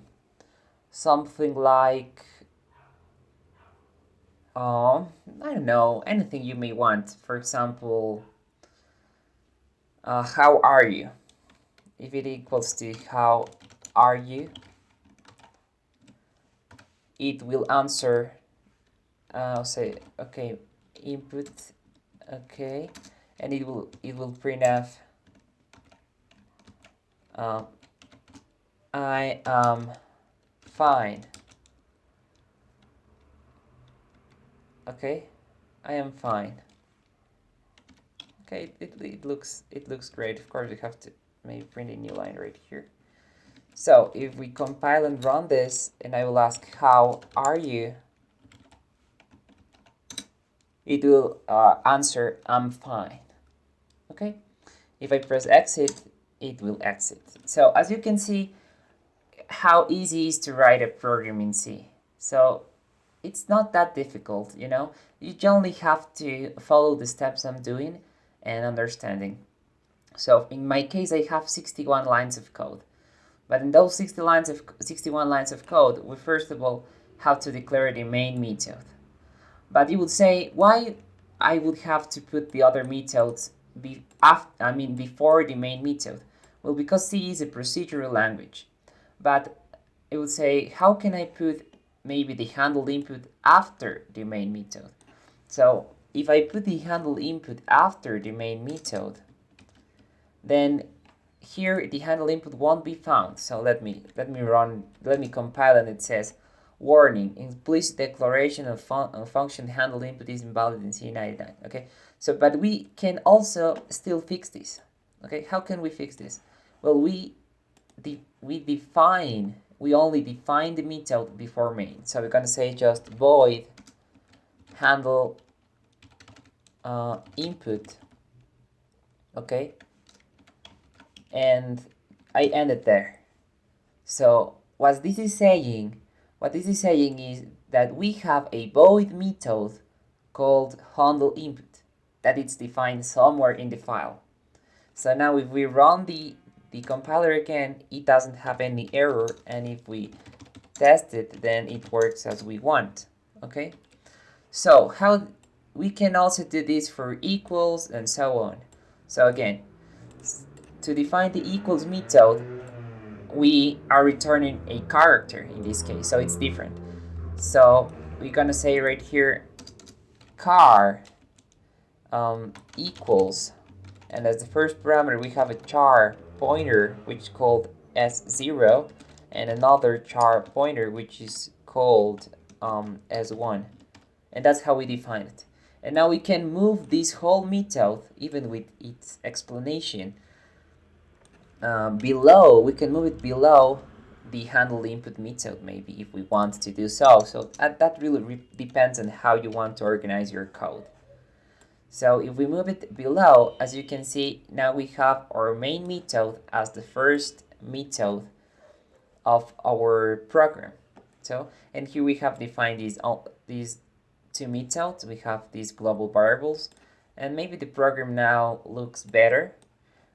something like, I don't know, anything you may want. For example, how are you? If it equals to how are you, it will answer, I'll say, okay, input, okay, and it will printf, I am fine. Okay, I am fine. Okay, it looks great. Of course, we have to maybe print a new line right here. So if we compile and run this, and I will ask how are you, it will answer I'm fine. Okay, if I press exit, it will exit. So as you can see, how easy it is to write a program in C. So it's not that difficult, you know. You only have to follow the steps I'm doing and understanding. So in my case, I have 61 lines of code. But in those 61 lines of code, we first of all have to declare the main method. But you would say, why I would have to put the other methods before the main method? Well, because C is a procedural language. But it would say, how can I put maybe the handle input after the main method? So if I put the handle input after the main method, then here the handle input won't be found. So let me compile, and it says, warning, implicit declaration of function handle input is invalid in C99. Okay, so but we can also still fix this. Okay, how can we fix this? Well, we only define the method before main. So we're gonna say just void handle input. Okay, and I ended there. So what this is saying is that we have a void method called handle input that it's defined somewhere in the file. So now if we run the compiler again, it doesn't have any error, and if we test it, then it works as we want. Okay, so how we can also do this for equals and so on. So again, to define the equals method, we are returning a character in this case, so it's different. So we're gonna say right here char equals, and as the first parameter we have a char pointer which is called s0, and another char pointer which is called s1, and that's how we define it. And now we can move this whole method, even with its explanation, below. We can move it below the handle input method, maybe, if we want to do so. So that really depends on how you want to organize your code. So if we move it below, as you can see, now we have our main method as the first method of our program. So, and here we have defined these two methods. We have these global variables, and maybe the program now looks better.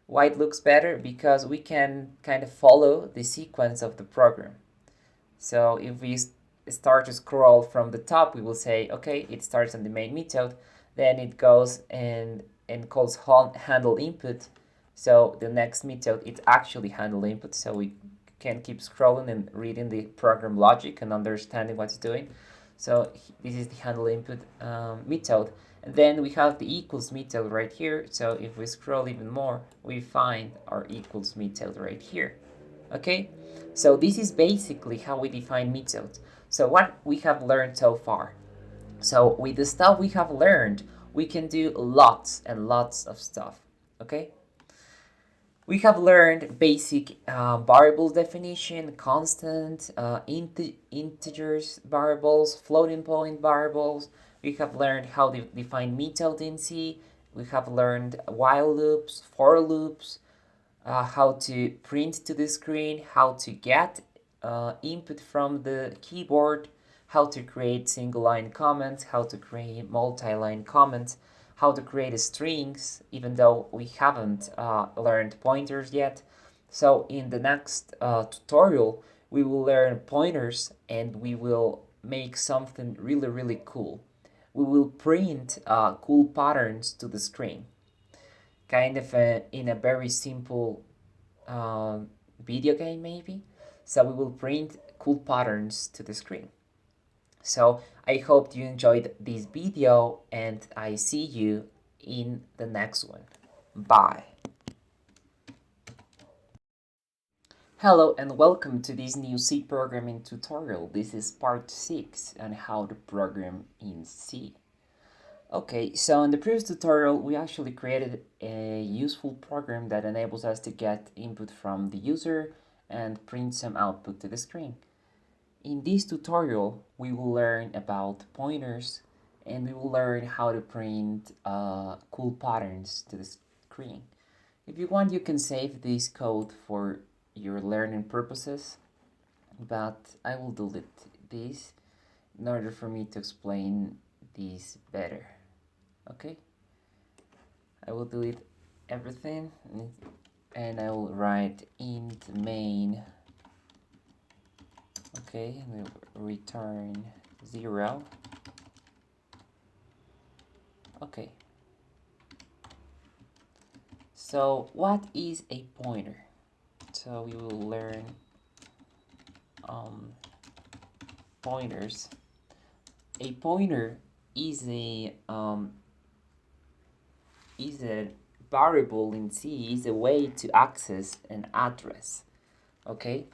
Why it looks better? Because we can kind of follow the sequence of the program. So if we start to scroll from the top, we will say, okay, it starts on the main method, then it goes and calls handle input. So the next method, it's actually handle input, so we can keep scrolling and reading the program logic and understanding what it's doing. So this is the handle input method. And then we have the equals method right here. So if we scroll even more, we find our equals method right here. Okay? So this is basically how we define methods. So what we have learned so far. So with the stuff we have learned, we can do lots and lots of stuff. Okay? We have learned basic variables definition, constant, integers variables, floating point variables. We have learned how to define methods in C. We have learned while loops, for loops, how to print to the screen, how to get input from the keyboard, how to create single line comments, how to create multi-line comments, how to create strings, even though we haven't learned pointers yet. So in the next tutorial, we will learn pointers and we will make something really, really cool. We will print cool patterns to the screen, kind of in a very simple video game maybe. So we will print cool patterns to the screen. So I hope you enjoyed this video and I see you in the next one. Bye. Hello and welcome to this new C programming tutorial. This is part 6 on how to program in C. Okay, so in the previous tutorial, we actually created a useful program that enables us to get input from the user and print some output to the screen. In this tutorial, we will learn about pointers and we will learn how to print cool patterns to the screen. If you want, you can save this code for your learning purposes, but I will delete this in order for me to explain this better. Okay, I will delete everything and I will write int main. Okay, and we'll return 0. Okay, so what is a pointer? So we will learn pointers. A pointer is a variable in C, is a way to access an address. Okay,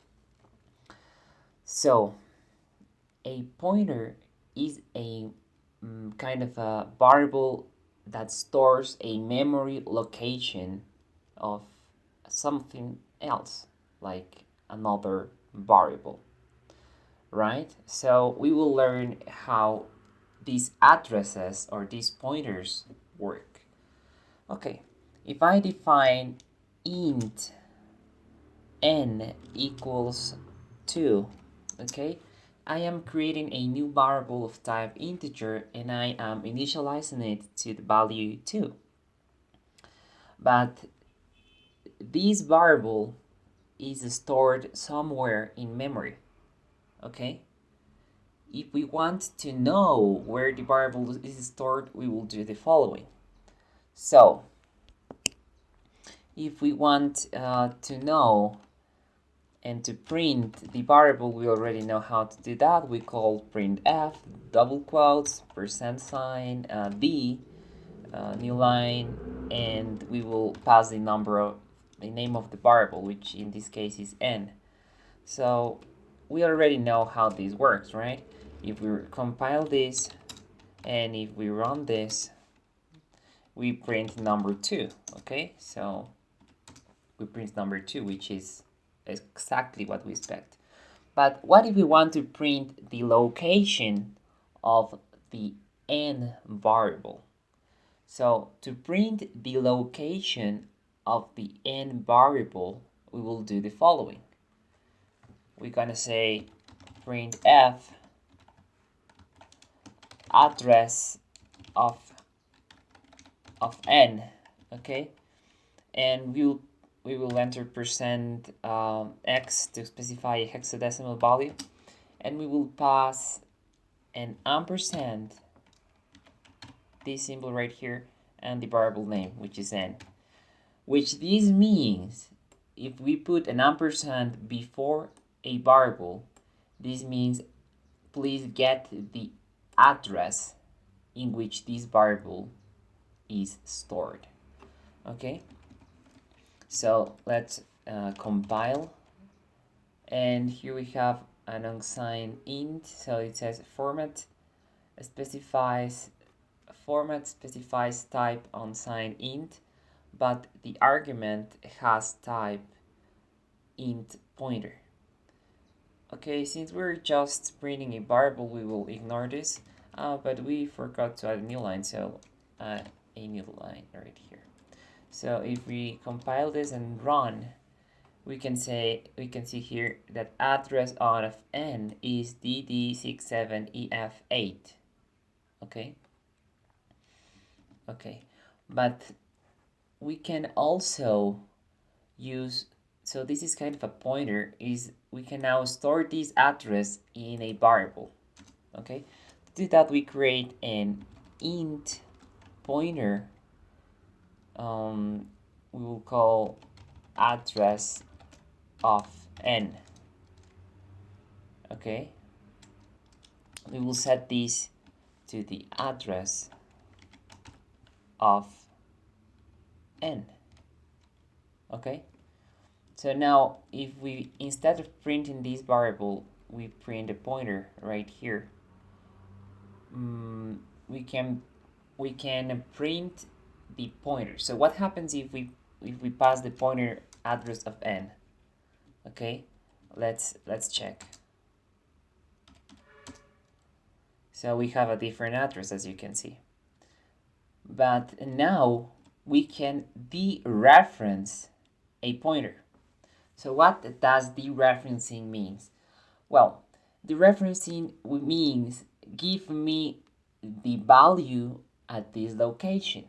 so a pointer is a kind of a variable that stores a memory location of something else, like another variable, right? So we will learn how these addresses or these pointers work. Okay, if I define int n equals 2, okay, I am creating a new variable of type integer and I am initializing it to the value 2. But this variable is stored somewhere in memory, okay? If we want to know where the variable is stored, we will do the following. So, if we want to know and to print the variable, we already know how to do that. We call printf, double quotes, %, v, new line, and we will pass the name of the variable, which in this case is n. So we already know how this works, right? If we compile this and if we run this, we print number 2, okay? So we print number 2, which is exactly what we expect. But what if we want to print the location of the n variable? So to print the location of the n variable, we will do the following. We're gonna say printf address of n, okay? And we will enter percent x to specify a hexadecimal value, and we will pass an ampersand, this symbol right here, and the variable name, which is n. Which this means if we put an ampersand before a variable, this means please get the address in which this variable is stored. Okay, so let's compile, and here we have an unsigned int. So it says format specifies type unsigned int, but the argument has type int pointer. Okay, since we're just printing a variable, we will ignore this, but we forgot to add a new line, so add a new line right here. So if we compile this and run, we can see here that address of n is dd67ef8. Okay, but we can also use, so this is kind of a pointer, is we can now store this address in a variable. Okay, to do that we create an int pointer, we will call address of n. Okay, we will set this to the address of n. Okay, so now if we, instead of printing this variable, we print a pointer right here, we can print the pointer. So what happens if we pass the pointer address of n? Okay, let's check. So we have a different address, as you can see. But now we can dereference a pointer. So what does dereferencing means? Well, dereferencing means give me the value at this location.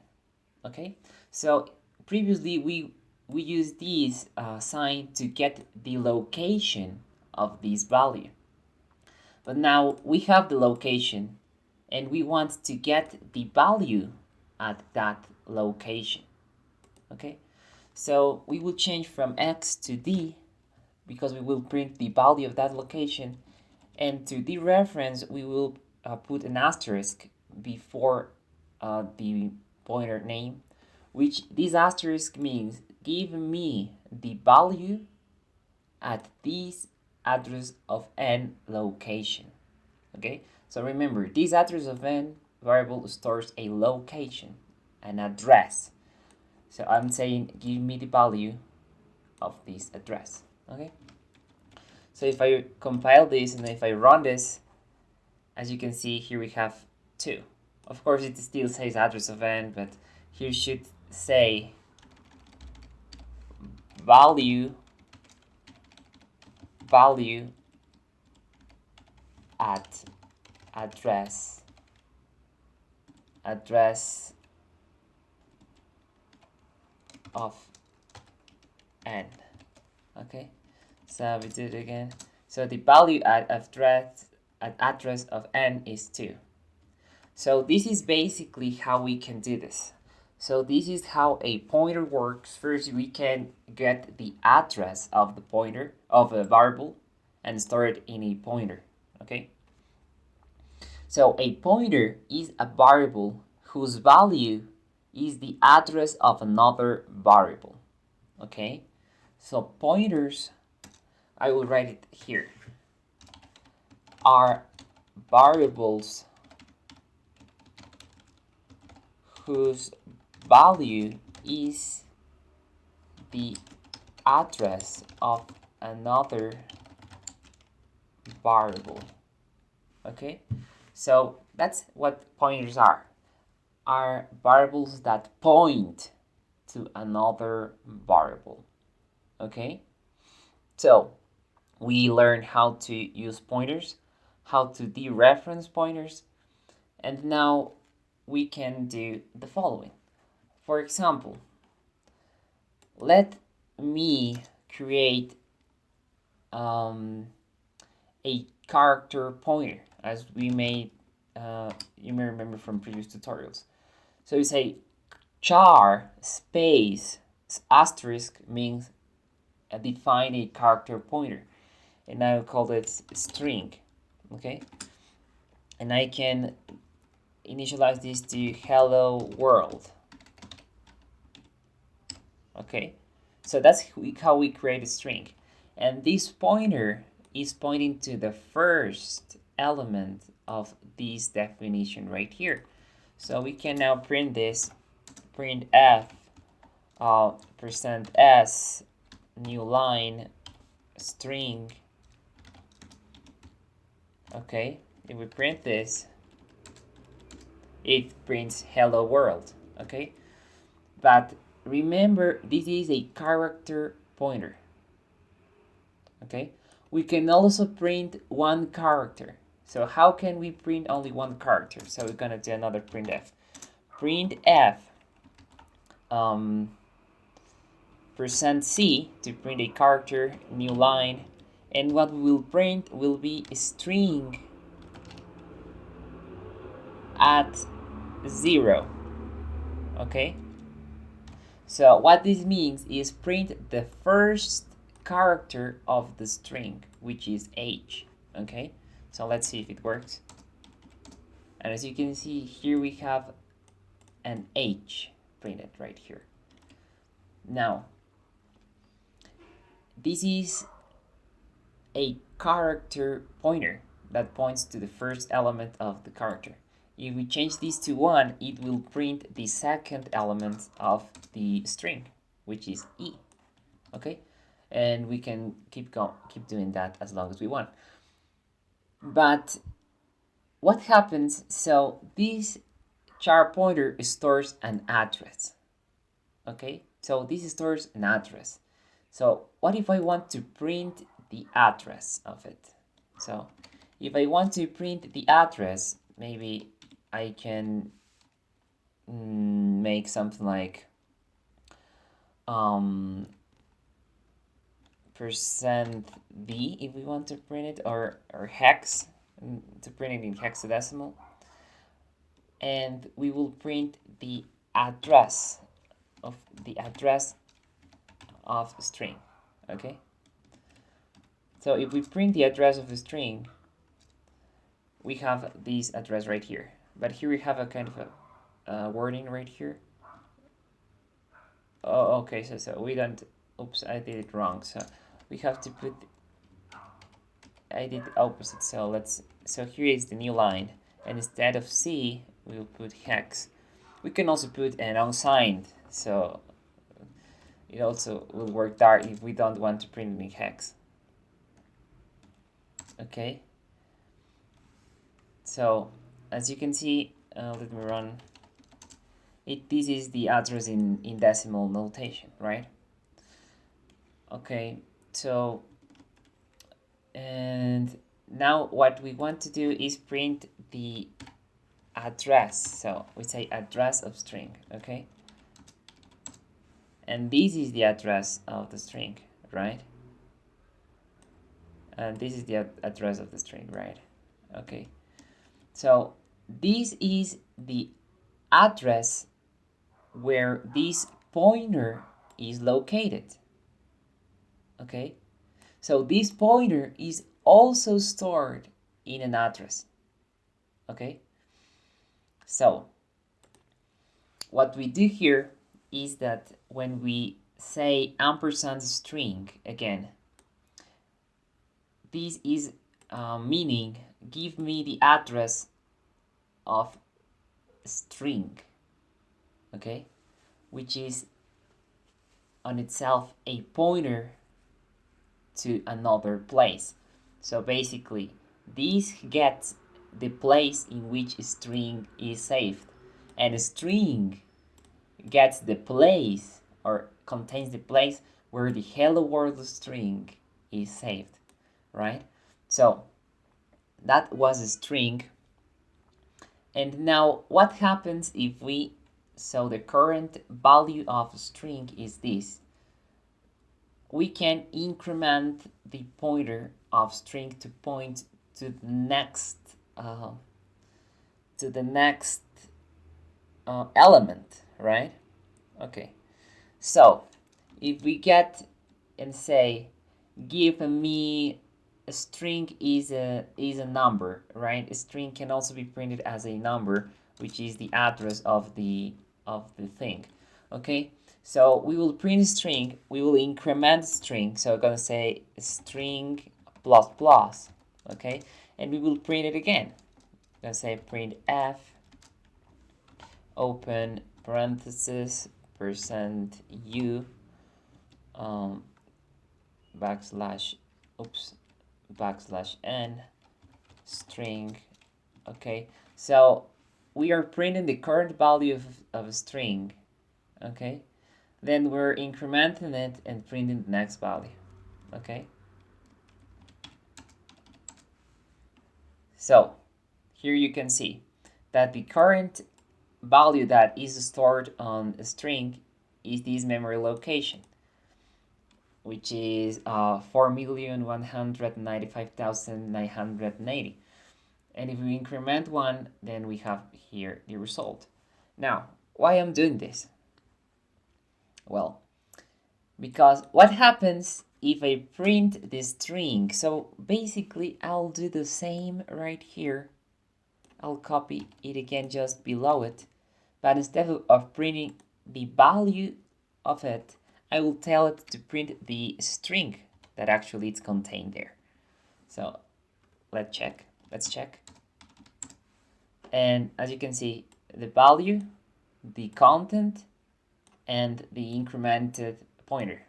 Okay, so previously we used this sign to get the location of this value, but now we have the location and we want to get the value at that location. Okay, so we will change from x to d because we will print the value of that location, and to dereference we will put an asterisk before the pointer name, which this asterisk means give me the value at this address of n location. Okay, so remember, this address of n variable stores a location, an address. So I'm saying give me the value of this address. Okay, so if I compile this and if I run this, as you can see here we have 2. Of course it still says address of n, but here should say value at address of n. Okay, so we do it again. So the value at address of n is 2. So this is basically how we can do this. So this is how a pointer works. First, we can get the address of the pointer of a variable and store it in a pointer. Okay. So a pointer is a variable whose value is the address of another variable. Okay, so pointers, I will write it here, are variables whose value is the address of another variable. Okay, so that's what pointers are variables that point to another variable. Okay, so we learned how to use pointers, how to dereference pointers, and now we can do the following. For example, let me create a character pointer, as we made, you may remember from previous tutorials. So you say char space asterisk means define a character pointer, and I will call it string. Okay, and I can initialize this to hello world. Okay, so that's how we create a string, and this pointer is pointing to the first element of this definition right here. So we can now print this, print f %s new line string. Okay, if we print this, it prints hello world. Okay, but remember, this is a character pointer. Okay, we can also print one character. So how can we print only one character? So we're gonna do another printf. Printf %c to print a character, new line, and what we will print will be a string at 0. Okay, so what this means is print the first character of the string, which is h. Okay, so let's see if it works. And as you can see here, we have an h printed right here. Now, this is a character pointer that points to the first element of the character. If we change this to 1, it will print the second element of the string, which is e. Okay, and we can keep doing that as long as we want. But what happens? So this char pointer stores an address. Okay, so this stores an address. So what if I want to print the address of it? So if I want to print the address, maybe I can make something like %b if we want to print it, or hex to print it in hexadecimal, and we will print the address of string. Okay, so if we print the address of the string, we have this address right here, but here we have a kind of a wording right here. Oh, okay, so we don't, oops, I did it wrong. So we have to put, I did the opposite. So here is the new line, and instead of C, we'll put hex. We can also put an unsigned, so it also will work there if we don't want to print in hex. Okay, so as you can see, let me run it. This is the address in decimal notation, right? Okay, so and now what we want to do is print the address. So we say address of string. Okay, and this is the address of the string, right? And this is the address of the string, right? Okay, so this is the address where this pointer is located. Okay, so this pointer is also stored in an address. Okay, so what we do here is that when we say ampersand string again, this is meaning give me the address of string, okay, which is on itself a pointer to another place. So basically this gets the place in which a string is saved, and a string gets the place or contains the place where the hello world string is saved, right? So that was a string. And now what happens if we, so the current value of a string is this. We can increment the pointer of string to point to the next element, right? Okay, so if we get and say give me a string is a number, right? A string can also be printed as a number, which is the address of the thing. Okay, so we will print a string, we will increment string, so we're gonna say string plus plus, okay, and we will print it again. I'm gonna say print f open parenthesis %u \n string. Okay, so we are printing the current value of a string. Okay, then we're incrementing it and printing the next value. Okay, so here you can see that the current value that is stored on a string is this memory location, which is 4,195,980. And if we increment one, then we have here the result. Now, why I'm doing this? Well, because what happens if I print the string? So basically, I'll do the same right here. I'll copy it again just below it. But instead of printing the value of it, I will tell it to print the string that actually is contained there. So let's check. And as you can see, the value, the content, and the incremented pointer.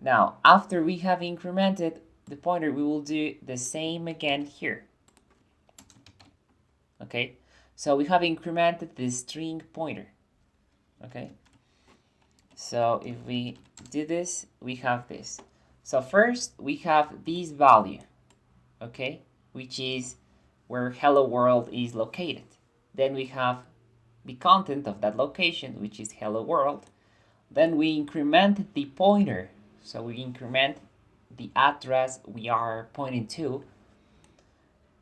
Now, after we have incremented the pointer, we will do the same again here. Okay, so we have incremented the string pointer. Okay, so if we do this, we have this. So first we have this value, okay, which is where hello world is located. Then we have the content of that location, which is hello world. Then we increment the pointer, so we increment the address we are pointing to,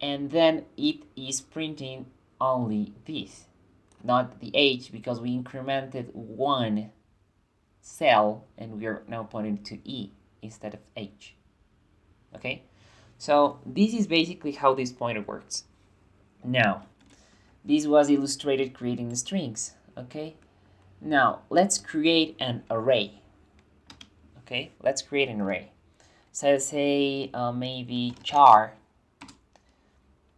and then it is printing only this, not the h, because we incremented one cell and we are now pointing to e instead of h. Okay, so this is basically how this pointer works. Now, this was illustrated creating the strings. Okay, now let's create an array. Okay, let's create an array. So say maybe char.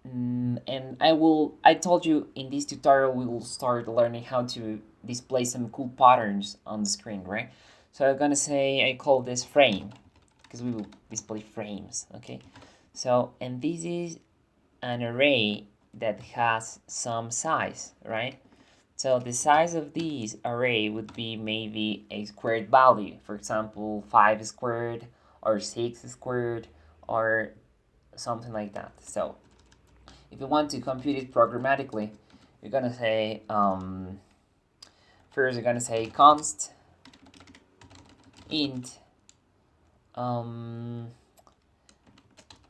And I told you in this tutorial we will start learning how to display some cool patterns on the screen, right? So I'm gonna say I call this frame because we will display frames. Okay, so and this is an array that has some size, right? So the size of this array would be maybe a squared value, for example 5 squared or 6 squared or something like that. So if you want to compute it programmatically, you're gonna say first you're gonna say const int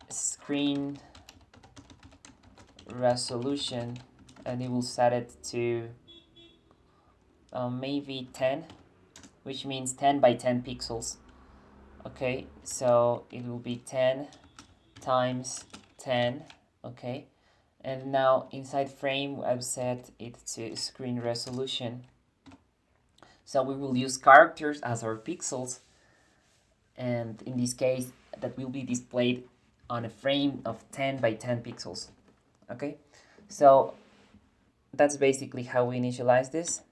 screen resolution, and it will set it to maybe 10, which means 10 by 10 pixels. Okay, so it will be 10 times 10. Okay, And now inside frame, I've set it to screen resolution. So we will use characters as our pixels. And in this case, that will be displayed on a frame of 10 by 10 pixels. Okay, so that's basically how we initialize this.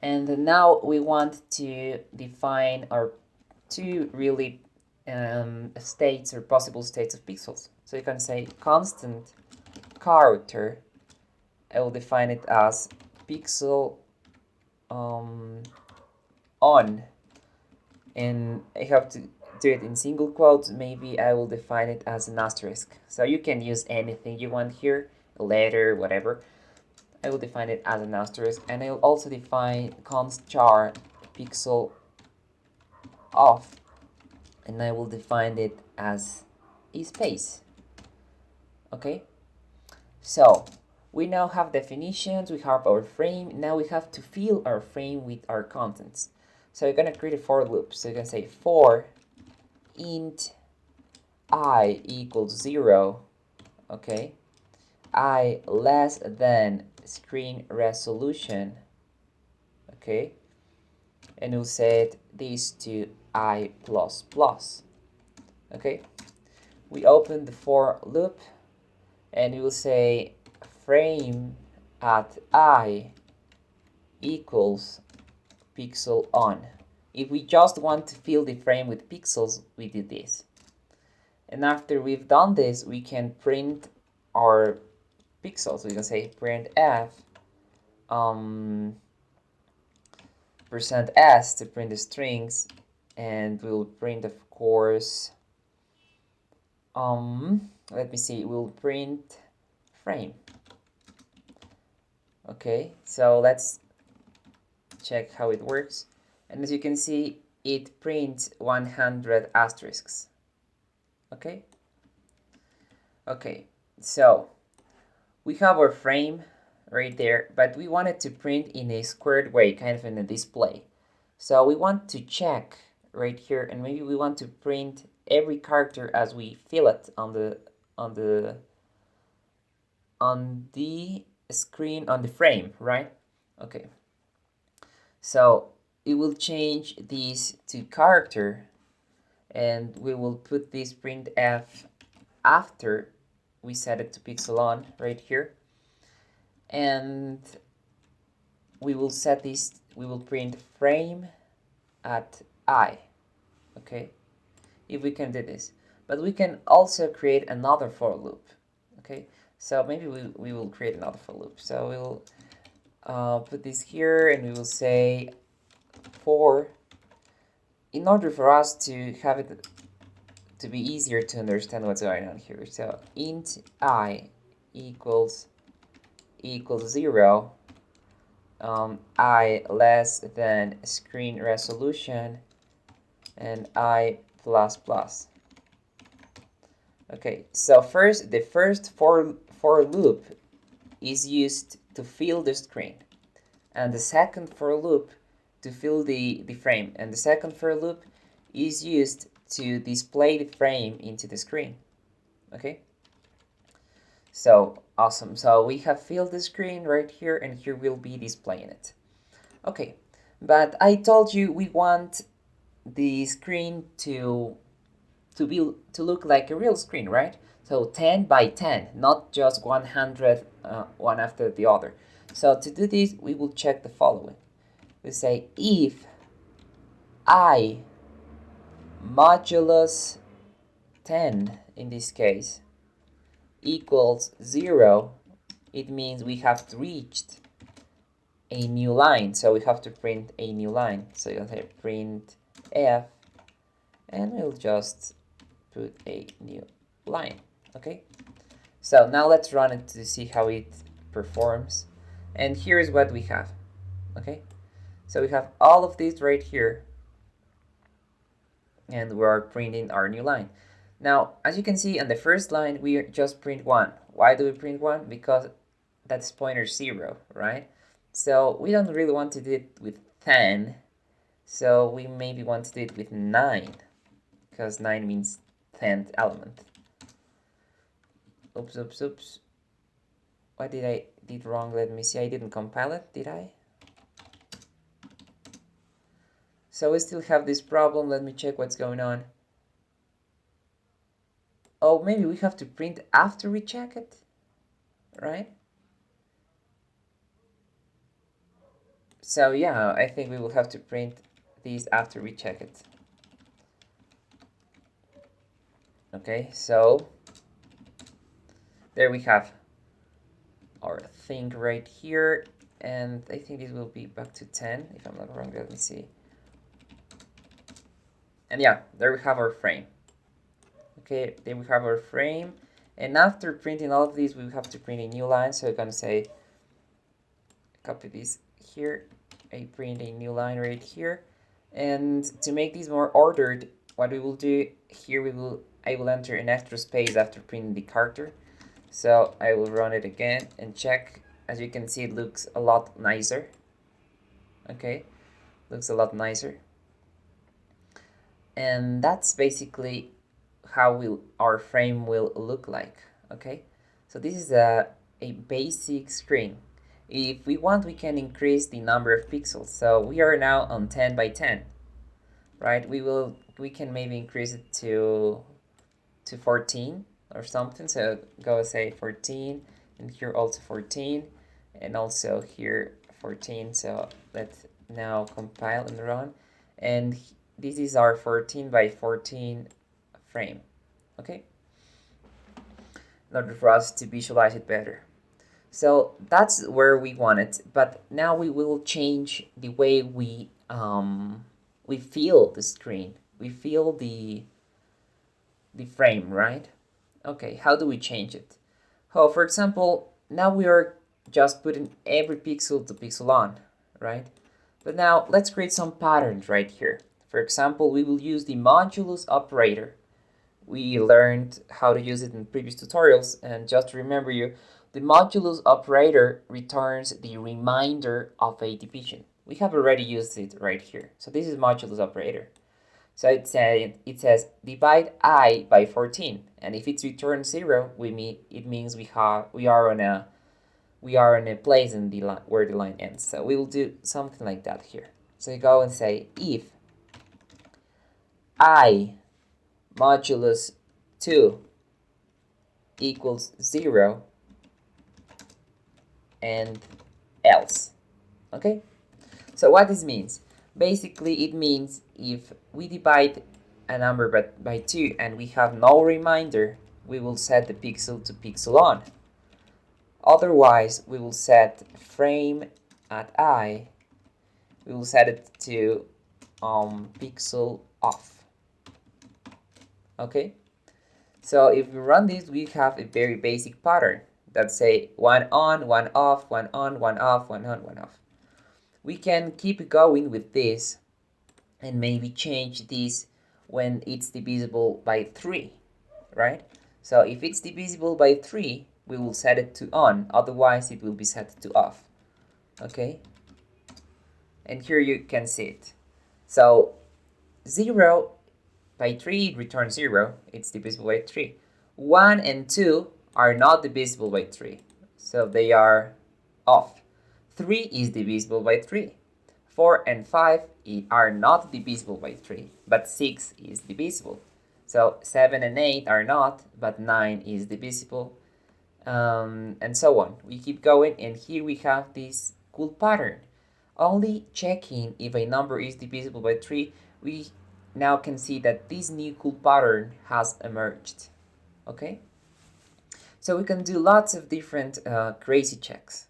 And now we want to define our two really states or possible states of pixels. So you can say constant character. I will define it as pixel on, and I have to do it in single quotes. Maybe I will define it as an asterisk. So you can use anything you want here, a letter, whatever. I will define it as an asterisk, and I will also define const char pixel off, and I will define it as a space. Okay, so we now have definitions, we have our frame. Now we have to fill our frame with our contents. So we're gonna create a for loop. So you can say for int I equals 0, okay, I less than screen resolution, okay, and we'll set this to I++, okay. We open the for loop, and we will say frame at I equals pixel on. If we just want to fill the frame with pixels, we do this. And after we've done this, we can print our pixels. We can say printf %s to print the strings, and we'll print, of course, let me see, we'll print frame. Okay, so let's check how it works. And as you can see, it prints 100 asterisks. Okay, so we have our frame right there, but we want it to print in a squared way, kind of in a display. So we want to check right here, and maybe we want to print every character as we fill it on the screen, on the frame, right? Okay, so it will change this to character, and we will put this printf after we set it to pixel on right here, and we will set this, we will print frame at I. Okay, if we can do this, but we can also create another for loop. Okay, so maybe we will create another for loop. So we'll put this here, and we will say for, in order for us to have it to be easier to understand what's going on here. So int I equals 0, I less than screen resolution, and I++. Okay, so first, the first for loop is used to fill the screen, and the second for loop to fill the frame, and the second for loop is used to display the frame into the screen. Okay, so awesome. So we have filled the screen right here, and here we'll be displaying it. Okay, but I told you we want the screen to look like a real screen, right? So 10 by 10, not just 100 one after the other. So to do this, we will check the following. We say if I modulus 10, in this case, equals 0, it means we have reached a new line. So we have to print a new line. So you'll say print f, and we'll just put a new line. Okay, so now let's run it to see how it performs, and here's what we have. Okay, so we have all of these right here, and we're printing our new line. Now, as you can see on the first line, we just print 1. Why do we print 1? Because that's pointer 0, right? So we don't really want to do it with 10, so we maybe want to do it with 9, because 9 means 10th element. Oops. What did I did wrong? Let me see. I didn't compile it, did I? So we still have this problem. Let me check what's going on. Oh, maybe we have to print after we check it, right? So yeah, I think we will have to print these after we check it. Okay, so there we have our thing right here, and I think this will be back to 10 if I'm not wrong. Let me see. And yeah, there we have our frame. Okay, there we have our frame, and after printing all of these, we have to print a new line. So I'm gonna say, copy this here, I print a new line right here, and to make these more ordered, what we will do here, I will enter an extra space after printing the character. So I will run it again and check. As you can see, it looks a lot nicer. Okay, looks a lot nicer. And that's basically how our frame will look like. Okay, so this is a basic screen. If we want, we can increase the number of pixels. So we are now on 10 by 10, right? We can maybe increase it to 14 or something. So go say 14, and here also 14, and also here 14. So let's now compile and run, and this is our 14 by 14 frame. Okay, in order for us to visualize it better. So that's where we want it, but now we will change the way we feel the screen. We feel the frame, right? Okay, how do we change it? Oh, for example, now we are just putting every pixel to pixel on, right? But now let's create some patterns right here. For example, we will use the Modulus Operator. We learned how to use it in previous tutorials, and just to remember you, the Modulus Operator returns the remainder of a division. We have already used it right here. So this is Modulus Operator. So it says divide I by 14, and if it returns 0, it means we are on a place in the line where the line ends. So we will do something like that here. So you go and say if I modulus 2 equals 0 and else. Okay? So what this means? Basically, it means if we divide a number by 2 and we have no remainder, we will set the pixel to pixel on. Otherwise, we will set frame at I, we will set it to pixel off. Okay? So if we run this, we have a very basic pattern that say one on, one off, one on, one off, one on, one off. We can keep going with this and maybe change this when it's divisible by 3, right? So if it's divisible by 3, we will set it to on, otherwise it will be set to off. Okay? And here you can see it. So 0 by 3, it returns 0. It's divisible by 3. 1 and 2 are not divisible by 3, so they are off. 3 is divisible by 3. 4 and 5 are not divisible by 3, but 6 is divisible. So 7 and 8 are not, but 9 is divisible, and so on. We keep going, and here we have this cool pattern. Only checking if a number is divisible by 3, we now can see that this new cool pattern has emerged. Okay? So we can do lots of different crazy checks.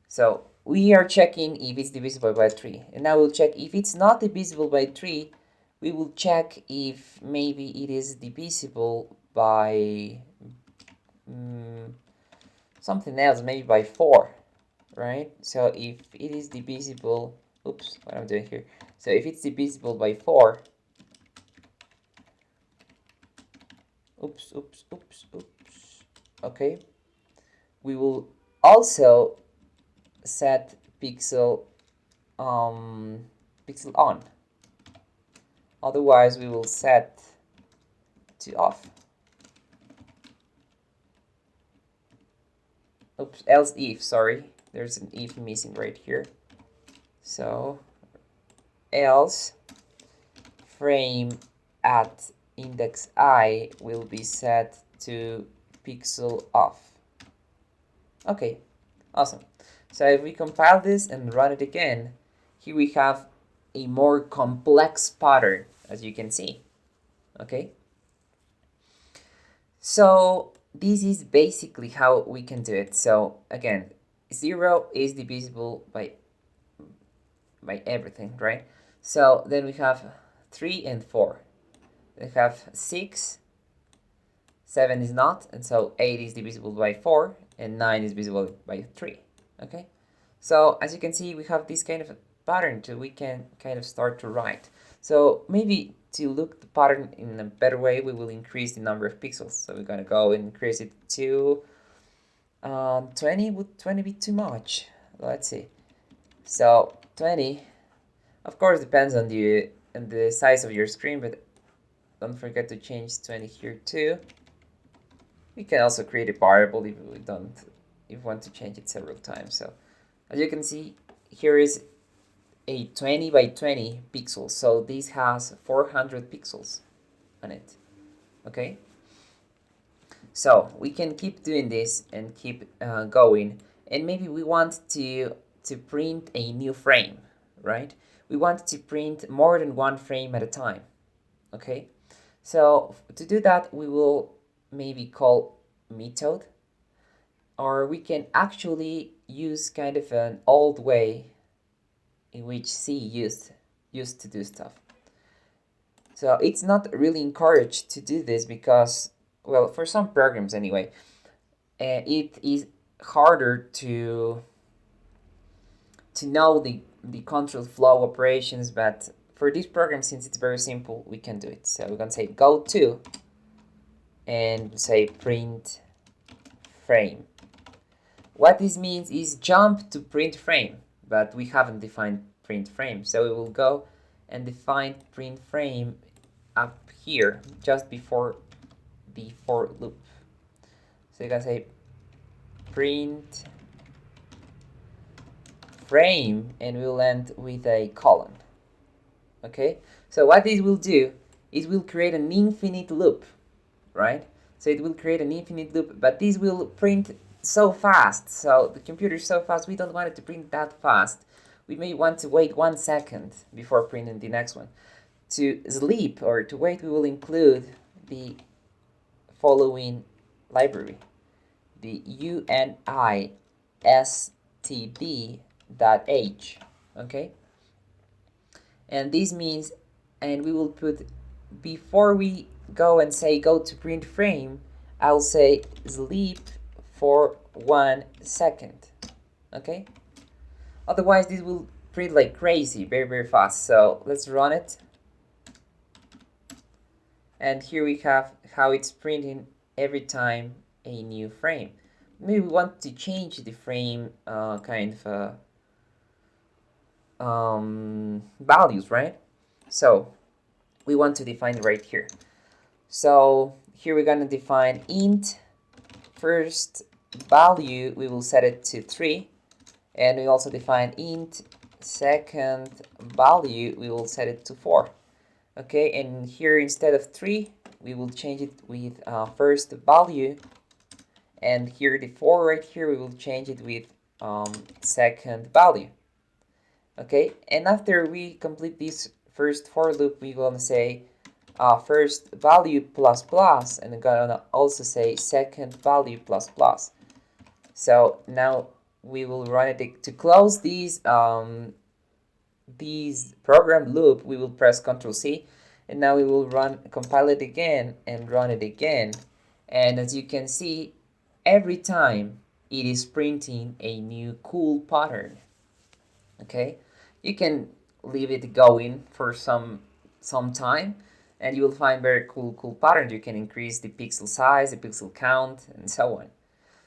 So we are checking if it's divisible by 3. And now we'll check if it's not divisible by 3, we will check if maybe it is divisible by something else, maybe by 4, right? So if it is divisible, oops, what I'm doing here. So if it's divisible by 4, oops, okay, we will also set pixel on. Otherwise, we will set to off. oops, else if, sorry, there's an if missing right here. So else frame at index I will be set to pixel off. Okay, awesome. So if we compile this and run it again, here we have a more complex pattern, as you can see. Okay. So this is basically how we can do it. So again, 0 is divisible by everything, right? So then we have 3 and 4. We have 6, 7 is not, and so 8 is divisible by 4, and 9 is divisible by 3. Okay? So as you can see, we have this kind of a pattern that we can kind of start to write. So maybe to look the pattern in a better way, we will increase the number of pixels. So we're gonna go and increase it to 20. Would 20 be too much? Let's see. So 20, of course, depends on the size of your screen, but don't forget to change 20 here too. We can also create a variable if we want to change it several times. So as you can see, here is a 20 by 20 pixels. So this has 400 pixels on it. Okay. So we can keep doing this and keep going. And maybe we want to print a new frame, right? We want to print more than one frame at a time. Okay. So to do that, we will maybe call method, or we can actually use kind of an old way in which C used to do stuff. So it's not really encouraged to do this because, well, for some programs anyway, it is harder to know the control flow operations, but for this program, since it's very simple, we can do it. So we're gonna say go to and say print frame. What this means is jump to print frame, but we haven't defined print frame. So we will go and define print frame up here, just before the for loop. So you can say print frame, and we'll end with a colon. Okay, so what this will do is will create an infinite loop, right? So it will create an infinite loop, but this will print so fast. So the computer is so fast, we don't want it to print that fast. We may want to wait 1 second before printing the next one. To sleep or to wait, we will include the following library, the unistd.h, okay? And this means, and we will put, before we go and say go to print frame, I'll say sleep for 1 second, okay? Otherwise, this will print like crazy, very, very fast. So let's run it. And here we have how it's printing every time a new frame. Maybe we want to change the frame kind of values, right? So we want to define right here. So here we're gonna define int first value, we will set it to 3, and we also define int second value, we will set it to 4. Okay, and here instead of 3, we will change it with first value, and here the 4 right here, we will change it with second value. Okay, and after we complete this first for loop, we're gonna say first value plus plus, and we're gonna also say second value plus plus. So now we will run it to close these program loop. We will press Ctrl C, and now we will compile it again and run it again. And as you can see, every time it is printing a new cool pattern. Okay, you can leave it going for some time, and you will find very cool patterns. You can increase the pixel size, the pixel count, and so on.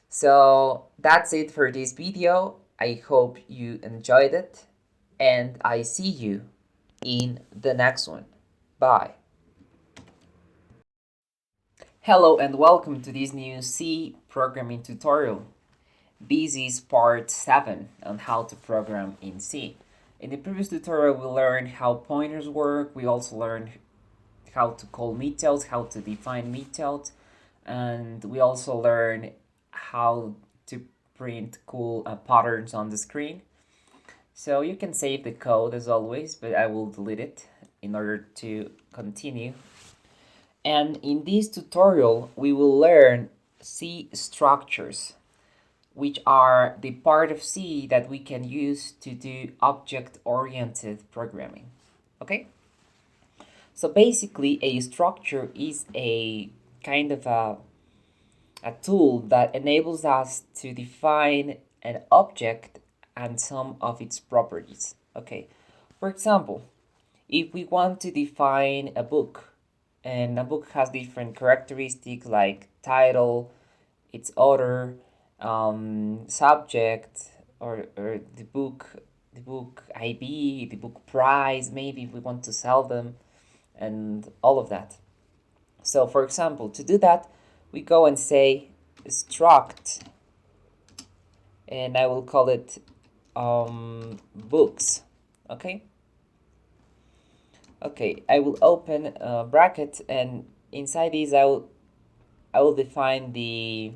So that's it for this video. I hope you enjoyed it, and I see you in the next one. Bye. Hello and welcome to this new C programming tutorial. This is part 7 on how to program in C. In the previous tutorial, we learned how pointers work. We also learned how to call methods, how to define methods, and we also learned how to print cool patterns on the screen. So you can save the code as always, but I will delete it in order to continue. And in this tutorial, we will learn C structures, which are the part of C that we can use to do object-oriented programming. Okay? So basically, a structure is a kind of a tool that enables us to define an object and some of its properties. Okay, for example, if we want to define a book, and a book has different characteristics like title, its author, subject, or the book ID, the book price, maybe if we want to sell them, and all of that. So for example, to do that, we go and say struct, and I will call it books. Okay. Okay, I will open a bracket, and inside this I will define the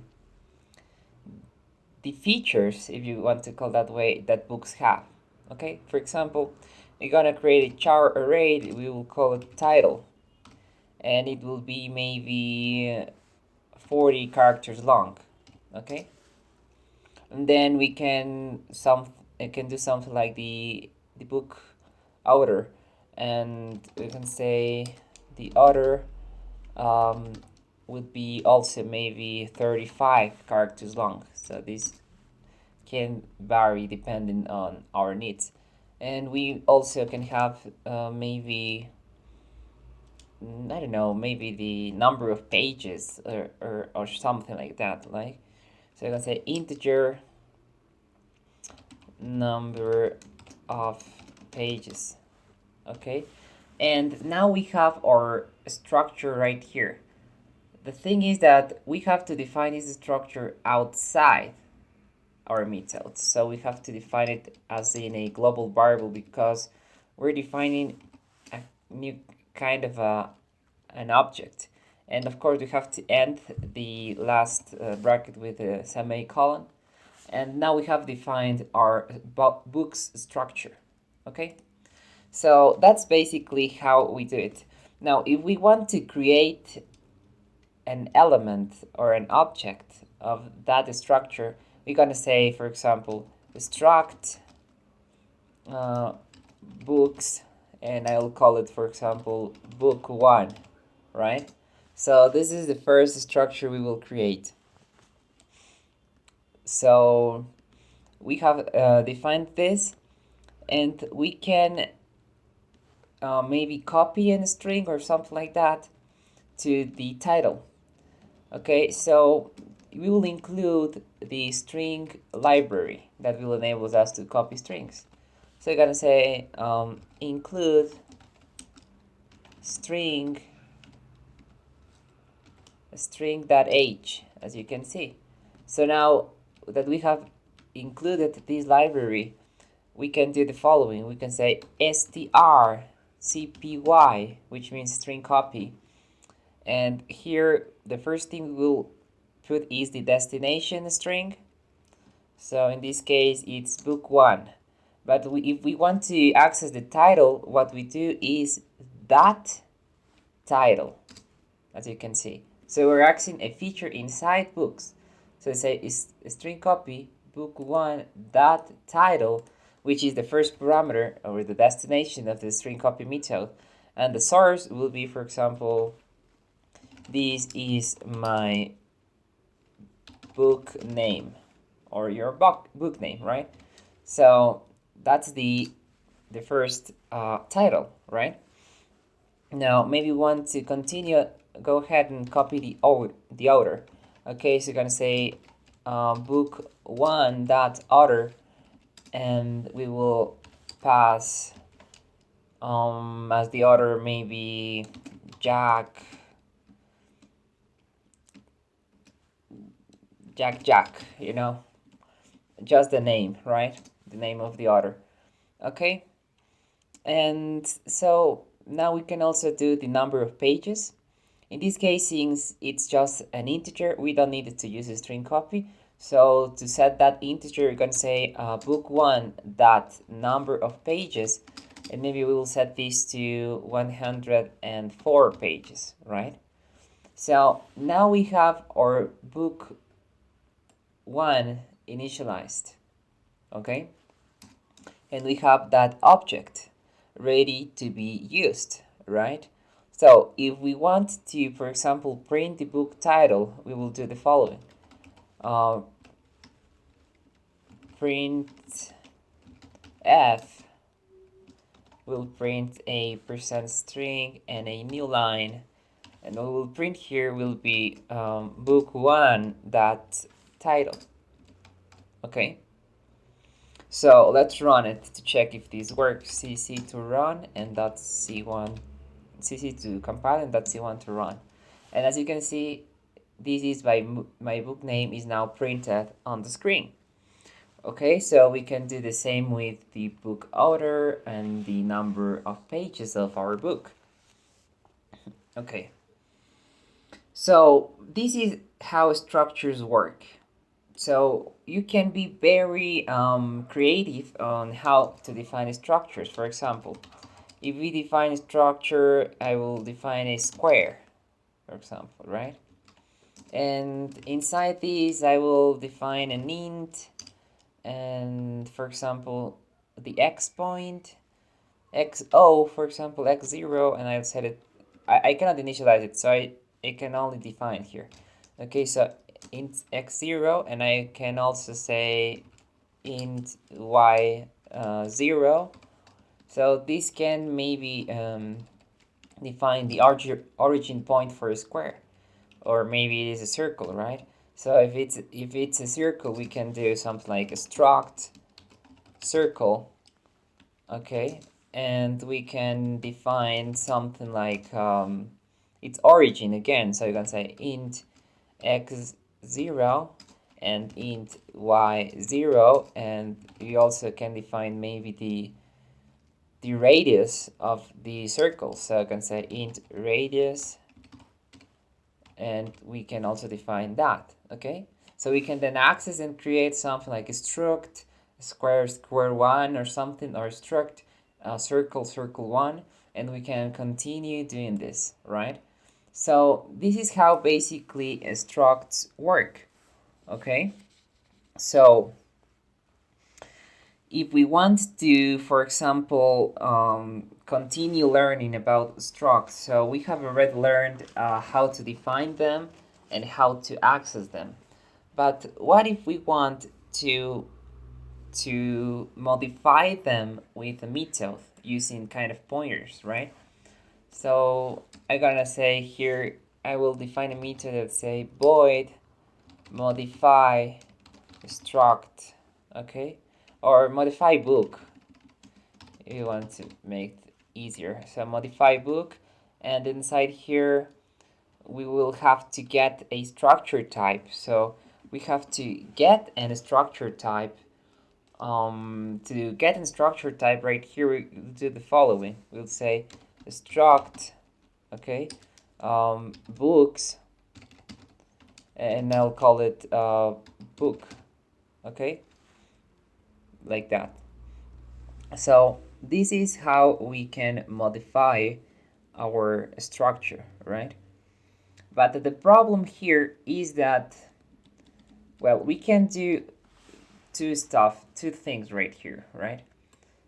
features, if you want to call that way, that books have. Okay, for example, we're gonna create a char array. We will call it title, and it will be maybe 40 characters long. Okay, and then we can do something like the book author, and we can say the author would be also maybe 35 characters long. So this can vary depending on our needs. And we also can have maybe, I don't know, maybe the number of pages or something like that. Like, so I can say integer number of pages. Okay, and now we have our structure right here. The thing is that we have to define this structure outside our methods. So we have to define it as in a global variable because we're defining a new kind of an object. And of course we have to end the last bracket with a semicolon. And now we have defined our books structure. Okay, so that's basically how we do it. Now if we want to create an element or an object of that structure, we're going to say, for example, struct books, and I'll call it, for example, book 1, right? So this is the first structure we will create. So we have defined this, and we can maybe copy a string or something like that to the title. Okay, so we will include the string library that will enable us to copy strings. So you're gonna say include string.h, as you can see. So now that we have included this library, we can do the following. We can say strcpy, which means string copy. And here, the first thing we will put is the destination string. So in this case, it's book 1. But if we want to access the title, what we do is that title, as you can see. So we're accessing a feature inside books. So say is string copy book 1 dot title, which is the first parameter or the destination of the string copy method, and the source will be, for example, this is my book name, or your book name, right? So that's the first title, right? Now maybe we want to continue. Go ahead and copy the author. Okay, so you're gonna say book 1 dot author, and we will pass as the author maybe Jack, you know. just the name, right? The name of the author. Okay, and so now we can also do the number of pages. In this case, since it's just an integer, we don't need to use a string copy. So to set that integer, we're going to say book 1 dot number of pages, and maybe we will set this to 104 pages, right? So now we have our book 1 initialized, okay? And we have that object ready to be used, right? So if we want to, for example, print the book title, we will do the following. Print f will print a %string and a new line, and what we'll print here will be book 1 dot title. Okay, so let's run it to check if this works. cc to run and .c1, cc to compile and .c1 to run. And as you can see, this is my book name is now printed on the screen. Okay, so we can do the same with the book author and the number of pages of our book. Okay, so this is how structures work. So you can be very creative on how to define structures. For example, if we define a structure, I will define a square, for example, right? And inside this, I will define an int, and for example, the x point, xo, for example, x0, and I'll set it, I cannot initialize it, so I can only define here. Okay, so int x0, and I can also say int y0. So this can maybe define the origin point for a square, or maybe it is a circle, right? So if it's a circle, we can do something like a struct circle, okay, and we can define something like its origin again. So you can say int x0 and int y0, and we also can define maybe the radius of the circle. So I can say int radius, and we can also define that, okay? So we can then access and create something like a struct square1 or something, or struct circle1, and we can continue doing this, right? So this is how basically structs work, okay? So if we want to, for example, continue learning about structs, so we have already learned how to define them and how to access them. But what if we want to modify them with a method using kind of pointers, right? So I'm gonna say here, I will define a method that say void modify struct, okay? Or modify book, if you want to make it easier. So modify book, and inside here we will have to get a structure type. So we have to get a structure type. To get a structure type right here, we do the following. We'll say struct, okay, books, and I'll call it book, okay, like that. So this is how we can modify our structure, right? But the problem here is that, well, we can do two things right here, right?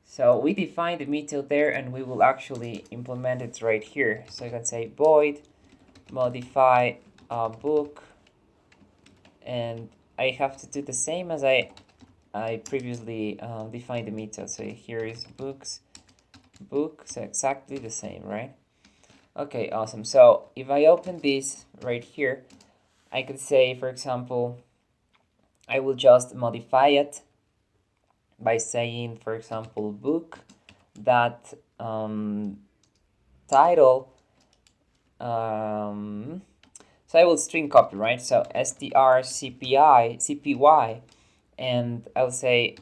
So we define the method there, and we will actually implement it right here. So I can say void modify book, and I have to do the same as I previously defined the method. So here is books, book, so exactly the same, right? Okay, awesome. So if I open this right here, I could say, for example, I will just modify it by saying, for example, book that title. So I will string copy, right? So strcpy and I'll say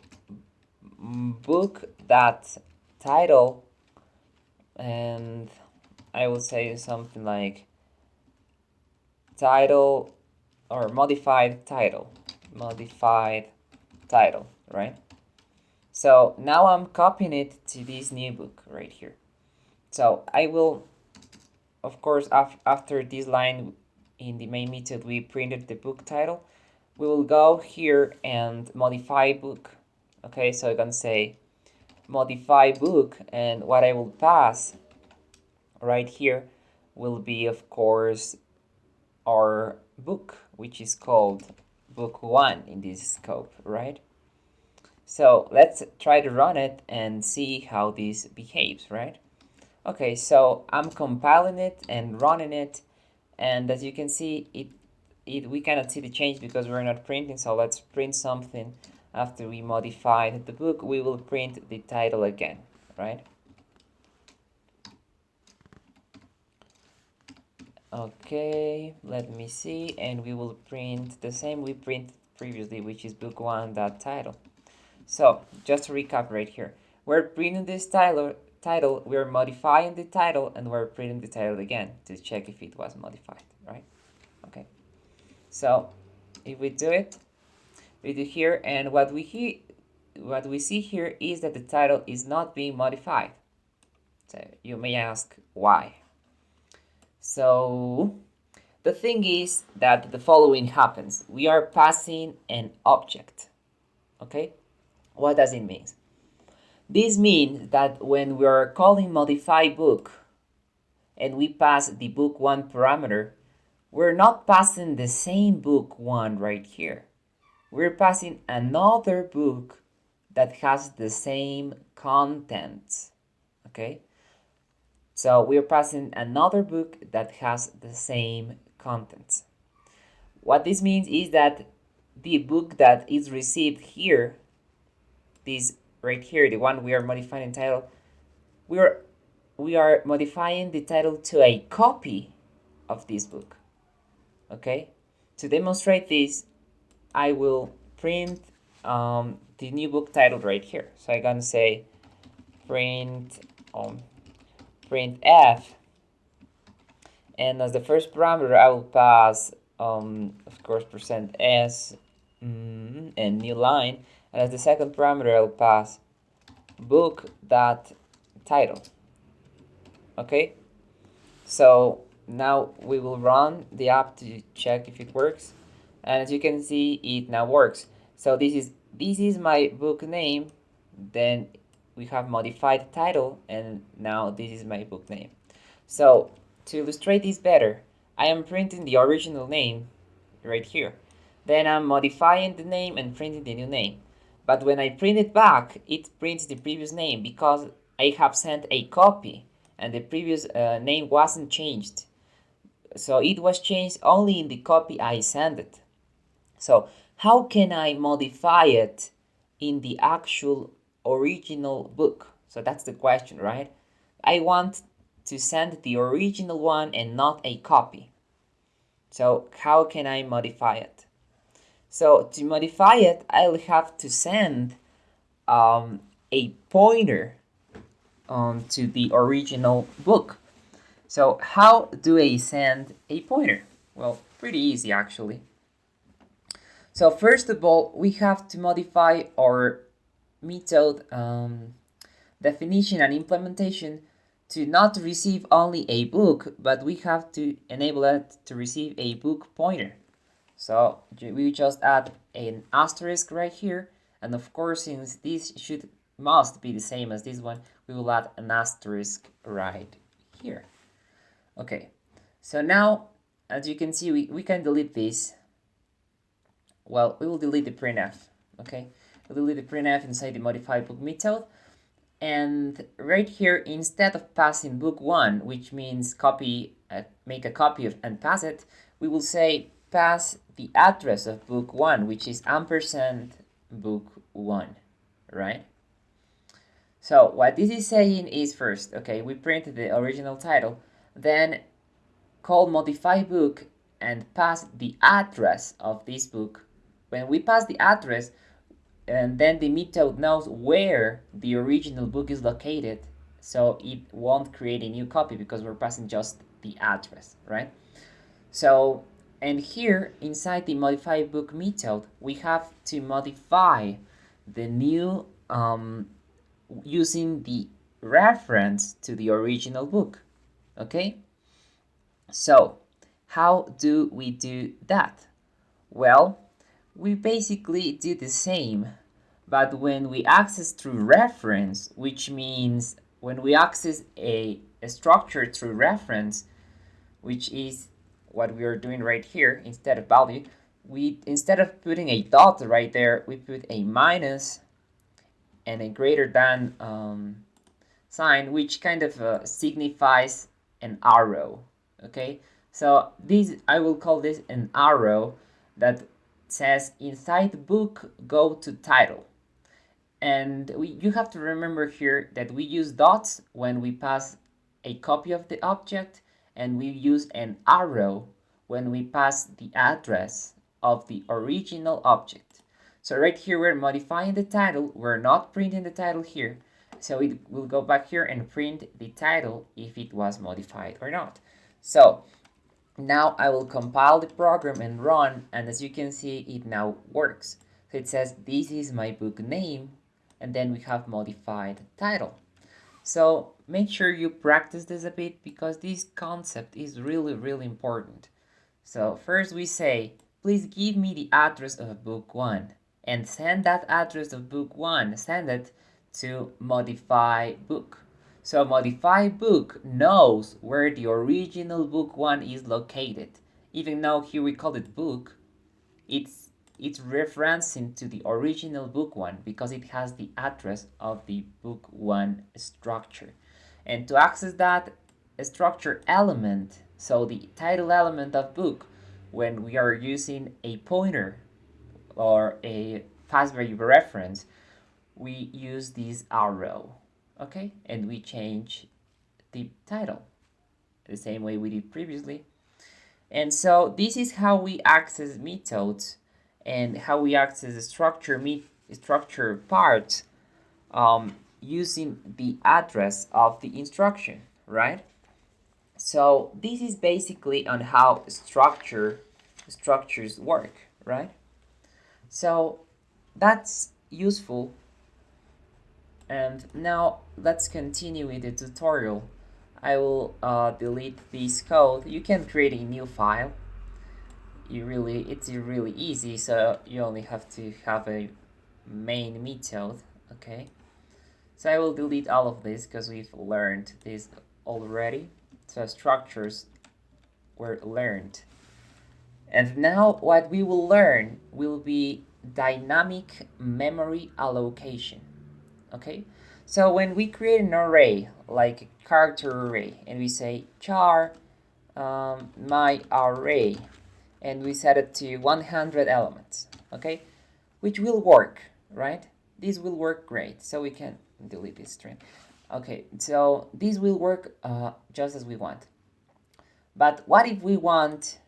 book that title, and I will say something like title or modified title, right? So now I'm copying it to this new book right here. So I will, of course, after this line in the main method, we printed the book title. We will go here and modify book. Okay, so I can say modify book, and what I will pass right here will be, of course, our book, which is called book 1 in this scope, right? So let's try to run it and see how this behaves, right? Okay, so I'm compiling it and running it, and as you can see, we cannot see the change because we're not printing, so let's print something. After we modified the book, we will print the title again, right? Okay, let me see, and we will print the same we printed previously, which is book 1.title. So just to recap right here, we're printing this title, we're modifying the title, and we're printing the title again to check if it was modified, right? Okay, so if we do it, we do here, and what we see here is that the title is not being modified. So you may ask why. So the thing is that the following happens. We are passing an object, okay? What does it mean? This means that when we are calling modify book and we pass the book 1 parameter, we're not passing the same book 1 right here. We're passing another book that has the same contents, okay? So we're passing another book that has the same contents. What this means is that the book that is received here, this right here, the one we are modifying in title, we are modifying the title to a copy of this book. Okay, to demonstrate this, I will print the new book title right here. So I'm gonna say print f, and as the first parameter, I will pass of course %s and new line, and as the second parameter, I'll pass book that title. Okay, so now we will run the app to check if it works, and as you can see, it now works. So this is my book name, then we have modified title, and now this is my book name. So to illustrate this better, I am printing the original name right here. Then I'm modifying the name and printing the new name. But when I print it back, it prints the previous name because I have sent a copy and the previous name wasn't changed. So it was changed only in the copy I sent it. So how can I modify it in the actual original book? So that's the question, right? I want to send the original one and not a copy. So how can I modify it? So to modify it, I'll have to send a pointer to the original book. So how do I send a pointer? Well, pretty easy actually. So first of all, we have to modify our method definition and implementation to not receive only a book, but we have to enable it to receive a book pointer. So we just add an asterisk right here, and of course, since this must be the same as this one, we will add an asterisk right here. Okay, so now, as you can see, we can delete this. Well, we will delete the printf, okay? We'll delete the printf inside the modify book method, and right here, instead of passing book 1, which means copy, make a copy of and pass it, we will say pass the address of book 1, which is ampersand book 1, right? So what this is saying is first, okay, we printed the original title, then call modify book and pass the address of this book. When we pass the address, and then the method knows where the original book is located, so it won't create a new copy because we're passing just the address, right? So, and here inside the modify book method, we have to modify the new using the reference to the original book. Okay? So, how do we do that? Well, we basically do the same, but when we access through reference, which means when we access a structure through reference, which is what we are doing right here instead of value, we instead of putting a dot right there, we put a minus and a greater than sign, which kind of signifies an arrow. Okay, so this, I will call this an arrow that says inside book go to title. And you have to remember here that we use dots when we pass a copy of the object, and we use an arrow when we pass the address of the original object. So right here we're modifying the title, we're not printing the title here, so it will go back here and print the title if it was modified or not. So now I will compile the program and run, and as you can see, it now works. So it says this is my book name, and then we have modified title. So make sure you practice this a bit because this concept is really important. So first we say, please give me the address of book 1 and send that address of book 1, send it to modify book. So modify book knows where the original book 1 is located. Even though here we call it book, it's referencing to the original book 1 because it has the address of the book 1 structure. And to access that structure element, so the title element of book, when we are using a pointer or a fast variable reference, we use this arrow, okay? And we change the title the same way we did previously. And so this is how we access methods and how we access the structure parts using the address of the instruction, right? So this is basically on how structures work, right? So that's useful. And now let's continue with the tutorial. I will delete this code. You can create a new file. It's really easy, so you only have to have a main method, okay? So I will delete all of this because we've learned this already. So structures were learned. And now what we will learn will be dynamic memory allocation, okay? So when we create an array, like a character array, and we say char my array, and we set it to 100 elements, okay? Which will work, right? This will work great, so we can delete this string. Okay, so this will work just as we want. But what if we want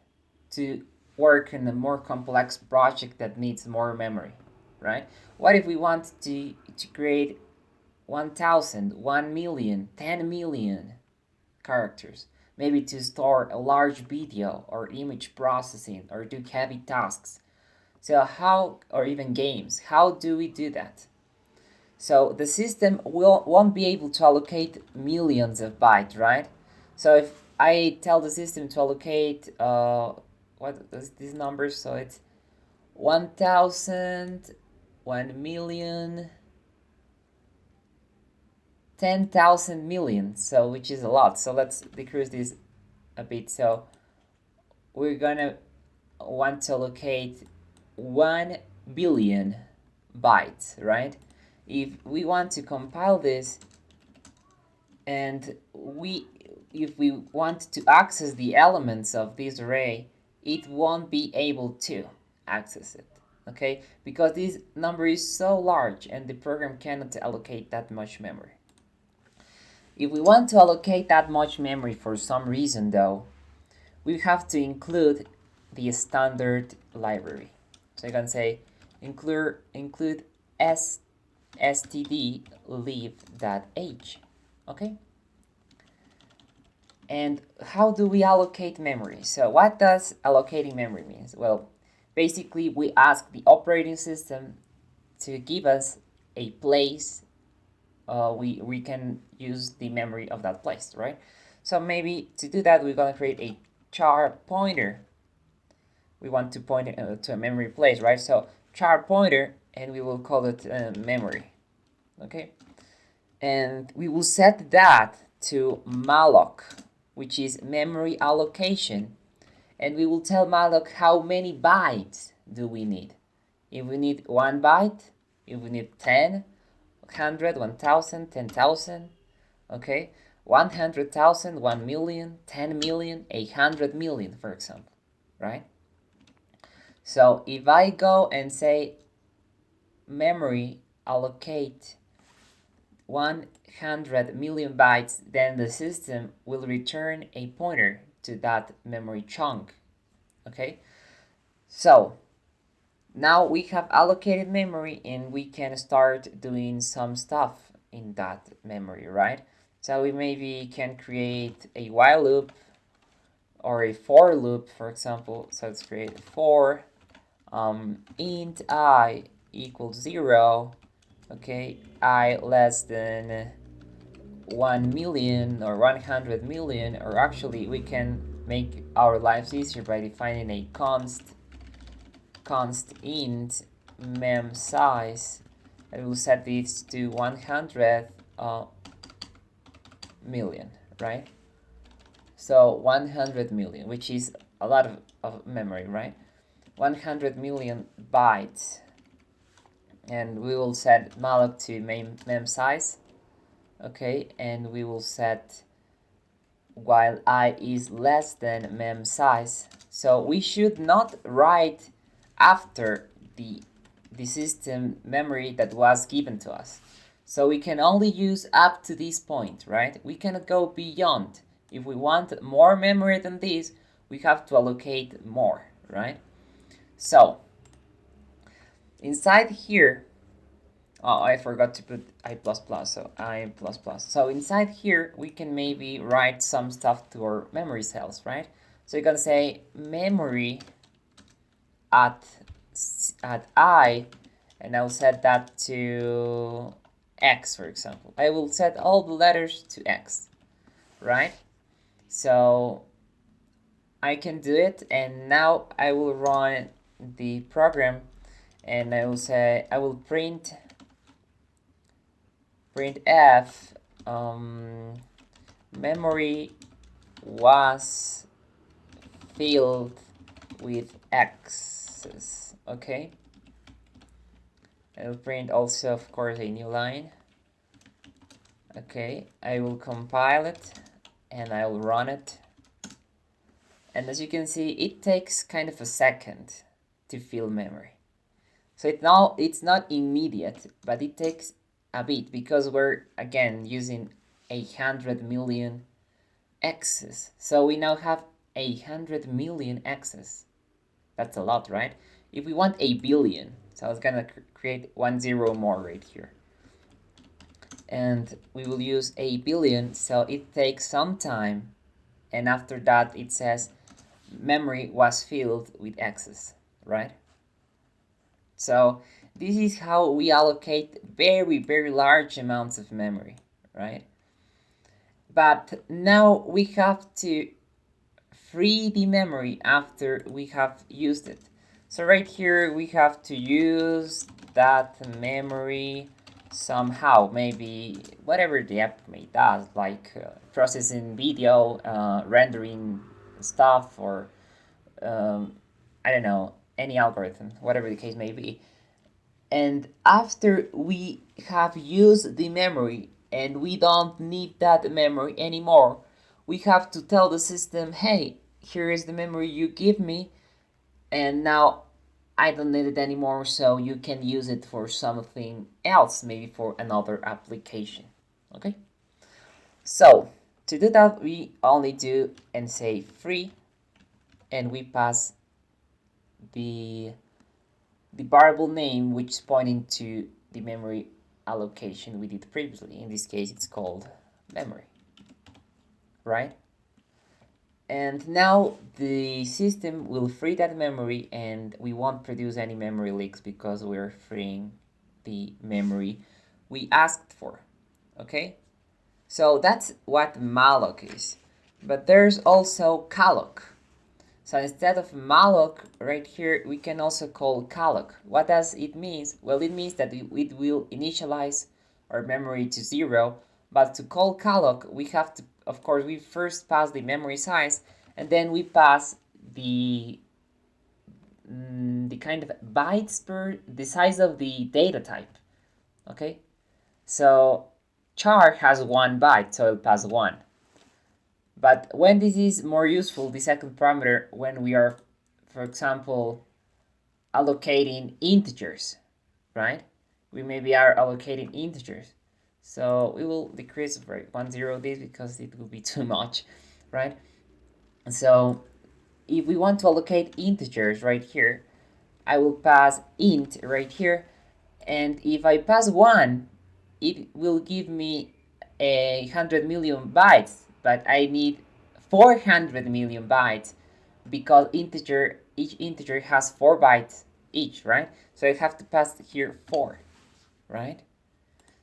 to work in a more complex project that needs more memory, right? What if we want to create 1,000, 1 million, 10 million characters? Maybe to store a large video or image processing or do heavy tasks. So how, or even games, how do we do that? So the system won't be able to allocate millions of bytes, right? So if I tell the system to allocate, what is these numbers? So it's 1,000, 1 million, 10,000 million, so which is a lot. So let's decrease this a bit. So we're gonna want to allocate 1 billion bytes, right? If we want to compile this and if we want to access the elements of this array, it won't be able to access it, okay? Because this number is so large and the program cannot allocate that much memory. If we want to allocate that much memory for some reason though, we have to include the standard library. So you can say include std leave.h. Okay? And how do we allocate memory? So what does allocating memory means? Well, basically we ask the operating system to give us a place. We can use the memory of that place, right? So maybe to do that, we're going to create a char pointer. We want to point it to a memory place, right? So char pointer, and we will call it memory, okay? And we will set that to malloc, which is memory allocation. And we will tell malloc how many bytes do we need. If we need 1 byte, if we need 10, 100, 1000, 10,000, okay? 100,000, 1 million, 10 million, 100 million, for example, right? So if I go and say memory allocate 100 million bytes, then the system will return a pointer to that memory chunk, okay? So now we have allocated memory and we can start doing some stuff in that memory, right? So we maybe can create a while loop or a for loop, for example. So let's create for int I equals 0, okay, I less than 1 million or 100 million, or actually we can make our lives easier by defining a const int mem size, and we'll set this to 100 million, right? So 100 million, which is a lot of memory, right? 100 million bytes, and we will set malloc to mem size, okay, and we will set while I is less than mem size. So we should not write after the system memory that was given to us. So we can only use up to this point, right? We cannot go beyond. If we want more memory than this, we have to allocate more, right? So inside here, oh, I forgot to put I++, so I++. So inside here, we can maybe write some stuff to our memory cells, right? So you're gonna say memory at I, and I'll set that to X, for example. I will set all the letters to X, right? So I can do it, and now I will run the program, and I will say I will print f memory was filled with X's, okay? I will print also, of course, a new line. Okay, I will compile it and I will run it. And as you can see, it takes kind of a second to fill memory. So it's not immediate, but it takes a bit because we're again using 100 million X's. So we now have 100 million X's. That's a lot, right? If we want a billion, so I was gonna create 1 0 more right here. And we will use a billion, so it takes some time. And after that, it says memory was filled with X's, right? So this is how we allocate very, very large amounts of memory, right? But now we have to free the memory after we have used it. So right here, we have to use that memory somehow, maybe whatever the app does, like processing video, rendering stuff, or I don't know, any algorithm, whatever the case may be. And after we have used the memory and we don't need that memory anymore, we have to tell the system, hey, here is the memory you give me, and now I don't need it anymore, so you can use it for something else, maybe for another application, okay? So to do that, we only do and say free, and we pass the variable name, which is pointing to the memory allocation we did previously. In this case, it's called memory, right? And now the system will free that memory, and we won't produce any memory leaks because we're freeing the memory we asked for, okay? So that's what malloc is. But there's also calloc. So instead of malloc right here, we can also call calloc. What does it mean? Well, it means that it will initialize our memory to 0, but to call calloc, we have to, of course, we first pass the memory size, and then we pass the kind of bytes per the size of the data type, okay? So char has 1 byte, so it'll pass 1. But when this is more useful, the second parameter, when we are, for example, allocating integers, right? We maybe are allocating integers. So we will decrease 10 this because it will be too much, right? So if we want to allocate integers right here, I will pass int right here. And if I pass 1, it will give me 100 million bytes, but I need 400 million bytes because each integer has 4 bytes each, right? So I have to pass here 4, right?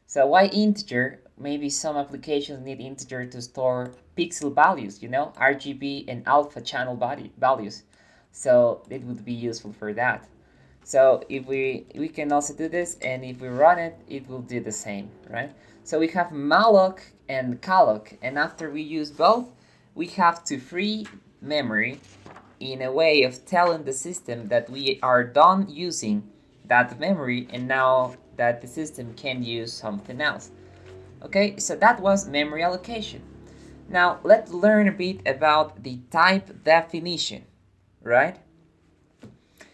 So why integer? Maybe some applications need integer to store pixel values, RGB and alpha channel values. So it would be useful for that. So if we can also do this, and if we run it, it will do the same, right? So we have malloc and calloc, and after we use both, we have to free memory in a way of telling the system that we are done using that memory, and now that the system can use something else. Okay, so that was memory allocation. Now let's learn a bit about the type definition, right?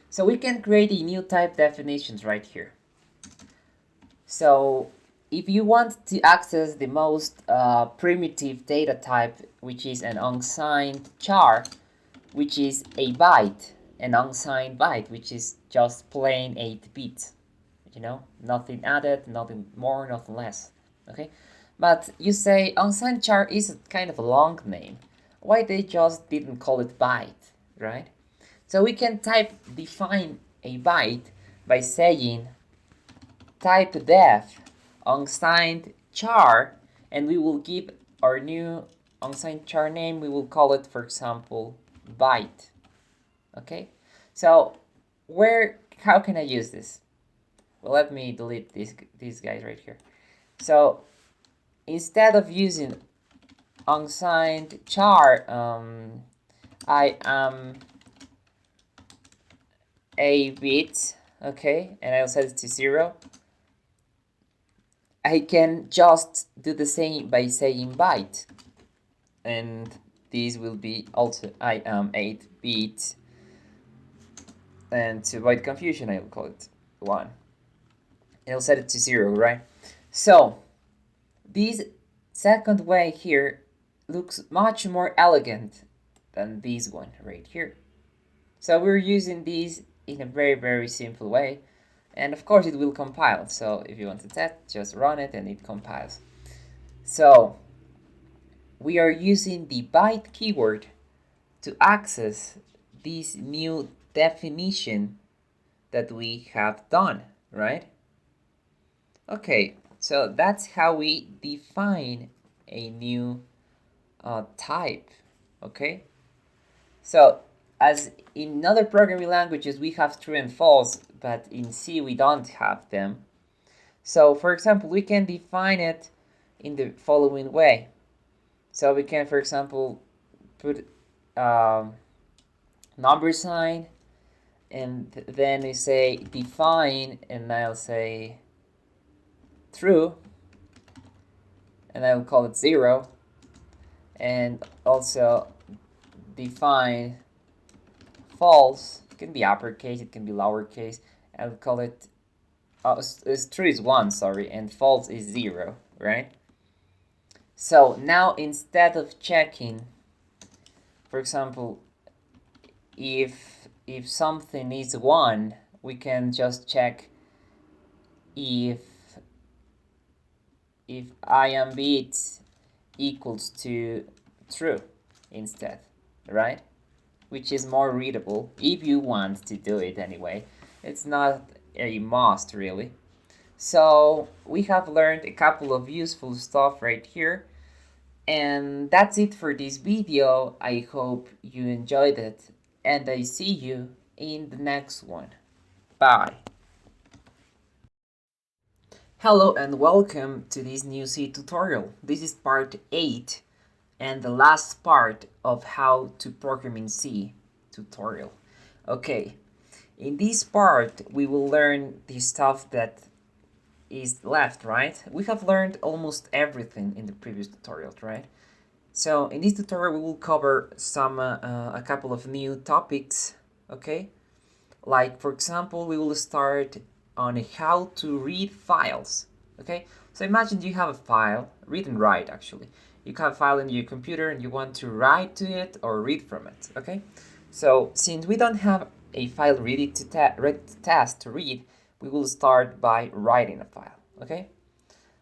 So we can create a new type definitions right here. So if you want to access the most primitive data type, which is an unsigned char, which is a byte, an unsigned byte, which is just plain 8 bits, nothing added, nothing more, nothing less, okay? But you say unsigned char is a kind of a long name. Why they just didn't call it byte, right? So we can define a byte by saying type def unsigned char, and we will give our new unsigned char name. We will call it, for example, byte. Okay, so how can I use this? Well, let me delete these guys right here. So instead of using unsigned char, I am a bit, okay, and I'll set it to 0. I can just do the same by saying byte, and this will be also I am 8-bit, and to avoid confusion I will call it 1, and I'll set it to 0, right? So this second way here looks much more elegant than this one right here. So we're using these in a very, very simple way, and of course it will compile. So if you want to test, just run it and it compiles. So we are using the byte keyword to access this new definition that we have done, right? Okay, so that's how we define a new type, okay? So as in other programming languages, we have true and false, but in C we don't have them. So for example, we can define it in the following way. So we can, for example, put number sign, and then we say define, and I'll say true, and I will call it 0, and also define false. It can be uppercase, it can be lowercase. I'll call it true is 1, sorry, and false is 0, right? So now instead of checking, for example, if something is 1, we can just check if I am bit equals to true instead, right? Which is more readable if you want to do it anyway. It's not a must really. So we have learned a couple of useful stuff right here. And that's it for this video. I hope you enjoyed it, and I see you in the next one. Bye. Hello and welcome to this new C tutorial. This is part 8 and the last part of how to program in C tutorial. Okay, in this part we will learn the stuff that is left, right? We have learned almost everything in the previous tutorials, right? So in this tutorial we will cover a couple of new topics, okay? Like for example, we will start on how to read files, okay? So imagine you have a file, read and write actually. You have a file in your computer and you want to write to it or read from it, okay? So since we don't have a file ready to test to read, we will start by writing a file, okay?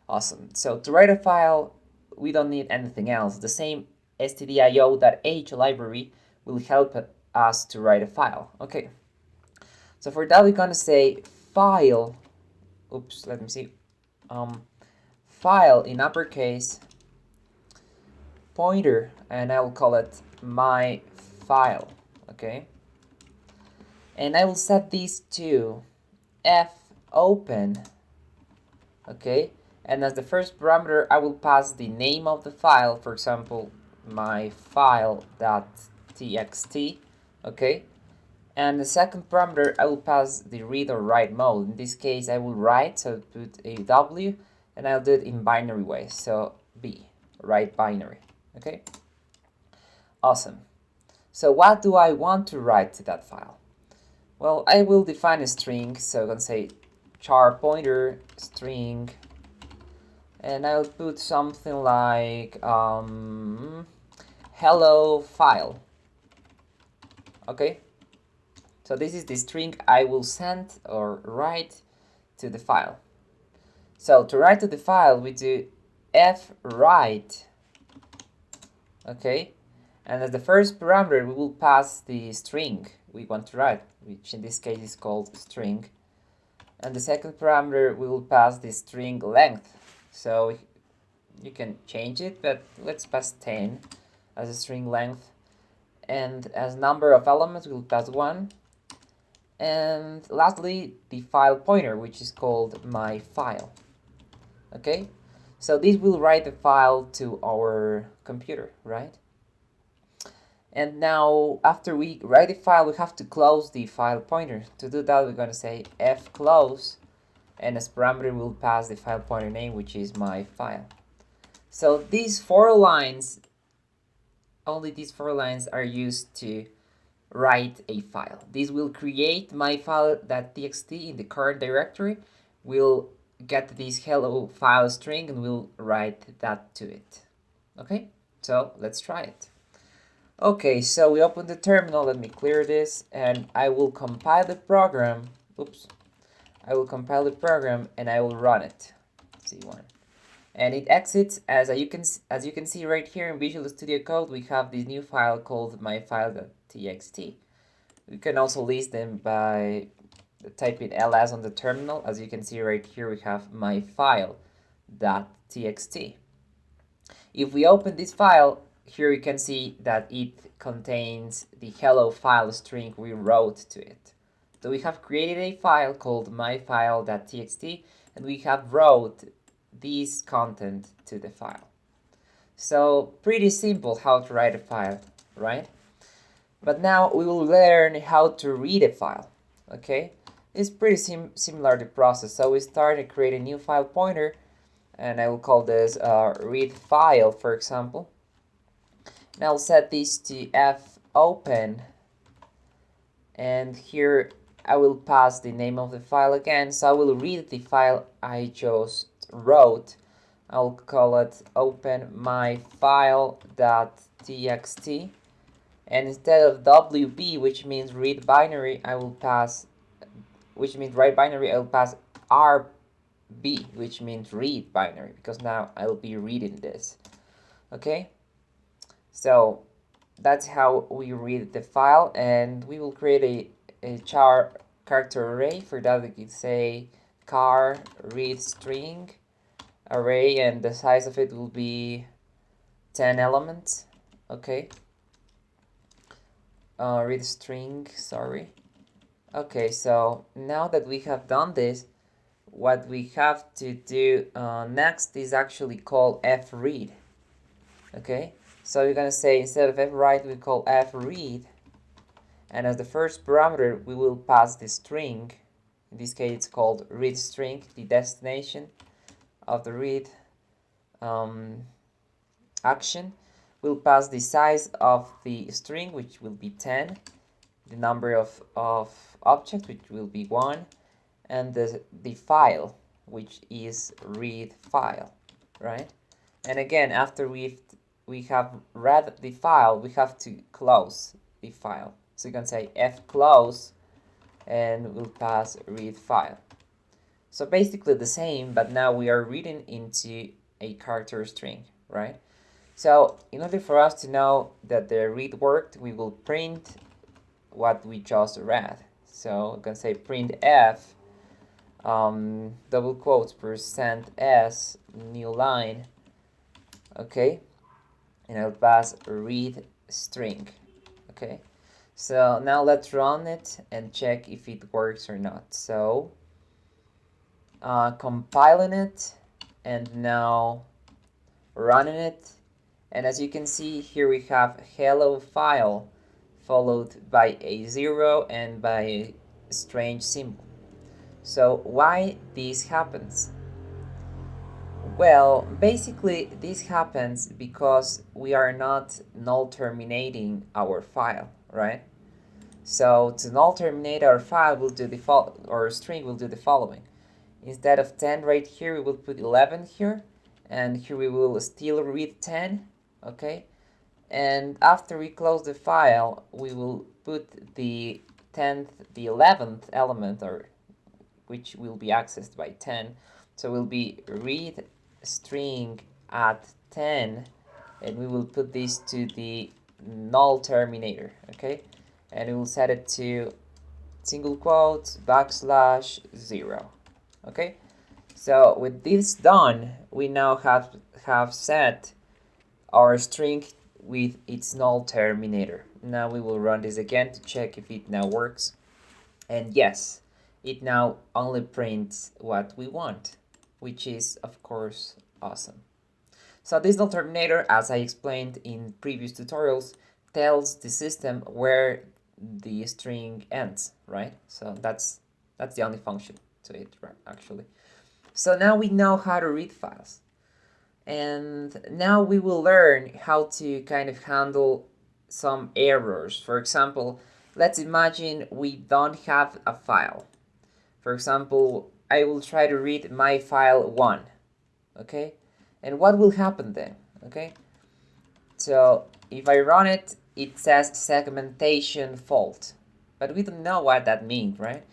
Awesome. So to write a file, we don't need anything else. The same stdio.h library will help us to write a file, okay? So for that, we're gonna say file, oops, let me see, file in uppercase, pointer, and I will call it my file, okay? And I will set these to fopen, okay? And as the first parameter, I will pass the name of the file, for example, my file.txt, okay? And the second parameter, I will pass the read or write mode. In this case, I will write, so put a W, and I'll do it in binary way, so B, write binary, okay? Awesome. So what do I want to write to that file? Well, I will define a string, so I'm gonna say char pointer string, and I'll put something like hello file, okay? So this is the string I will send or write to the file. So to write to the file, we do fwrite, okay? And as the first parameter, we will pass the string we want to write, which in this case is called string. And the second parameter, we will pass the string length. So you can change it, but let's pass 10 as a string length. And as number of elements, we'll pass 1. And lastly, the file pointer, which is called my file. Okay, so this will write the file to our computer, right? And now, after we write the file, we have to close the file pointer. To do that, we're going to say fclose, and as parameter, we'll pass the file pointer name, which is my file. So these 4 lines, only these 4 lines are used to write a file. This will create my file.txt in the current directory. We'll get this hello file string and we'll write that to it. Okay, so let's try it. Okay, so we open the terminal. Let me clear this, and I will compile the program. Oops, I will compile the program and I will run it. C1. And it exits as you can see right here in Visual Studio Code. We have this new file called myfile.txt. We can also list them by typing ls on the terminal. As you can see right here, we have myfile.txt. If we open this file, here you can see that it contains the hello file string we wrote to it. So we have created a file called myfile.txt, and we have wrote this content to the file. So pretty simple how to write a file, right? But now we will learn how to read a file, okay? It's pretty similar the process. So we start to create a new file pointer, and I will call this read file, for example. And I'll set this to fopen, and here I will pass the name of the file again. So I will read the file I just wrote. I'll call it open my file.txt, and instead of wb, which means read binary, I will pass, which means write binary, I will pass r B, which means read binary, because now I'll be reading this. Okay, so that's how we read the file, and we will create a character array. For that, we could say char read string array, and the size of it will be 10 elements. Okay, read string, sorry. Okay, so now that we have done this, what we have to do next is actually call fread. Okay, so we're going to say instead of fwrite, we call fread. And as the first parameter, we will pass the string. In this case, it's called read string, the destination of the read action. We'll pass the size of the string, which will be 10, the number of objects, which will be 1, and the file, which is read file, right? And again, after we have read the file, we have to close the file. So you can say fclose, and we'll pass read file. So basically the same, but now we are reading into a character string, right? So in order for us to know that the read worked, we will print what we just read. So we can say printf double quotes %s new line, okay, and I'll pass read string. Okay, so now let's run it and check if it works or not. So compiling it and now running it, and as you can see here, we have hello file followed by a 0 and by a strange symbol. So why this happens? Well, basically this happens because we are not null terminating our file, right? So to null terminate our file, we'll do the or string will do the following. Instead of 10 right here, we will put 11 here, and here we will still read 10, okay? And after we close the file, we will put the 11th element, or which will be accessed by 10. So we'll be read string at 10, and we will put this to the null terminator, okay? And we will set it to single quotes \0, okay? So with this done, we now have set our string with its null terminator. Now we will run this again to check if it now works. And yes, it now only prints what we want, which is, of course, awesome. So this Null Terminator, as I explained in previous tutorials, tells the system where the string ends, right? So that's the only function to it, right, actually. So now we know how to read files. And now we will learn how to kind of handle some errors. For example, let's imagine we don't have a file. For example, I will try to read my file 1, okay? And what will happen then, okay? So if I run it, it says segmentation fault. But we don't know what that means, right?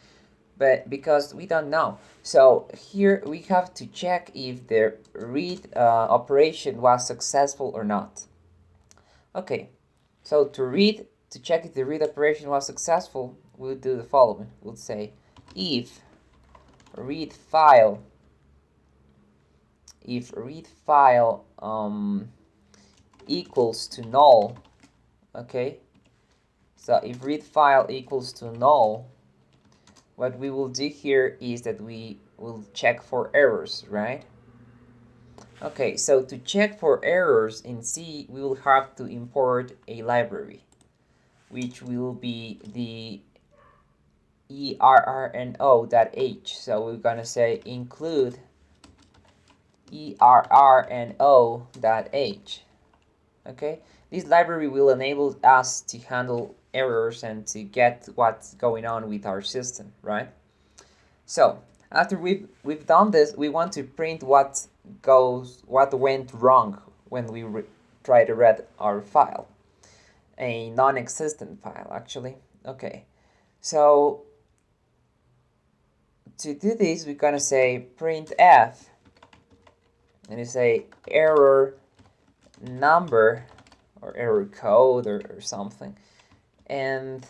But because we don't know. So here we have to check if the read operation was successful or not. Okay, so to check if the read operation was successful, we'll do the following. We'll say if read file equals to null, okay? So if read file equals to null, what we will do here is that we will check for errors, right? Okay, so to check for errors in C, we will have to import a library, which will be the errno.h. So we're gonna say include errno.h. Okay, this library will enable us to handle errors and to get what's going on with our system, right? So after we've done this, we want to print what went wrong when we try to read our file, a non-existent file actually. Okay, so to do this, we're gonna say printf, and you say error number or error code or something, and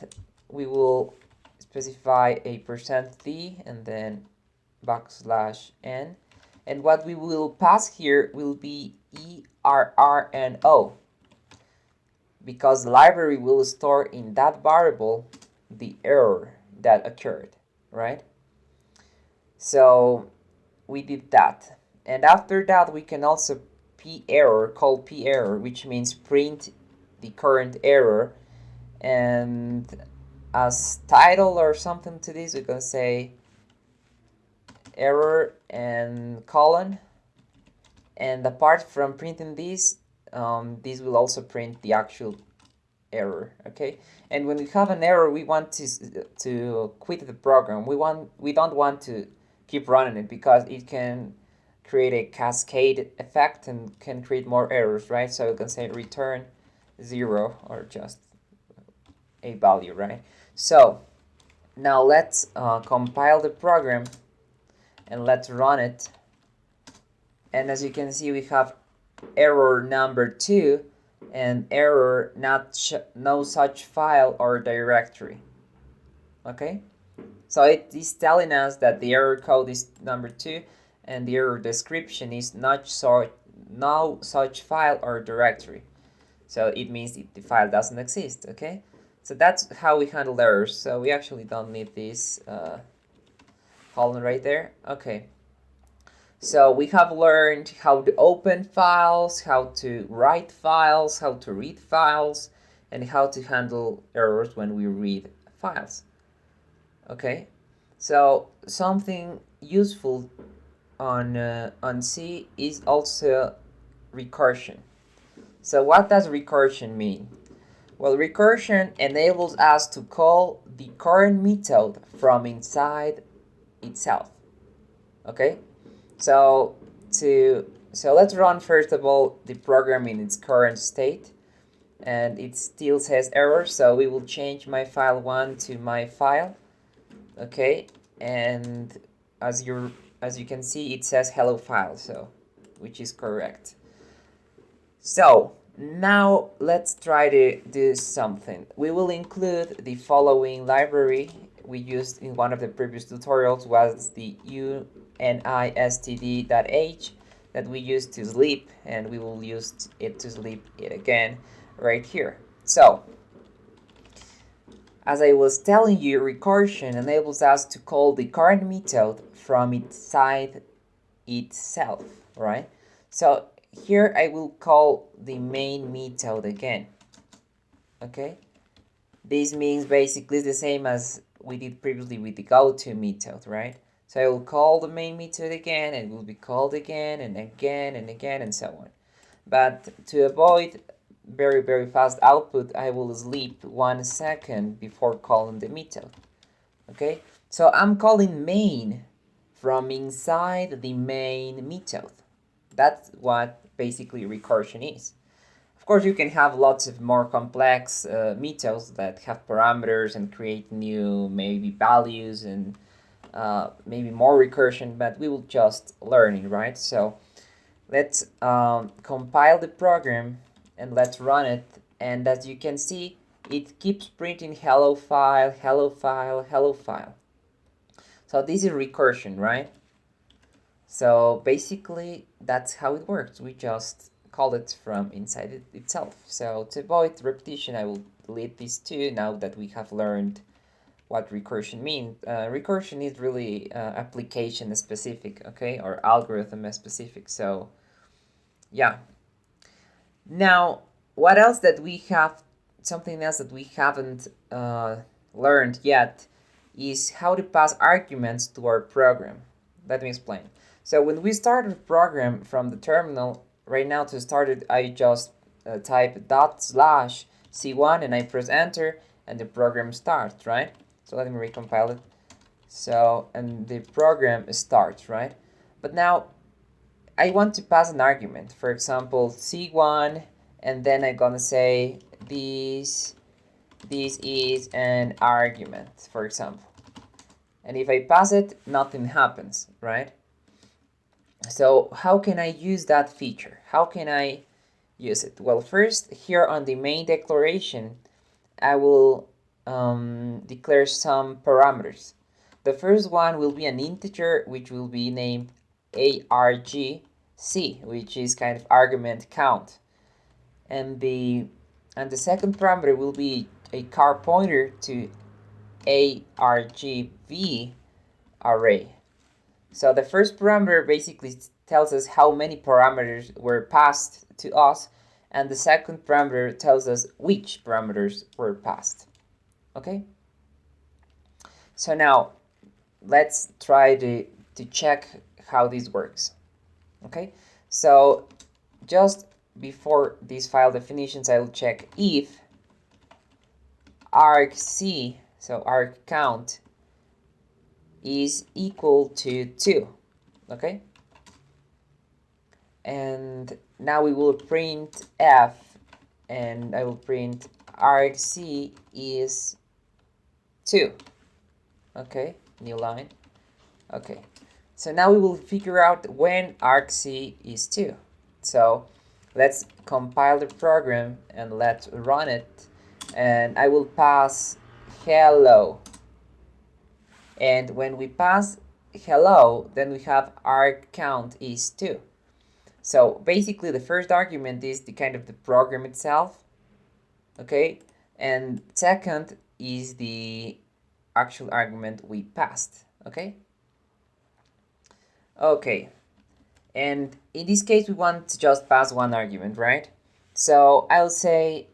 we will specify a %d and then \n, and what we will pass here will be err and o, because the library will store in that variable the error that occurred, right? So we did that, and after that we can also call p-error, which means print the current error, and as title or something to this, we're gonna say error and colon, and apart from printing this, this will also print the actual error. Okay, and when we have an error, we want to quit the program. We don't want to keep running it, because it can create a cascade effect and can create more errors, right? So we can say return 0 or just a value, right? So now let's compile the program and let's run it. And as you can see, we have error number 2 and error no such file or directory. Okay, so it is telling us that the error code is number 2 and the error description is no such file or directory. So it means the file doesn't exist. Okay, so that's how we handle errors. So we actually don't need this column right there. Okay, so we have learned how to open files, how to write files, how to read files, and how to handle errors when we read files. Okay, so something useful on C is also recursion. So what does recursion mean? Well, recursion enables us to call the current method from inside itself. Okay, so let's run first of all the program in its current state, and it still says error, so we will change my file 1 to my file. Okay, and as you can see, it says hello file, so which is correct. So now let's try to do something. We will include the following library we used in one of the previous tutorials, was the unistd.h that we used to sleep, and we will use it to sleep it again right here. So as I was telling you, recursion enables us to call the current method from inside itself, right? So here I will call the main method again. Okay, this means basically the same as we did previously with the goto method, right? So I will call the main method again, and it will be called again and again and again and so on. But to avoid very fast output, I will sleep 1 second before calling the method. Okay, so I'm calling main from inside the main method. That's what basically recursion is. Of course, you can have lots of more complex methods that have parameters and create new maybe values and maybe more recursion, but we will just learn it, right? So let's compile the program and let's run it. And as you can see, it keeps printing hello file, hello file, hello file. So this is recursion, right? So basically, that's how it works. We just call it from inside it itself. So to avoid repetition, I will delete these two now that we have learned what recursion means. Recursion is really application specific, okay, or algorithm specific. So yeah. Now, what else that we have, something else that we haven't learned yet is how to pass arguments to our program. Let me explain. So when we start a program from the terminal, right now to start it, I just type /C1 and I press enter and the program starts, right? So let me recompile it. So, and the program starts, right? But now I want to pass an argument, for example, C1, and then I'm gonna say this is an argument, for example. And if I pass it, nothing happens, right? So how can I use that feature? How can I use it? Well, first, here on the main declaration, I will declare some parameters. The first one will be an integer, which will be named argc, which is kind of argument count. And the second parameter will be a char pointer to argv array. So the first parameter basically tells us how many parameters were passed to us, and the second parameter tells us which parameters were passed. Okay? So now let's try to check how this works. Okay? So just before these file definitions, I will check if argc, so arg count, is equal to 2. Okay? And now we will print f, and I will print argc is 2. Okay, new line. Okay, so now we will figure out when argc is 2. So let's compile the program and let's run it, and I will pass hello. And when we pass hello, then we have arg count is 2. So basically the first argument is the kind of the program itself, okay? And second is the actual argument we passed, okay? Okay, and in this case we want to just pass one argument, right? So I'll say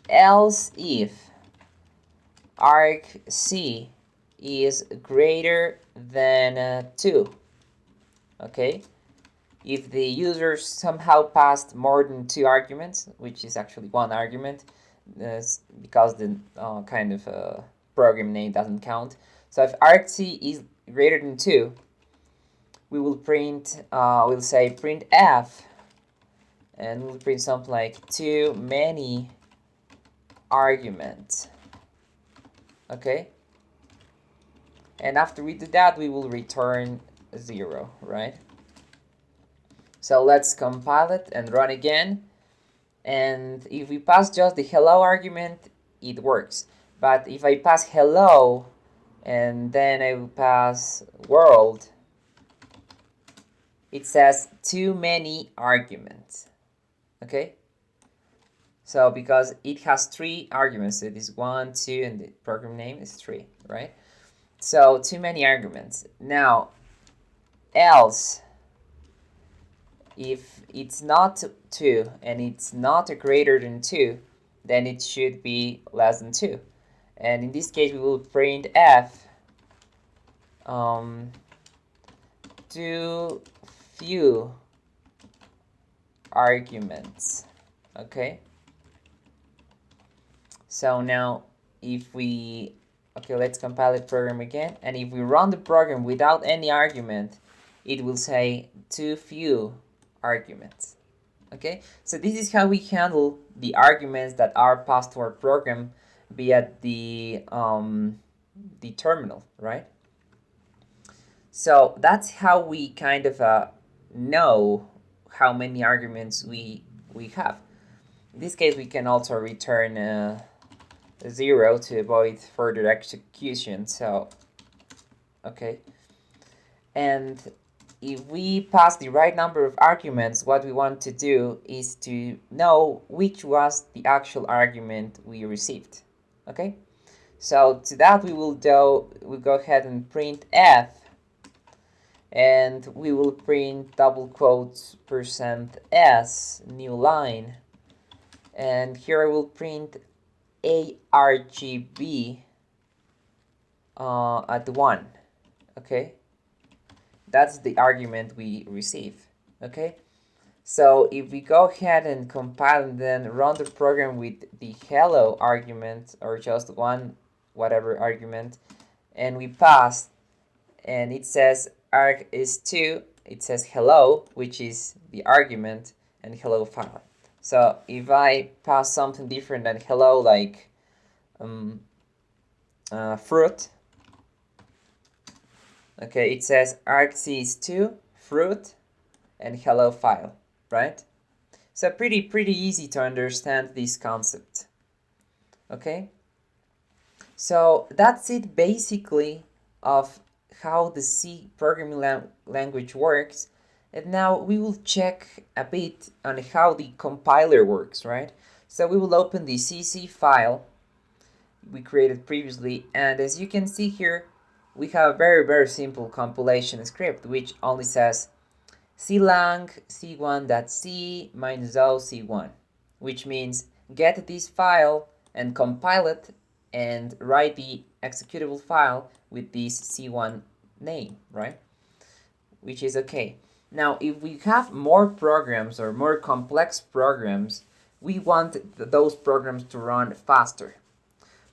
else if argc is greater than 2, okay? If the user somehow passed more than 2 arguments, which is actually one argument, because the kind of program name doesn't count. So if argc is greater than 2, we will print, we'll say printf, and we'll print something like too many arguments. Okay? And after we do that, we will return 0, right? So let's compile it and run again. And if we pass just the hello argument, it works. But if I pass hello and then I will pass world, it says too many arguments. Okay? So because it has 3 arguments, it is 1, 2, and the program name is 3, right? So too many arguments. Now, else, if it's not 2 and it's not greater than 2, then it should be less than 2. And in this case, we will print f too few arguments. Okay? So now if we, okay, let's compile the program again. And if we run the program without any argument, it will say too few arguments. Okay, so this is how we handle the arguments that are passed to our program via the terminal, right? So that's how we kind of know how many arguments we have. In this case, we can also return 0 to avoid further execution. So, okay, and if we pass the right number of arguments, what we want to do is to know which was the actual argument we received. Okay, so to that we'll go ahead and print f, and we will print double quotes %s new line, and here I will print argb at 1. Okay, that's the argument we receive. Okay, so if we go ahead and compile and then run the program with the hello argument, or just one whatever argument, and we pass, and it says arg is 2, it says hello, which is the argument, and hello file. So if I pass something different than hello, like fruit, Okay, it says argc is 2, fruit, and hello file, right? So pretty easy to understand this concept. Okay, so that's it basically of how the C programming language works. And now we will check a bit on how the compiler works, right? So we will open the CC file we created previously, and as you can see here, we have a very simple compilation script which only says clang c1.c minus o c1, which means get this file and compile it and write the executable file with this c1 name, right? Which is okay. Now, if we have more programs or more complex programs, we want those programs to run faster.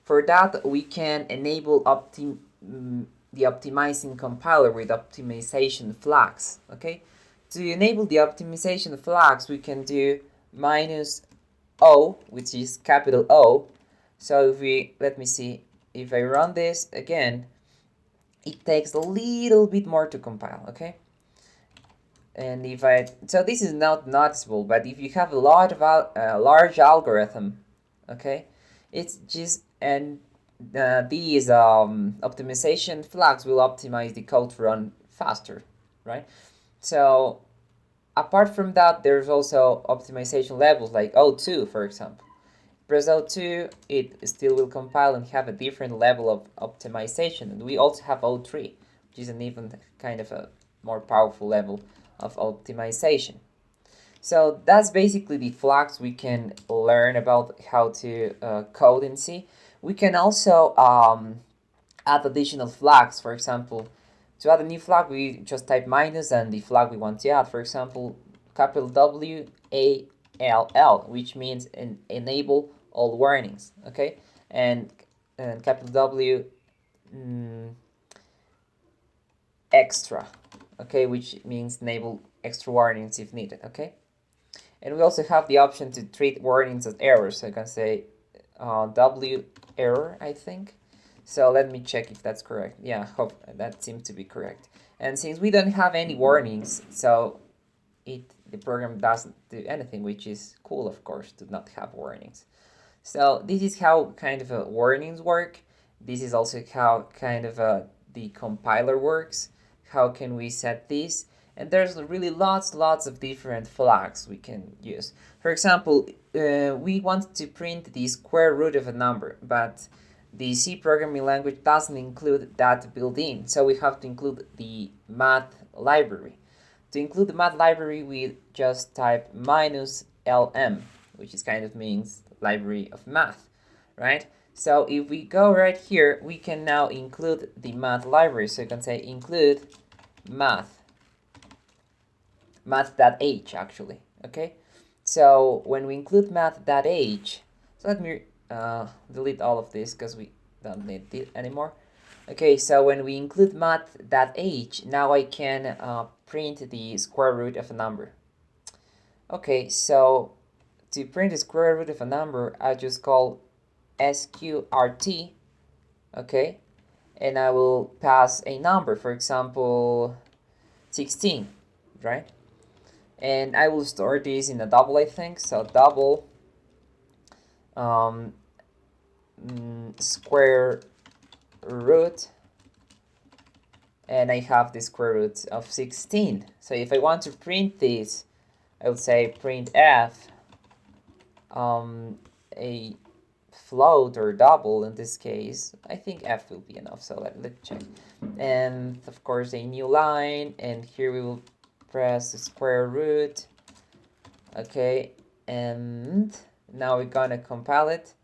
For that, we can enable the optimizing compiler with optimization flags, okay? To enable the optimization flags, we can do -O, which is capital O. So if we, let me see, if I run this again, it takes a little bit more to compile, okay? And if I, so this is not noticeable, but if you have a lot of large algorithm, okay, it's just, and these optimization flags will optimize the code to run faster, right? So apart from that, there's also optimization levels like O2, for example. Press O2, it still will compile and have a different level of optimization. And we also have O3, which is an even kind of a more powerful level of optimization. So that's basically the flags we can learn about how to code in C. We can also add additional flags. For example, to add a new flag, we just type minus and the flag we want to add. For example, capital W A L L, which means enable all warnings. Okay, and capital W extra. Okay, which means enable extra warnings if needed. Okay, and we also have the option to treat warnings as errors. So I can say W error, I think. So let me check if that's correct. Yeah, hope that seems to be correct. And since we don't have any warnings, so the program doesn't do anything, which is cool, of course, to not have warnings. So this is how kind of warnings work. This is also how kind of the compiler works. How can we set this? And there's really lots of different flags we can use. For example, we want to print the square root of a number, but the C programming language doesn't include that built-in, so we have to include the math library. To include the math library, we just type -lm, which is kind of means library of math, right? So if we go right here, we can now include the math library. So you can say include math.h actually, okay? So when we include math.h, so let me delete all of this because we don't need it anymore. Okay, so when we include math.h, now I can print the square root of a number. Okay, so to print the square root of a number, I just call sqrt, okay, and I will pass a number, for example, 16, right? And I will store this in a double, I think, so double square root, and I have the square root of 16. So if I want to print this, I would say printf a float or double in this case. I think f will be enough, so let's check. And of course a new line, and here we will press the square root. Okay, and now we're gonna compile it.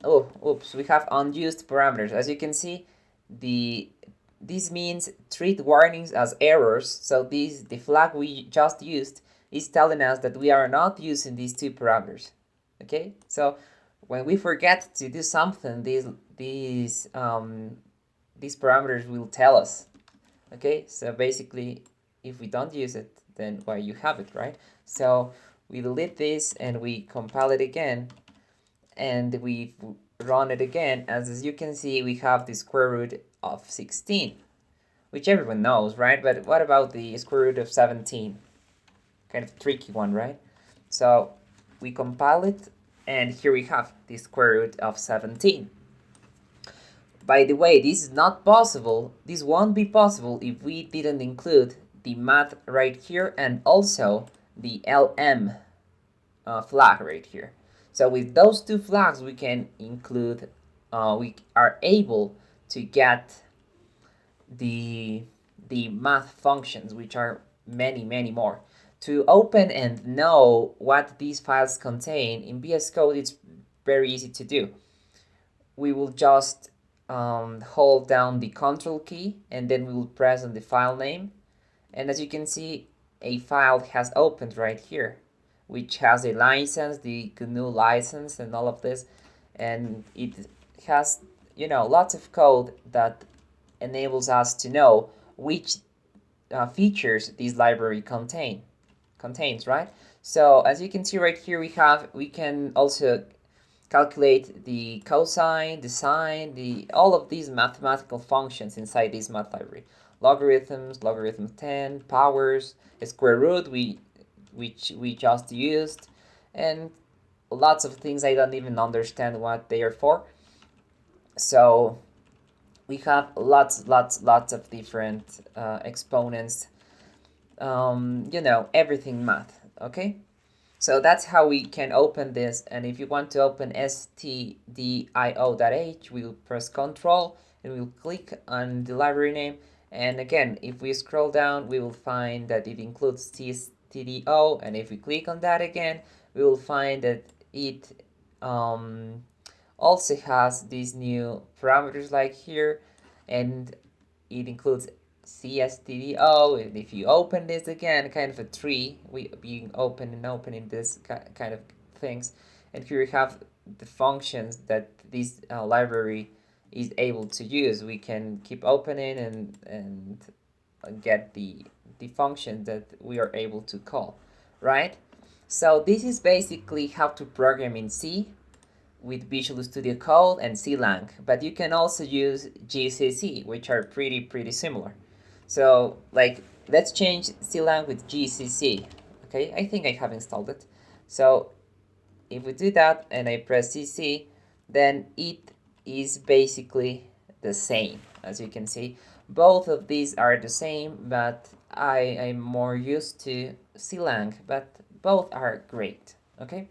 Oh, oops, we have unused parameters. As you can see, this means treat warnings as errors. So the flag we just used is telling us that we are not using these two parameters. Okay, so when we forget to do something, these parameters will tell us. Okay, so basically, if we don't use it, then why you have it, right? So we delete this and we compile it again, and we run it again. As you can see, we have the square root of 16. which everyone knows, right? But what about the square root of 17? Kind of tricky one, right? So we compile it, and here we have the square root of 17. By the way, this is not possible. This won't be possible if we didn't include the math right here and also the LM flag right here. So with those two flags, we can include, we are able to get the math functions, which are many more. To open and know what these files contain in VS Code, it's very easy to do. We will just hold down the Control key, and then we will press on the file name. And as you can see, a file has opened right here, which has a license, the GNU license, and all of this. And it has, lots of code that enables us to know which features this library contains, right? So as you can see right here, we can also calculate the cosine, the sine, all of these mathematical functions inside this math library. Logarithms, logarithm 10, powers, a square root, which we just used, and lots of things I don't even understand what they are for. So we have lots of different exponents, everything math, okay? So that's how we can open this. And if you want to open stdio.h, we'll press Control and we'll click on the library name. And again, if we scroll down, we will find that it includes stdio. And if we click on that again, we will find that it also has these new parameters like here, and it includes CSTDO. And if you open this again, kind of a tree, being open and opening this kind of things, and here we have the functions that this library is able to use. We can keep opening and get the function that we are able to call, right? So this is basically how to program in C with Visual Studio Code and CLang, but you can also use GCC, which are pretty similar. So let's change CLang with GCC. Okay, I think I have installed it. So if we do that and I press CC, then it is basically the same. As you can see, both of these are the same, but I am more used to CLang, but both are great. Okay,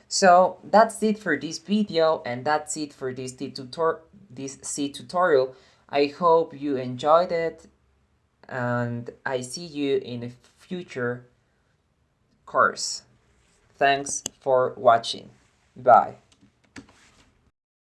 so that's it for this video, and that's it for this C tutorial. I hope you enjoyed it, and I see you in a future course. Thanks for watching. Bye.